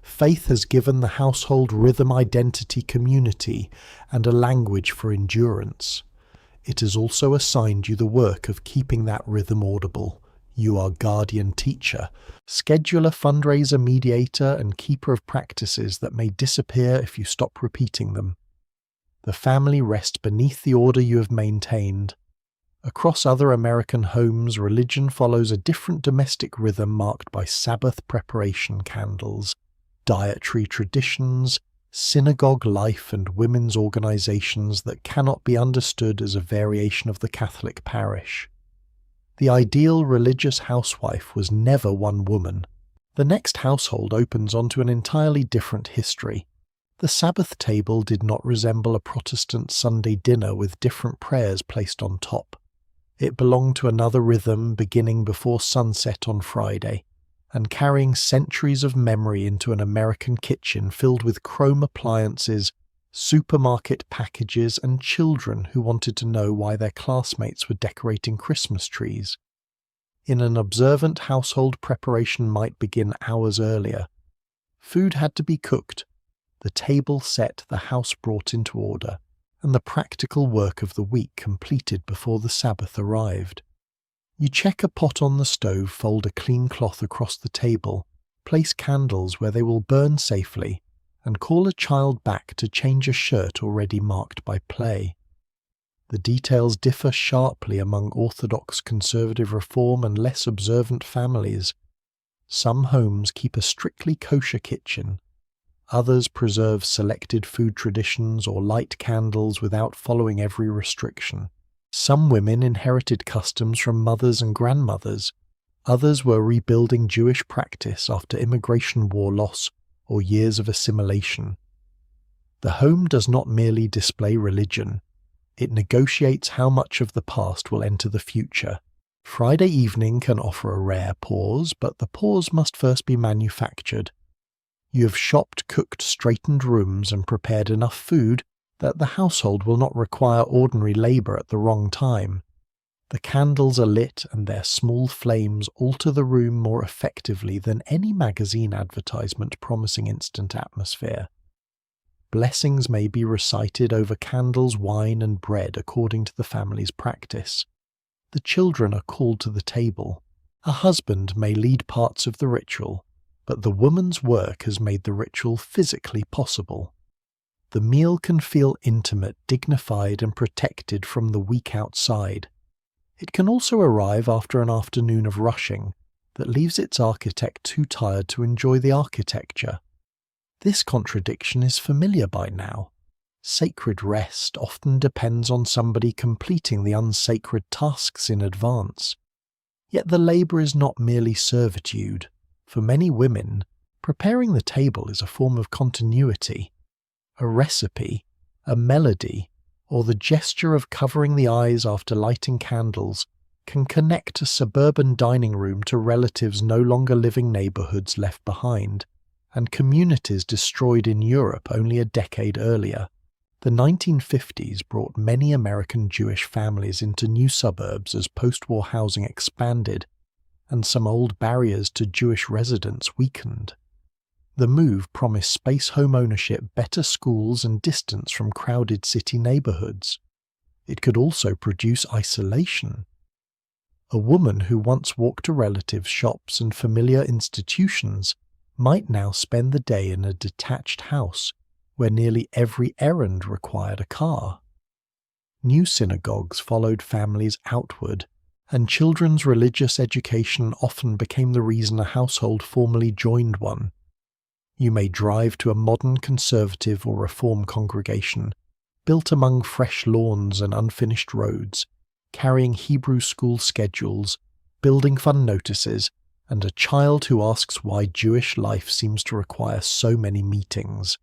Faith has given the household rhythm, identity, community, and a language for endurance. It has also assigned you the work of keeping that rhythm audible. You are guardian teacher, scheduler, fundraiser, mediator, and keeper of practices that may disappear if you stop repeating them. The family rests beneath the order you have maintained. Across other American homes, religion follows a different domestic rhythm marked by Sabbath preparation candles, dietary traditions, synagogue life, and women's organizations that cannot be understood as a variation of the Catholic parish. The ideal religious housewife was never one woman. The next household opens onto an entirely different history. The Sabbath table did not resemble a Protestant Sunday dinner with different prayers placed on top. It belonged to another rhythm beginning before sunset on Friday, and carrying centuries of memory into an American kitchen filled with chrome appliances, supermarket packages, and children who wanted to know why their classmates were decorating Christmas trees. In an observant household, preparation might begin hours earlier. Food had to be cooked, the table set, the house brought into order, and the practical work of the week completed before the Sabbath arrived. You check a pot on the stove, fold a clean cloth across the table, place candles where they will burn safely, and call a child back to change a shirt already marked by play. The details differ sharply among Orthodox conservative reform and less observant families. Some homes keep a strictly kosher kitchen. Others preserve selected food traditions or light candles without following every restriction. Some women inherited customs from mothers and grandmothers. Others were rebuilding Jewish practice after immigration war loss or years of assimilation. The home does not merely display religion. It negotiates how much of the past will enter the future. Friday evening can offer a rare pause, but the pause must first be manufactured. You have shopped, cooked, straightened rooms, and prepared enough food that the household will not require ordinary labor at the wrong time. The candles are lit, and their small flames alter the room more effectively than any magazine advertisement promising instant atmosphere. Blessings may be recited over candles, wine, and bread according to the family's practice. The children are called to the table. A husband may lead parts of the ritual, but the woman's work has made the ritual physically possible. The meal can feel intimate, dignified, and protected from the week outside. It can also arrive after an afternoon of rushing that leaves its architect too tired to enjoy the architecture. This contradiction is familiar by now. Sacred rest often depends on somebody completing the unsacred tasks in advance. Yet the labor is not merely servitude. For many women, preparing the table is a form of continuity. A recipe, a melody, or the gesture of covering the eyes after lighting candles can connect a suburban dining room to relatives no longer living neighborhoods left behind, and communities destroyed in Europe only a decade earlier. The 1950s brought many American Jewish families into new suburbs as post-war housing expanded, and some old barriers to Jewish residents weakened. The move promised space home ownership, better schools, and distance from crowded city neighborhoods. It could also produce isolation. A woman who once walked to relatives' shops and familiar institutions might now spend the day in a detached house where nearly every errand required a car. New synagogues followed families outward, and children's religious education often became the reason a household formally joined one. You may drive to a modern conservative or reform congregation, built among fresh lawns and unfinished roads, carrying Hebrew school schedules, building fund notices, and a child who asks why Jewish life seems to require so many meetings.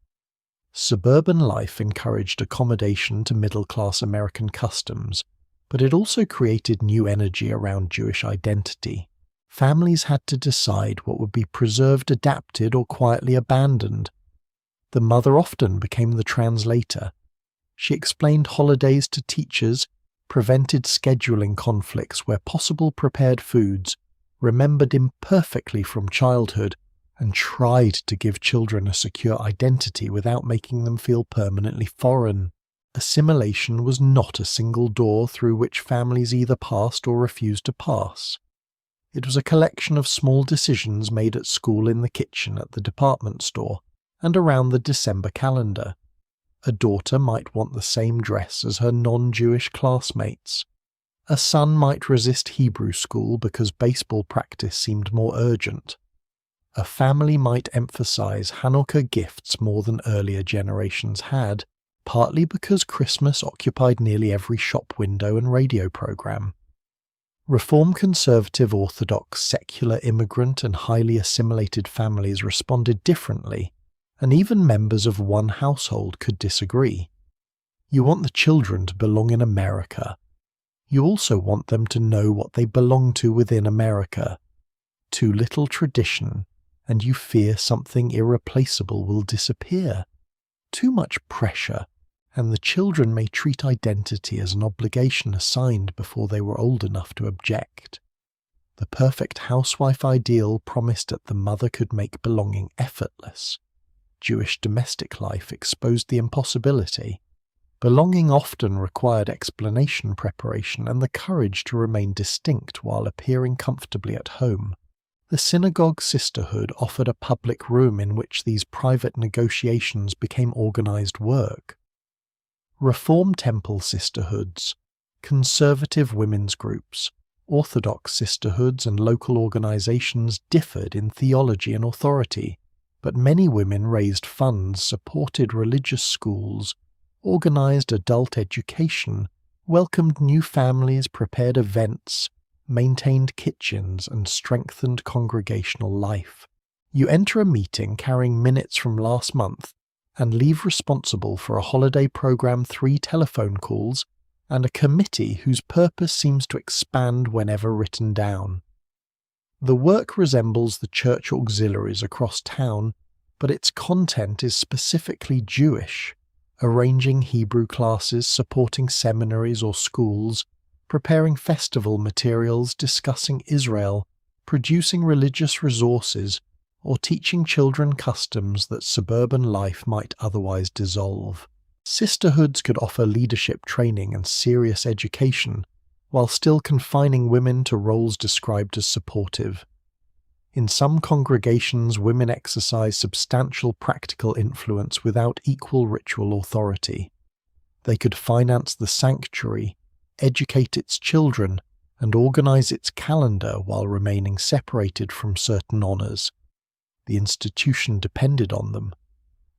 Suburban life encouraged accommodation to middle-class American customs, but it also created new energy around Jewish identity. Families had to decide what would be preserved, adapted, or quietly abandoned. The mother often became the translator. She explained holidays to teachers, prevented scheduling conflicts where possible, prepared foods, remembered imperfectly from childhood, and tried to give children a secure identity without making them feel permanently foreign. Assimilation was not a single door through which families either passed or refused to pass. It was a collection of small decisions made at school, in the kitchen, at the department store, and around the December calendar. A daughter might want the same dress as her non-Jewish classmates. A son might resist Hebrew school because baseball practice seemed more urgent. A family might emphasize Hanukkah gifts more than earlier generations had, partly because Christmas occupied nearly every shop window and radio program. Reform conservative, Orthodox, secular, immigrant, and highly assimilated families responded differently, and even members of one household could disagree. You want the children to belong in America. You also want them to know what they belong to within America. Too little tradition, and you fear something irreplaceable will disappear. Too much pressure, and the children may treat identity as an obligation assigned before they were old enough to object. The perfect housewife ideal promised that the mother could make belonging effortless. Jewish domestic life exposed the impossibility. Belonging often required explanation, preparation, and the courage to remain distinct while appearing comfortably at home. The synagogue sisterhood offered a public room in which these private negotiations became organized work. Reform temple sisterhoods, conservative women's groups, Orthodox sisterhoods and local organizations differed in theology and authority, but many women raised funds, supported religious schools, organized adult education, welcomed new families, prepared events, maintained kitchens, and strengthened congregational life. You enter a meeting carrying minutes from last month and leave responsible for a holiday program, 3 telephone calls, and a committee whose purpose seems to expand whenever written down. The work resembles the church auxiliaries across town, but its content is specifically Jewish, arranging Hebrew classes, supporting seminaries or schools, preparing festival materials, discussing Israel, producing religious resources, or teaching children customs that suburban life might otherwise dissolve. Sisterhoods could offer leadership training and serious education, while still confining women to roles described as supportive. In some congregations, women exercise substantial practical influence without equal ritual authority. They could finance the sanctuary, educate its children, and organize its calendar while remaining separated from certain honors. The institution depended on them.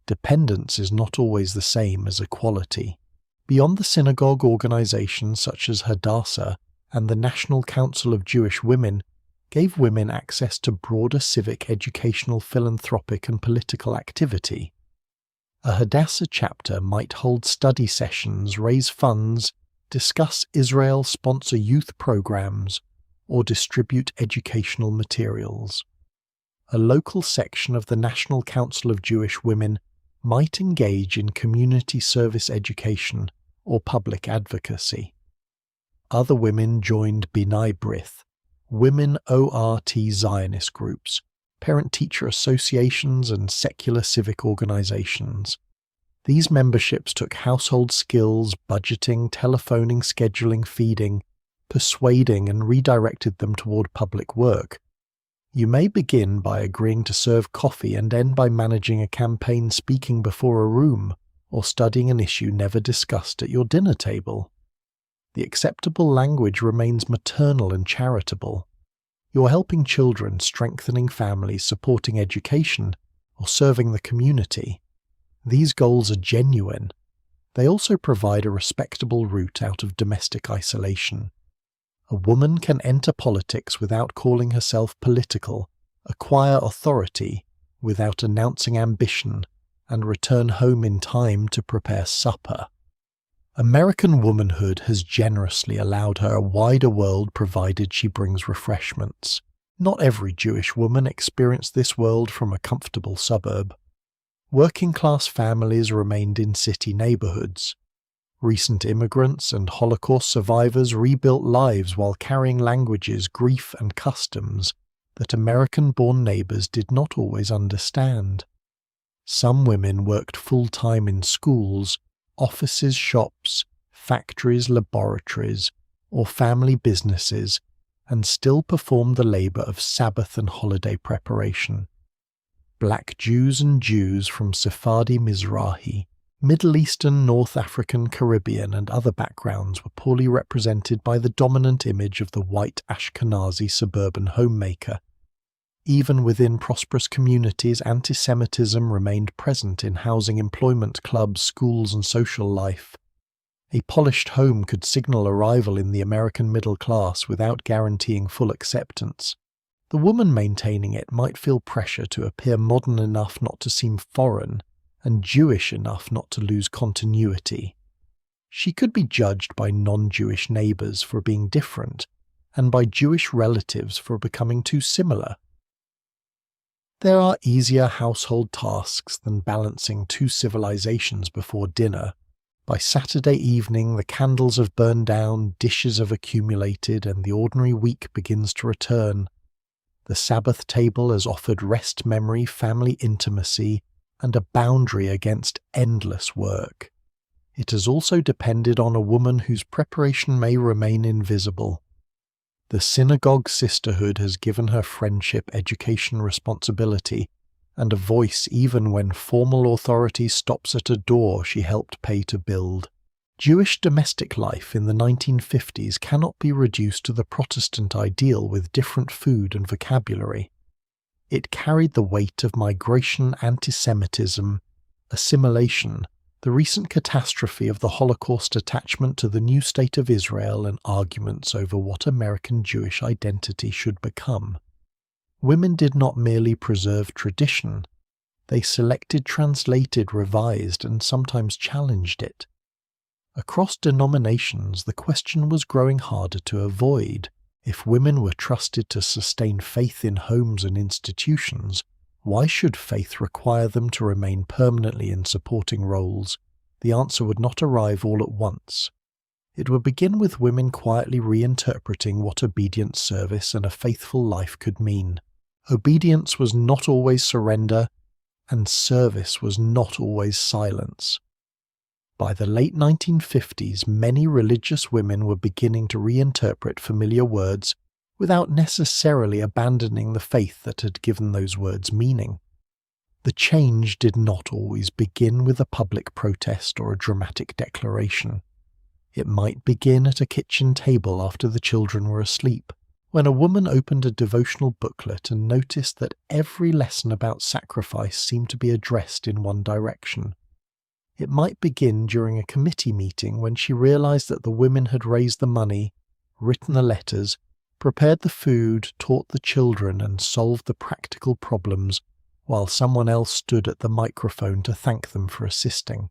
Dependence is not always the same as equality. Beyond the synagogue, organizations such as Hadassah and the National Council of Jewish Women gave women access to broader civic, educational, philanthropic, and political activity. A Hadassah chapter might hold study sessions, raise funds, discuss Israel, sponsor youth programs, or distribute educational materials. A local section of the National Council of Jewish Women might engage in community service education or public advocacy. Other women joined B'nai B'rith, women ORT Zionist groups, parent-teacher associations, and secular civic organizations. These memberships took household skills, budgeting, telephoning, scheduling, feeding, persuading, and redirected them toward public work. You may begin by agreeing to serve coffee and end by managing a campaign, speaking before a room, or studying an issue never discussed at your dinner table. The acceptable language remains maternal and charitable. You're helping children, strengthening families, supporting education, or serving the community. These goals are genuine. They also provide a respectable route out of domestic isolation. A woman can enter politics without calling herself political, acquire authority without announcing ambition, and return home in time to prepare supper. American womanhood has generously allowed her a wider world provided she brings refreshments. Not every Jewish woman experienced this world from a comfortable suburb. Working-class families remained in city neighborhoods. Recent immigrants and Holocaust survivors rebuilt lives while carrying languages, grief, and customs that American-born neighbors did not always understand. Some women worked full-time in schools, offices, shops, factories, laboratories, or family businesses, and still performed the labor of Sabbath and holiday preparation. Black Jews and Jews from Sephardi Mizrahi, Middle Eastern, North African, Caribbean, and other backgrounds were poorly represented by the dominant image of the white Ashkenazi suburban homemaker. Even within prosperous communities, anti-Semitism remained present in housing, employment, clubs, schools, and social life. A polished home could signal arrival in the American middle class without guaranteeing full acceptance. The woman maintaining it might feel pressure to appear modern enough not to seem foreign, and Jewish enough not to lose continuity. She could be judged by non-Jewish neighbors for being different, and by Jewish relatives for becoming too similar. There are easier household tasks than balancing 2 civilizations before dinner. By Saturday evening, the candles have burned down, dishes have accumulated, and the ordinary week begins to return. The Sabbath table has offered rest, memory, family intimacy, and a boundary against endless work. It has also depended on a woman whose preparation may remain invisible. The synagogue sisterhood has given her friendship, education, responsibility, and a voice even when formal authority stops at a door she helped pay to build. Jewish domestic life in the 1950s cannot be reduced to the Protestant ideal with different food and vocabulary. It carried the weight of migration, anti-Semitism, assimilation, the recent catastrophe of the Holocaust, attachment to the new state of Israel, and arguments over what American Jewish identity should become. Women did not merely preserve tradition, they selected, translated, revised, and sometimes challenged it. Across denominations, the question was growing harder to avoid. If women were trusted to sustain faith in homes and institutions, why should faith require them to remain permanently in supporting roles? The answer would not arrive all at once. It would begin with women quietly reinterpreting what obedient service and a faithful life could mean. Obedience was not always surrender, and service was not always silence. By the late 1950s, many religious women were beginning to reinterpret familiar words without necessarily abandoning the faith that had given those words meaning. The change did not always begin with a public protest or a dramatic declaration. It might begin at a kitchen table after the children were asleep, when a woman opened a devotional booklet and noticed that every lesson about sacrifice seemed to be addressed in one direction. It might begin during a committee meeting when she realized that the women had raised the money, written the letters, prepared the food, taught the children, and solved the practical problems, while someone else stood at the microphone to thank them for assisting.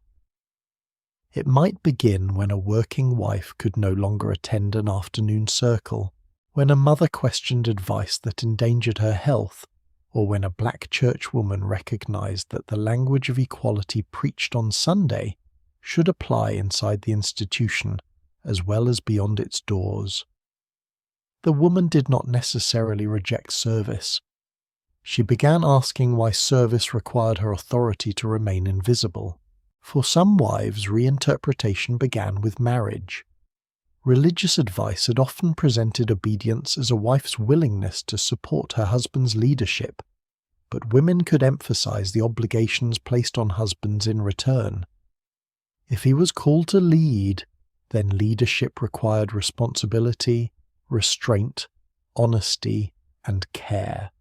It might begin when a working wife could no longer attend an afternoon circle, when a mother questioned advice that endangered her health, or when a black church woman recognized that the language of equality preached on Sunday should apply inside the institution as well as beyond its doors. The woman did not necessarily reject service. She began asking why service required her authority to remain invisible. For some wives, reinterpretation began with marriage. Religious advice had often presented obedience as a wife's willingness to support her husband's leadership, but women could emphasize the obligations placed on husbands in return. If he was called to lead, then leadership required responsibility, restraint, honesty, and care.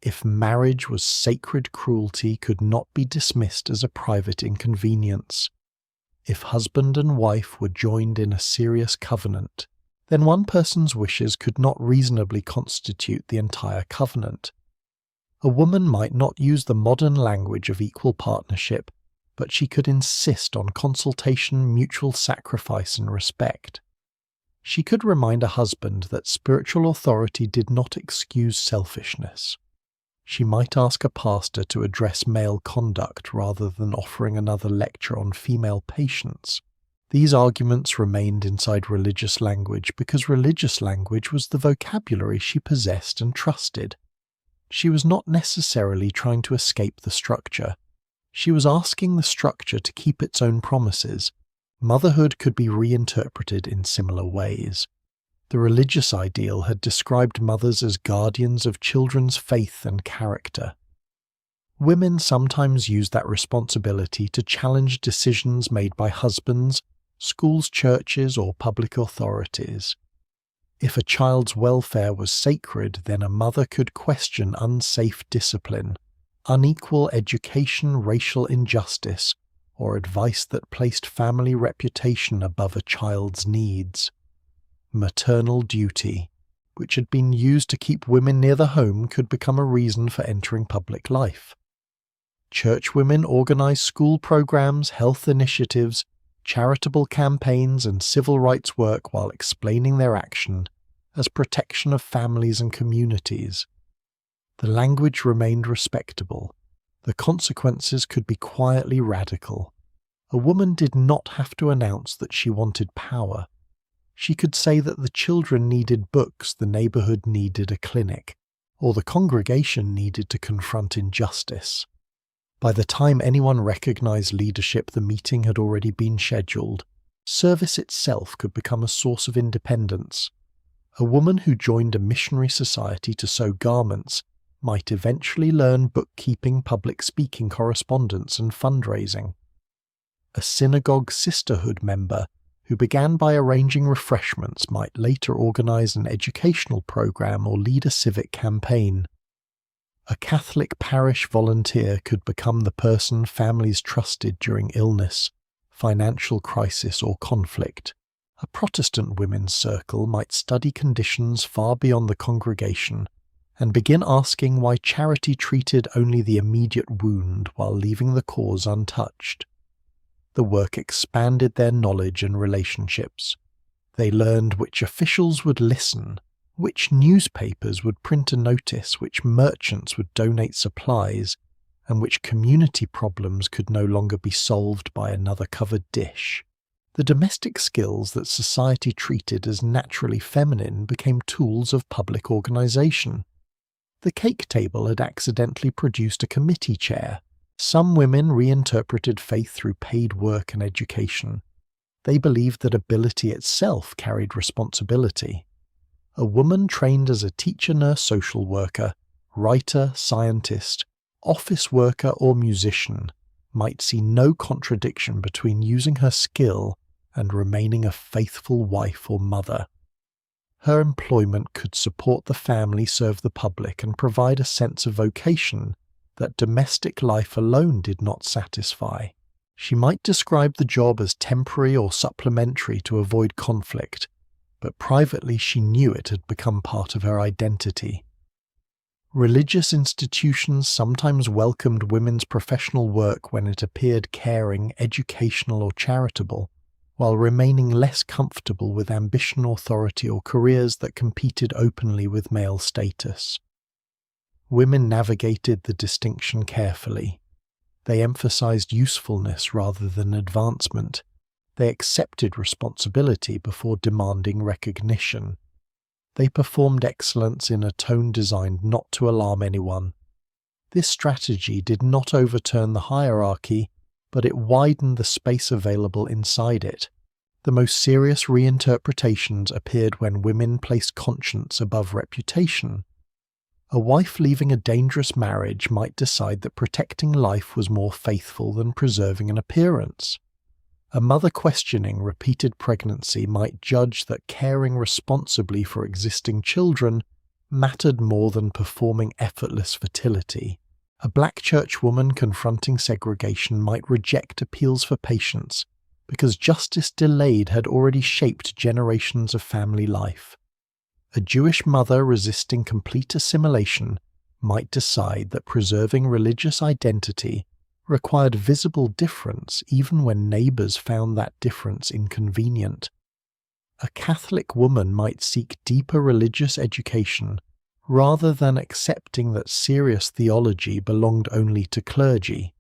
If marriage was sacred, cruelty could not be dismissed as a private inconvenience. If husband and wife were joined in a serious covenant, then one person's wishes could not reasonably constitute the entire covenant. A woman might not use the modern language of equal partnership, but she could insist on consultation, mutual sacrifice, and respect. She could remind a husband that spiritual authority did not excuse selfishness. She might ask a pastor to address male conduct rather than offering another lecture on female patience. These arguments remained inside religious language because religious language was the vocabulary she possessed and trusted. She was not necessarily trying to escape the structure. She was asking the structure to keep its own promises. Motherhood could be reinterpreted in similar ways. The religious ideal had described mothers as guardians of children's faith and character. Women sometimes used that responsibility to challenge decisions made by husbands, schools, churches, or public authorities. If a child's welfare was sacred, then a mother could question unsafe discipline, unequal education, racial injustice, or advice that placed family reputation above a child's needs. Maternal duty, which had been used to keep women near the home, could become a reason for entering public life. Church women organized school programs, health initiatives, charitable campaigns, and civil rights work while explaining their action as protection of families and communities. The language remained respectable. The consequences could be quietly radical. A woman did not have to announce that she wanted power. She could say that the children needed books, the neighborhood needed a clinic, or the congregation needed to confront injustice. By the time anyone recognized leadership, the meeting had already been scheduled. Service itself could become a source of independence. A woman who joined a missionary society to sew garments might eventually learn bookkeeping, public speaking, correspondence, and fundraising. A synagogue sisterhood member who began by arranging refreshments might later organize an educational program or lead a civic campaign. A Catholic parish volunteer could become the person families trusted during illness, financial crisis, or conflict. A Protestant women's circle might study conditions far beyond the congregation and begin asking why charity treated only the immediate wound while leaving the cause untouched. The work expanded their knowledge and relationships. They learned which officials would listen, which newspapers would print a notice, which merchants would donate supplies, and which community problems could no longer be solved by another covered dish. The domestic skills that society treated as naturally feminine became tools of public organization. The cake table had accidentally produced a committee chair. Some women reinterpreted faith through paid work and education. They believed that ability itself carried responsibility. A woman trained as a teacher, nurse, social worker, writer, scientist, office worker, or musician might see no contradiction between using her skill and remaining a faithful wife or mother. Her employment could support the family, serve the public, and provide a sense of vocation that domestic life alone did not satisfy. She might describe the job as temporary or supplementary to avoid conflict, but privately she knew it had become part of her identity. Religious institutions sometimes welcomed women's professional work when it appeared caring, educational, or charitable, while remaining less comfortable with ambition, authority, or careers that competed openly with male status. Women navigated the distinction carefully. They emphasized usefulness rather than advancement. They accepted responsibility before demanding recognition. They performed excellence in a tone designed not to alarm anyone. This strategy did not overturn the hierarchy, but it widened the space available inside it. The most serious reinterpretations appeared when women placed conscience above reputation. A wife leaving a dangerous marriage might decide that protecting life was more faithful than preserving an appearance. A mother questioning repeated pregnancy might judge that caring responsibly for existing children mattered more than performing effortless fertility. A black church woman confronting segregation might reject appeals for patience because justice delayed had already shaped generations of family life. A Jewish mother resisting complete assimilation might decide that preserving religious identity required visible difference even when neighbors found that difference inconvenient. A Catholic woman might seek deeper religious education rather than accepting that serious theology belonged only to clergy.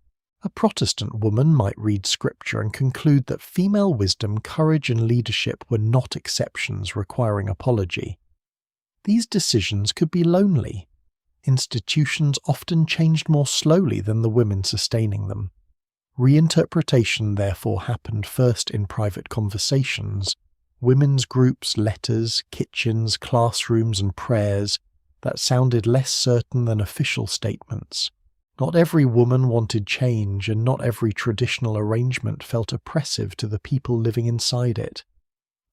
A Protestant woman might read scripture and conclude that female wisdom, courage, and leadership were not exceptions requiring apology. These decisions could be lonely. Institutions often changed more slowly than the women sustaining them. Reinterpretation therefore happened first in private conversations, women's groups, letters, kitchens, classrooms, and prayers that sounded less certain than official statements. Not every woman wanted change, and not every traditional arrangement felt oppressive to the people living inside it.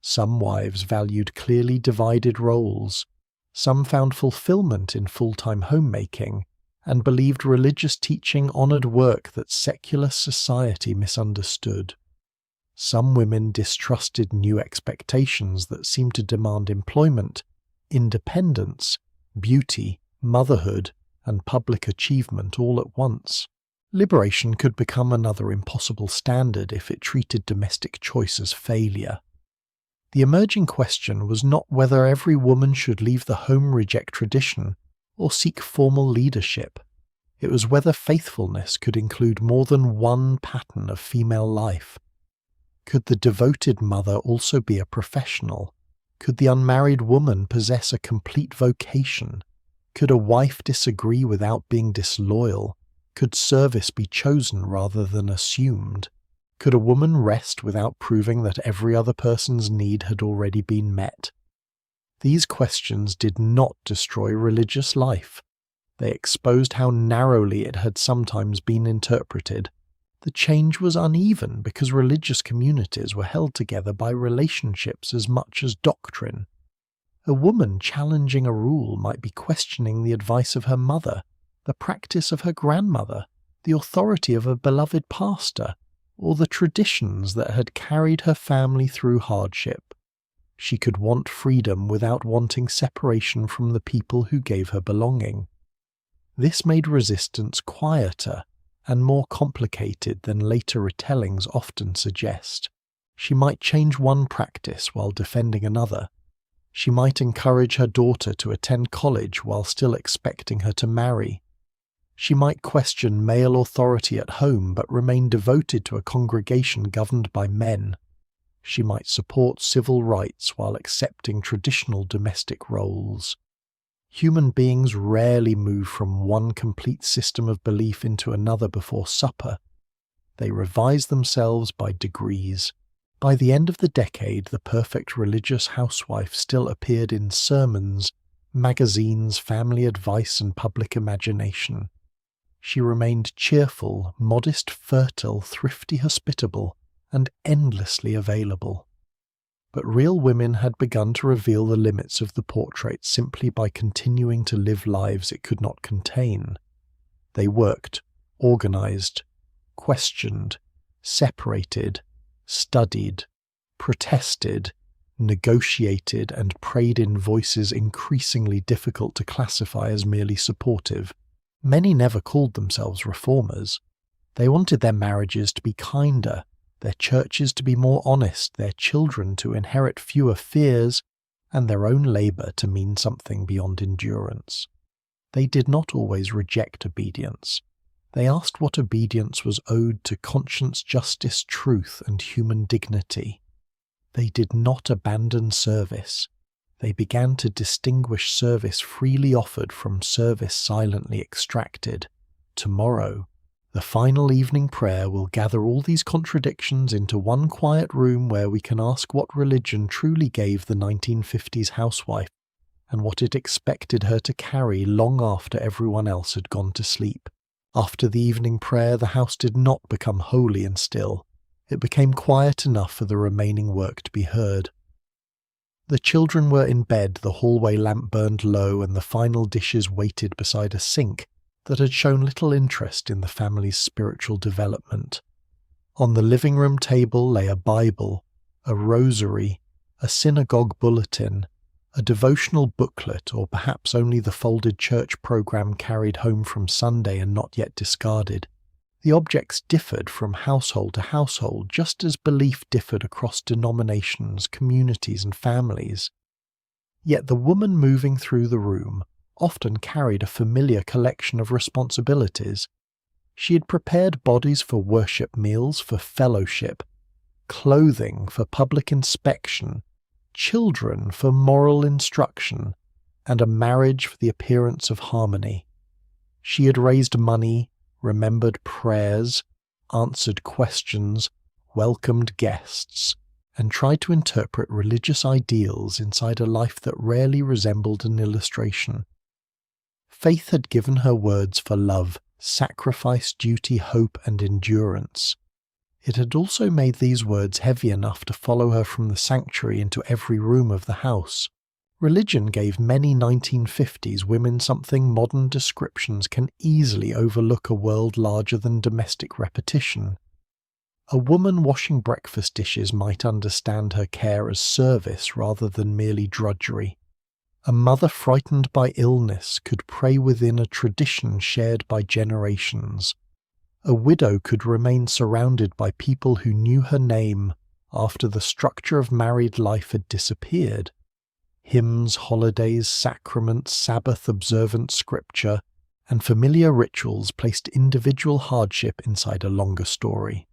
Some wives valued clearly divided roles. Some found fulfillment in full-time homemaking, and believed religious teaching honored work that secular society misunderstood. Some women distrusted new expectations that seemed to demand employment, independence, beauty, motherhood, and public achievement all at once. Liberation could become another impossible standard if it treated domestic choice as failure. The emerging question was not whether every woman should leave the home, reject tradition, or seek formal leadership. It was whether faithfulness could include more than one pattern of female life. Could the devoted mother also be a professional? Could the unmarried woman possess a complete vocation? Could a wife disagree without being disloyal? Could service be chosen rather than assumed? Could a woman rest without proving that every other person's need had already been met? These questions did not destroy religious life. They exposed how narrowly it had sometimes been interpreted. The change was uneven because religious communities were held together by relationships as much as doctrine. A woman challenging a rule might be questioning the advice of her mother, the practice of her grandmother, the authority of a beloved pastor, or the traditions that had carried her family through hardship. She could want freedom without wanting separation from the people who gave her belonging. This made resistance quieter and more complicated than later retellings often suggest. She might change one practice while defending another. She might encourage her daughter to attend college while still expecting her to marry. She might question male authority at home but remain devoted to a congregation governed by men. She might support civil rights while accepting traditional domestic roles. Human beings rarely move from one complete system of belief into another before supper. They revise themselves by degrees. By the end of the decade, the perfect religious housewife still appeared in sermons, magazines, family advice, and public imagination. She remained cheerful, modest, fertile, thrifty, hospitable, and endlessly available. But real women had begun to reveal the limits of the portrait simply by continuing to live lives it could not contain. They worked, organized, questioned, separated, studied, protested, negotiated, and prayed in voices increasingly difficult to classify as merely supportive. Many never called themselves reformers. They wanted their marriages to be kinder, their churches to be more honest, their children to inherit fewer fears, and their own labour to mean something beyond endurance. They did not always reject obedience. They asked what obedience was owed to conscience, justice, truth, and human dignity. They did not abandon service. They began to distinguish service freely offered from service silently extracted. Tomorrow, the final evening prayer will gather all these contradictions into one quiet room where we can ask what religion truly gave the 1950s housewife and what it expected her to carry long after everyone else had gone to sleep. After the evening prayer, the house did not become holy and still. It became quiet enough for the remaining work to be heard. The children were in bed, the hallway lamp burned low, and the final dishes waited beside a sink that had shown little interest in the family's spiritual development. On the living room table lay a Bible, a rosary, a synagogue bulletin, a devotional booklet, or perhaps only the folded church program carried home from Sunday and not yet discarded. The objects differed from household to household, just as belief differed across denominations, communities, and families. Yet the woman moving through the room often carried a familiar collection of responsibilities. She had prepared bodies for worship meals, for fellowship, clothing for public inspection, children for moral instruction, and a marriage for the appearance of harmony. She had raised money, remembered prayers, answered questions, welcomed guests, and tried to interpret religious ideals inside a life that rarely resembled an illustration. Faith had given her words for love, sacrifice, duty, hope, and endurance. It had also made these words heavy enough to follow her from the sanctuary into every room of the house. Religion gave many 1950s women something modern descriptions can easily overlook: a world larger than domestic repetition. A woman washing breakfast dishes might understand her care as service rather than merely drudgery. A mother frightened by illness could pray within a tradition shared by generations. A widow could remain surrounded by people who knew her name after the structure of married life had disappeared. Hymns, holidays, sacraments, Sabbath observant scripture, and familiar rituals placed individual hardship inside a longer story.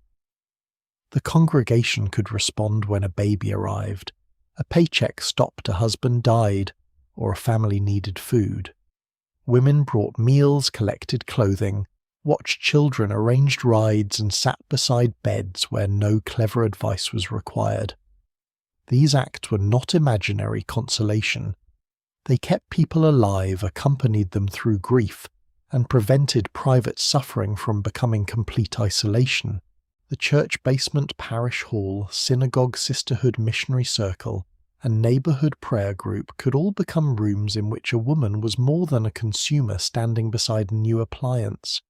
The congregation could respond when a baby arrived, a paycheck stopped, a husband died, or a family needed food. Women brought meals, collected clothing, watched children, arranged rides, and sat beside beds where no clever advice was required. These acts were not imaginary consolation. They kept people alive, accompanied them through grief, and prevented private suffering from becoming complete isolation, the church basement parish hall, synagogue sisterhood missionary circle, and neighborhood prayer group could all become rooms in which a woman was more than a consumer standing beside a new appliance.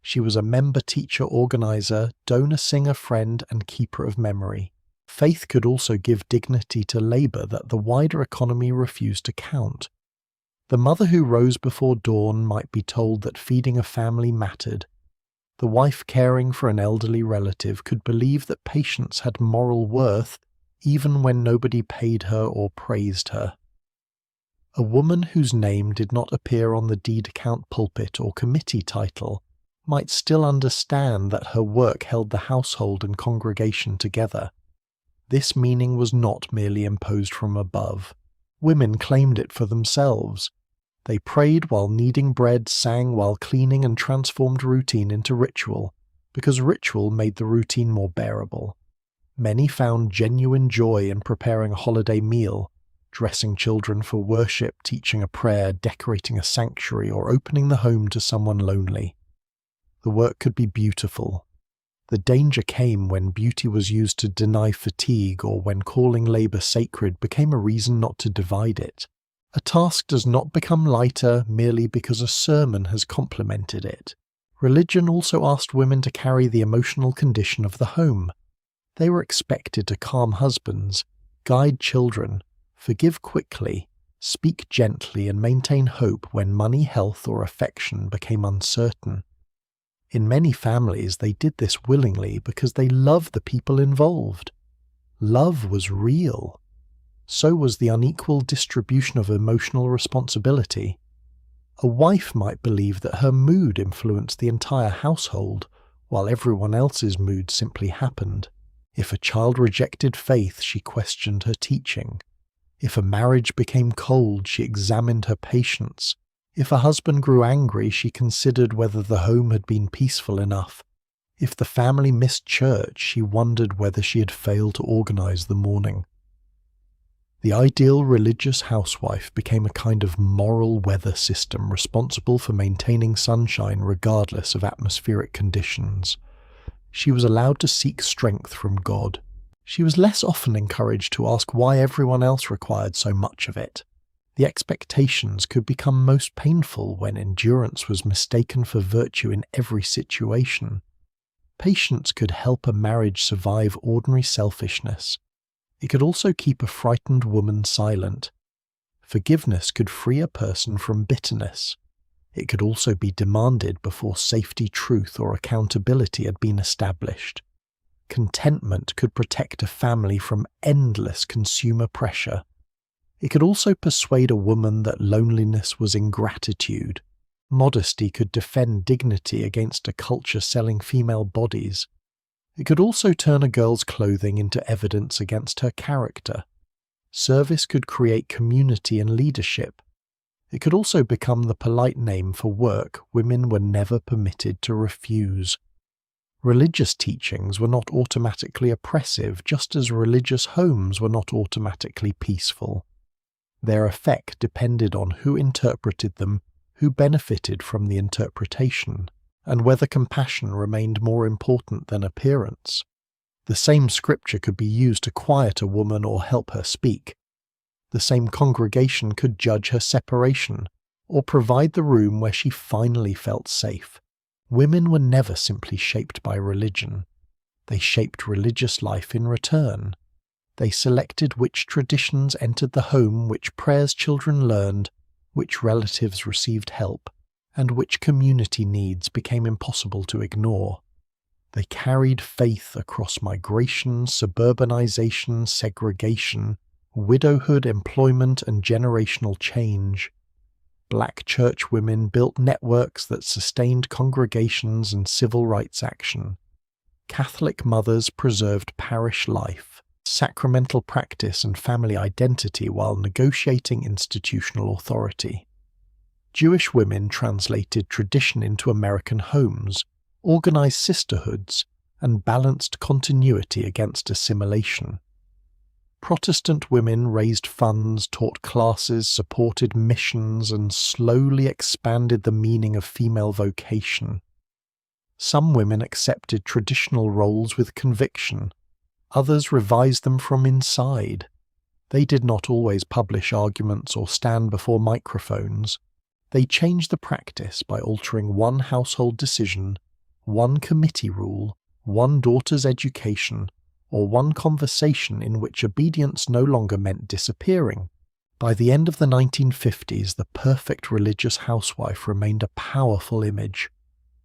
She was a member, teacher, organizer, donor, singer, friend, and keeper of memory. Faith could also give dignity to labor that the wider economy refused to count. The mother who rose before dawn might be told that feeding a family mattered. The wife caring for an elderly relative could believe that patience had moral worth even when nobody paid her or praised her. A woman whose name did not appear on the deed account pulpit or committee title might still understand that her work held the household and congregation together. This meaning was not merely imposed from above. Women claimed it for themselves. They prayed while kneading bread, sang while cleaning, and transformed routine into ritual, because ritual made the routine more bearable. Many found genuine joy in preparing a holiday meal, dressing children for worship, teaching a prayer, decorating a sanctuary, or opening the home to someone lonely. The work could be beautiful. The danger came when beauty was used to deny fatigue, or when calling labor sacred became a reason not to divide it. A task does not become lighter merely because a sermon has complimented it. Religion also asked women to carry the emotional condition of the home. They were expected to calm husbands, guide children, forgive quickly, speak gently, and maintain hope when money, health, or affection became uncertain. In many families, they did this willingly because they loved the people involved. Love was real. So was the unequal distribution of emotional responsibility. A wife might believe that her mood influenced the entire household, while everyone else's mood simply happened. If a child rejected faith, she questioned her teaching. If a marriage became cold, she examined her patience. If a husband grew angry, she considered whether the home had been peaceful enough. If the family missed church, she wondered whether she had failed to organize the morning. The ideal religious housewife became a kind of moral weather system responsible for maintaining sunshine regardless of atmospheric conditions. She was allowed to seek strength from God. She was less often encouraged to ask why everyone else required so much of it. The expectations could become most painful when endurance was mistaken for virtue in every situation. Patience could help a marriage survive ordinary selfishness. It could also keep a frightened woman silent. Forgiveness could free a person from bitterness. It could also be demanded before safety, truth, or accountability had been established. Contentment could protect a family from endless consumer pressure. It could also persuade a woman that loneliness was ingratitude. Modesty could defend dignity against a culture selling female bodies. It could also turn a girl's clothing into evidence against her character. Service could create community and leadership. It could also become the polite name for work women were never permitted to refuse. Religious teachings were not automatically oppressive, just as religious homes were not automatically peaceful. Their effect depended on who interpreted them, who benefited from the interpretation, and whether compassion remained more important than appearance. The same scripture could be used to quiet a woman or help her speak. The same congregation could judge her separation, or provide the room where she finally felt safe. Women were never simply shaped by religion. They shaped religious life in return. They selected which traditions entered the home, which prayers children learned, which relatives received help, and which community needs became impossible to ignore. They carried faith across migration, suburbanization, segregation, widowhood, employment, and generational change. Black church women built networks that sustained congregations and civil rights action. Catholic mothers preserved parish life, sacramental practice, and family identity while negotiating institutional authority. Jewish women translated tradition into American homes, organized sisterhoods, and balanced continuity against assimilation. Protestant women raised funds, taught classes, supported missions, and slowly expanded the meaning of female vocation. Some women accepted traditional roles with conviction. Others revised them from inside. They did not always publish arguments or stand before microphones. They changed the practice by altering one household decision, one committee rule, one daughter's education, or one conversation in which obedience no longer meant disappearing. By the end of the 1950s, the perfect religious housewife remained a powerful image.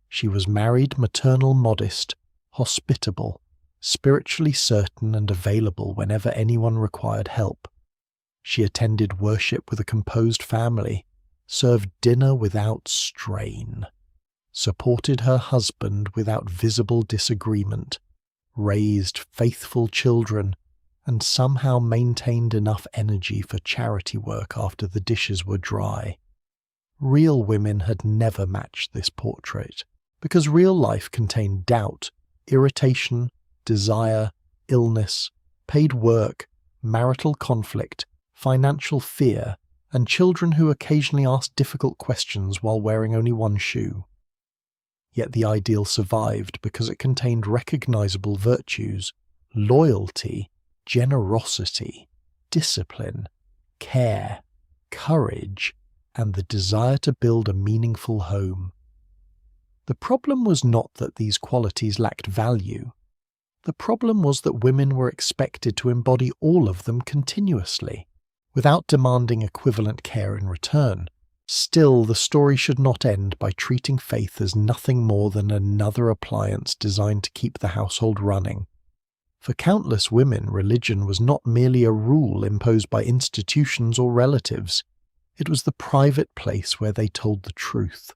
She was married, maternal, modest, hospitable, spiritually certain and available whenever anyone required help. She attended worship with a composed family, served dinner without strain, supported her husband without visible disagreement, raised faithful children, and somehow maintained enough energy for charity work after the dishes were dry. Real women had never matched this portrait, because real life contained doubt, irritation, desire, illness, paid work, marital conflict, financial fear, and children who occasionally asked difficult questions while wearing only one shoe. Yet the ideal survived because it contained recognizable virtues: loyalty, generosity, discipline, care, courage, and the desire to build a meaningful home. The problem was not that these qualities lacked value. The problem was that women were expected to embody all of them continuously, without demanding equivalent care in return. Still, the story should not end by treating faith as nothing more than another appliance designed to keep the household running. For countless women, religion was not merely a rule imposed by institutions or relatives. It was the private place where they told the truth.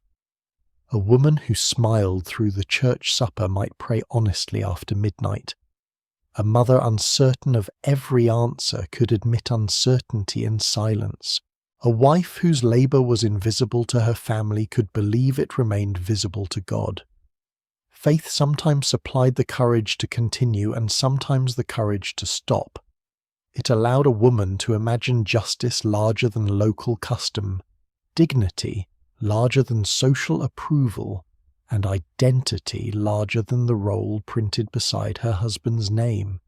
A woman who smiled through the church supper might pray honestly after midnight. A mother uncertain of every answer could admit uncertainty in silence. A wife whose labor was invisible to her family could believe it remained visible to God. Faith sometimes supplied the courage to continue and sometimes the courage to stop. It allowed a woman to imagine justice larger than local custom, dignity larger than social approval, and identity larger than the role printed beside her husband's name.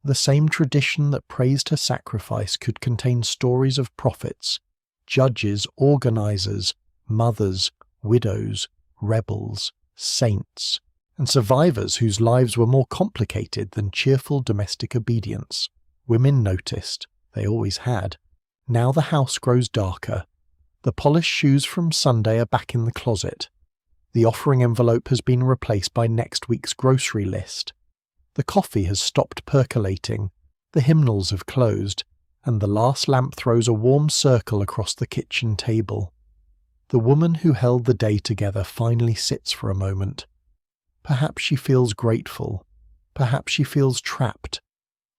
The same tradition that praised her sacrifice could contain stories of prophets, judges, organizers, mothers, widows, rebels, saints, and survivors whose lives were more complicated than cheerful domestic obedience. Women noticed, they always had. Now the house grows darker. The polished shoes from Sunday are back in the closet. The offering envelope has been replaced by next week's grocery list. The coffee has stopped percolating, the hymnals have closed, and the last lamp throws a warm circle across the kitchen table. The woman who held the day together finally sits for a moment. Perhaps she feels grateful. Perhaps she feels trapped.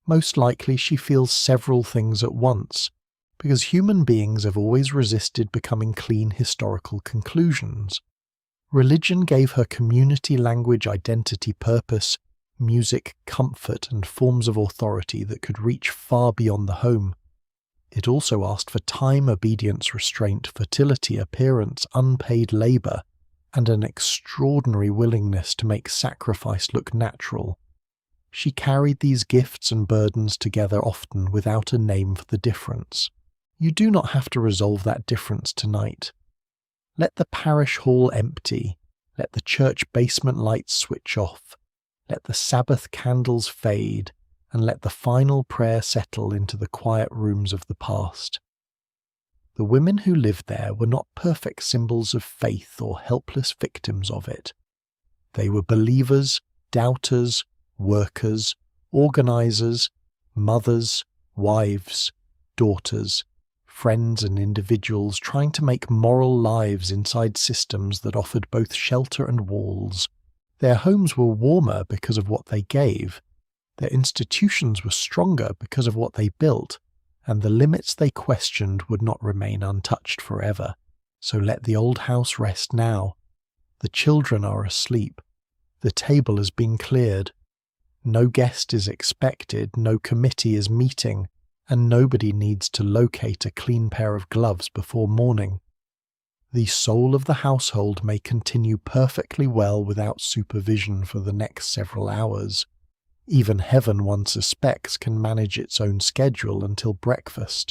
Most likely she feels several things at once, because human beings have always resisted becoming clean historical conclusions. Religion gave her community, language, identity, purpose, music, comfort, and forms of authority that could reach far beyond the home. It also asked for time, obedience, restraint, fertility, appearance, unpaid labor, and an extraordinary willingness to make sacrifice look natural. She carried these gifts and burdens together often without a name for the difference. You do not have to resolve that difference tonight. Let the parish hall empty. Let the church basement lights switch off. Let the Sabbath candles fade, and let the final prayer settle into the quiet rooms of the past. The women who lived there were not perfect symbols of faith or helpless victims of it. They were believers, doubters, workers, organizers, mothers, wives, daughters, friends and individuals trying to make moral lives inside systems that offered both shelter and walls. Their homes were warmer because of what they gave. Their institutions were stronger because of what they built, and the limits they questioned would not remain untouched forever. So let the old house rest now. The children are asleep. The table has been cleared. No guest is expected, no committee is meeting, and nobody needs to locate a clean pair of gloves before morning. The soul of the household may continue perfectly well without supervision for the next several hours. Even heaven, one suspects, can manage its own schedule until breakfast.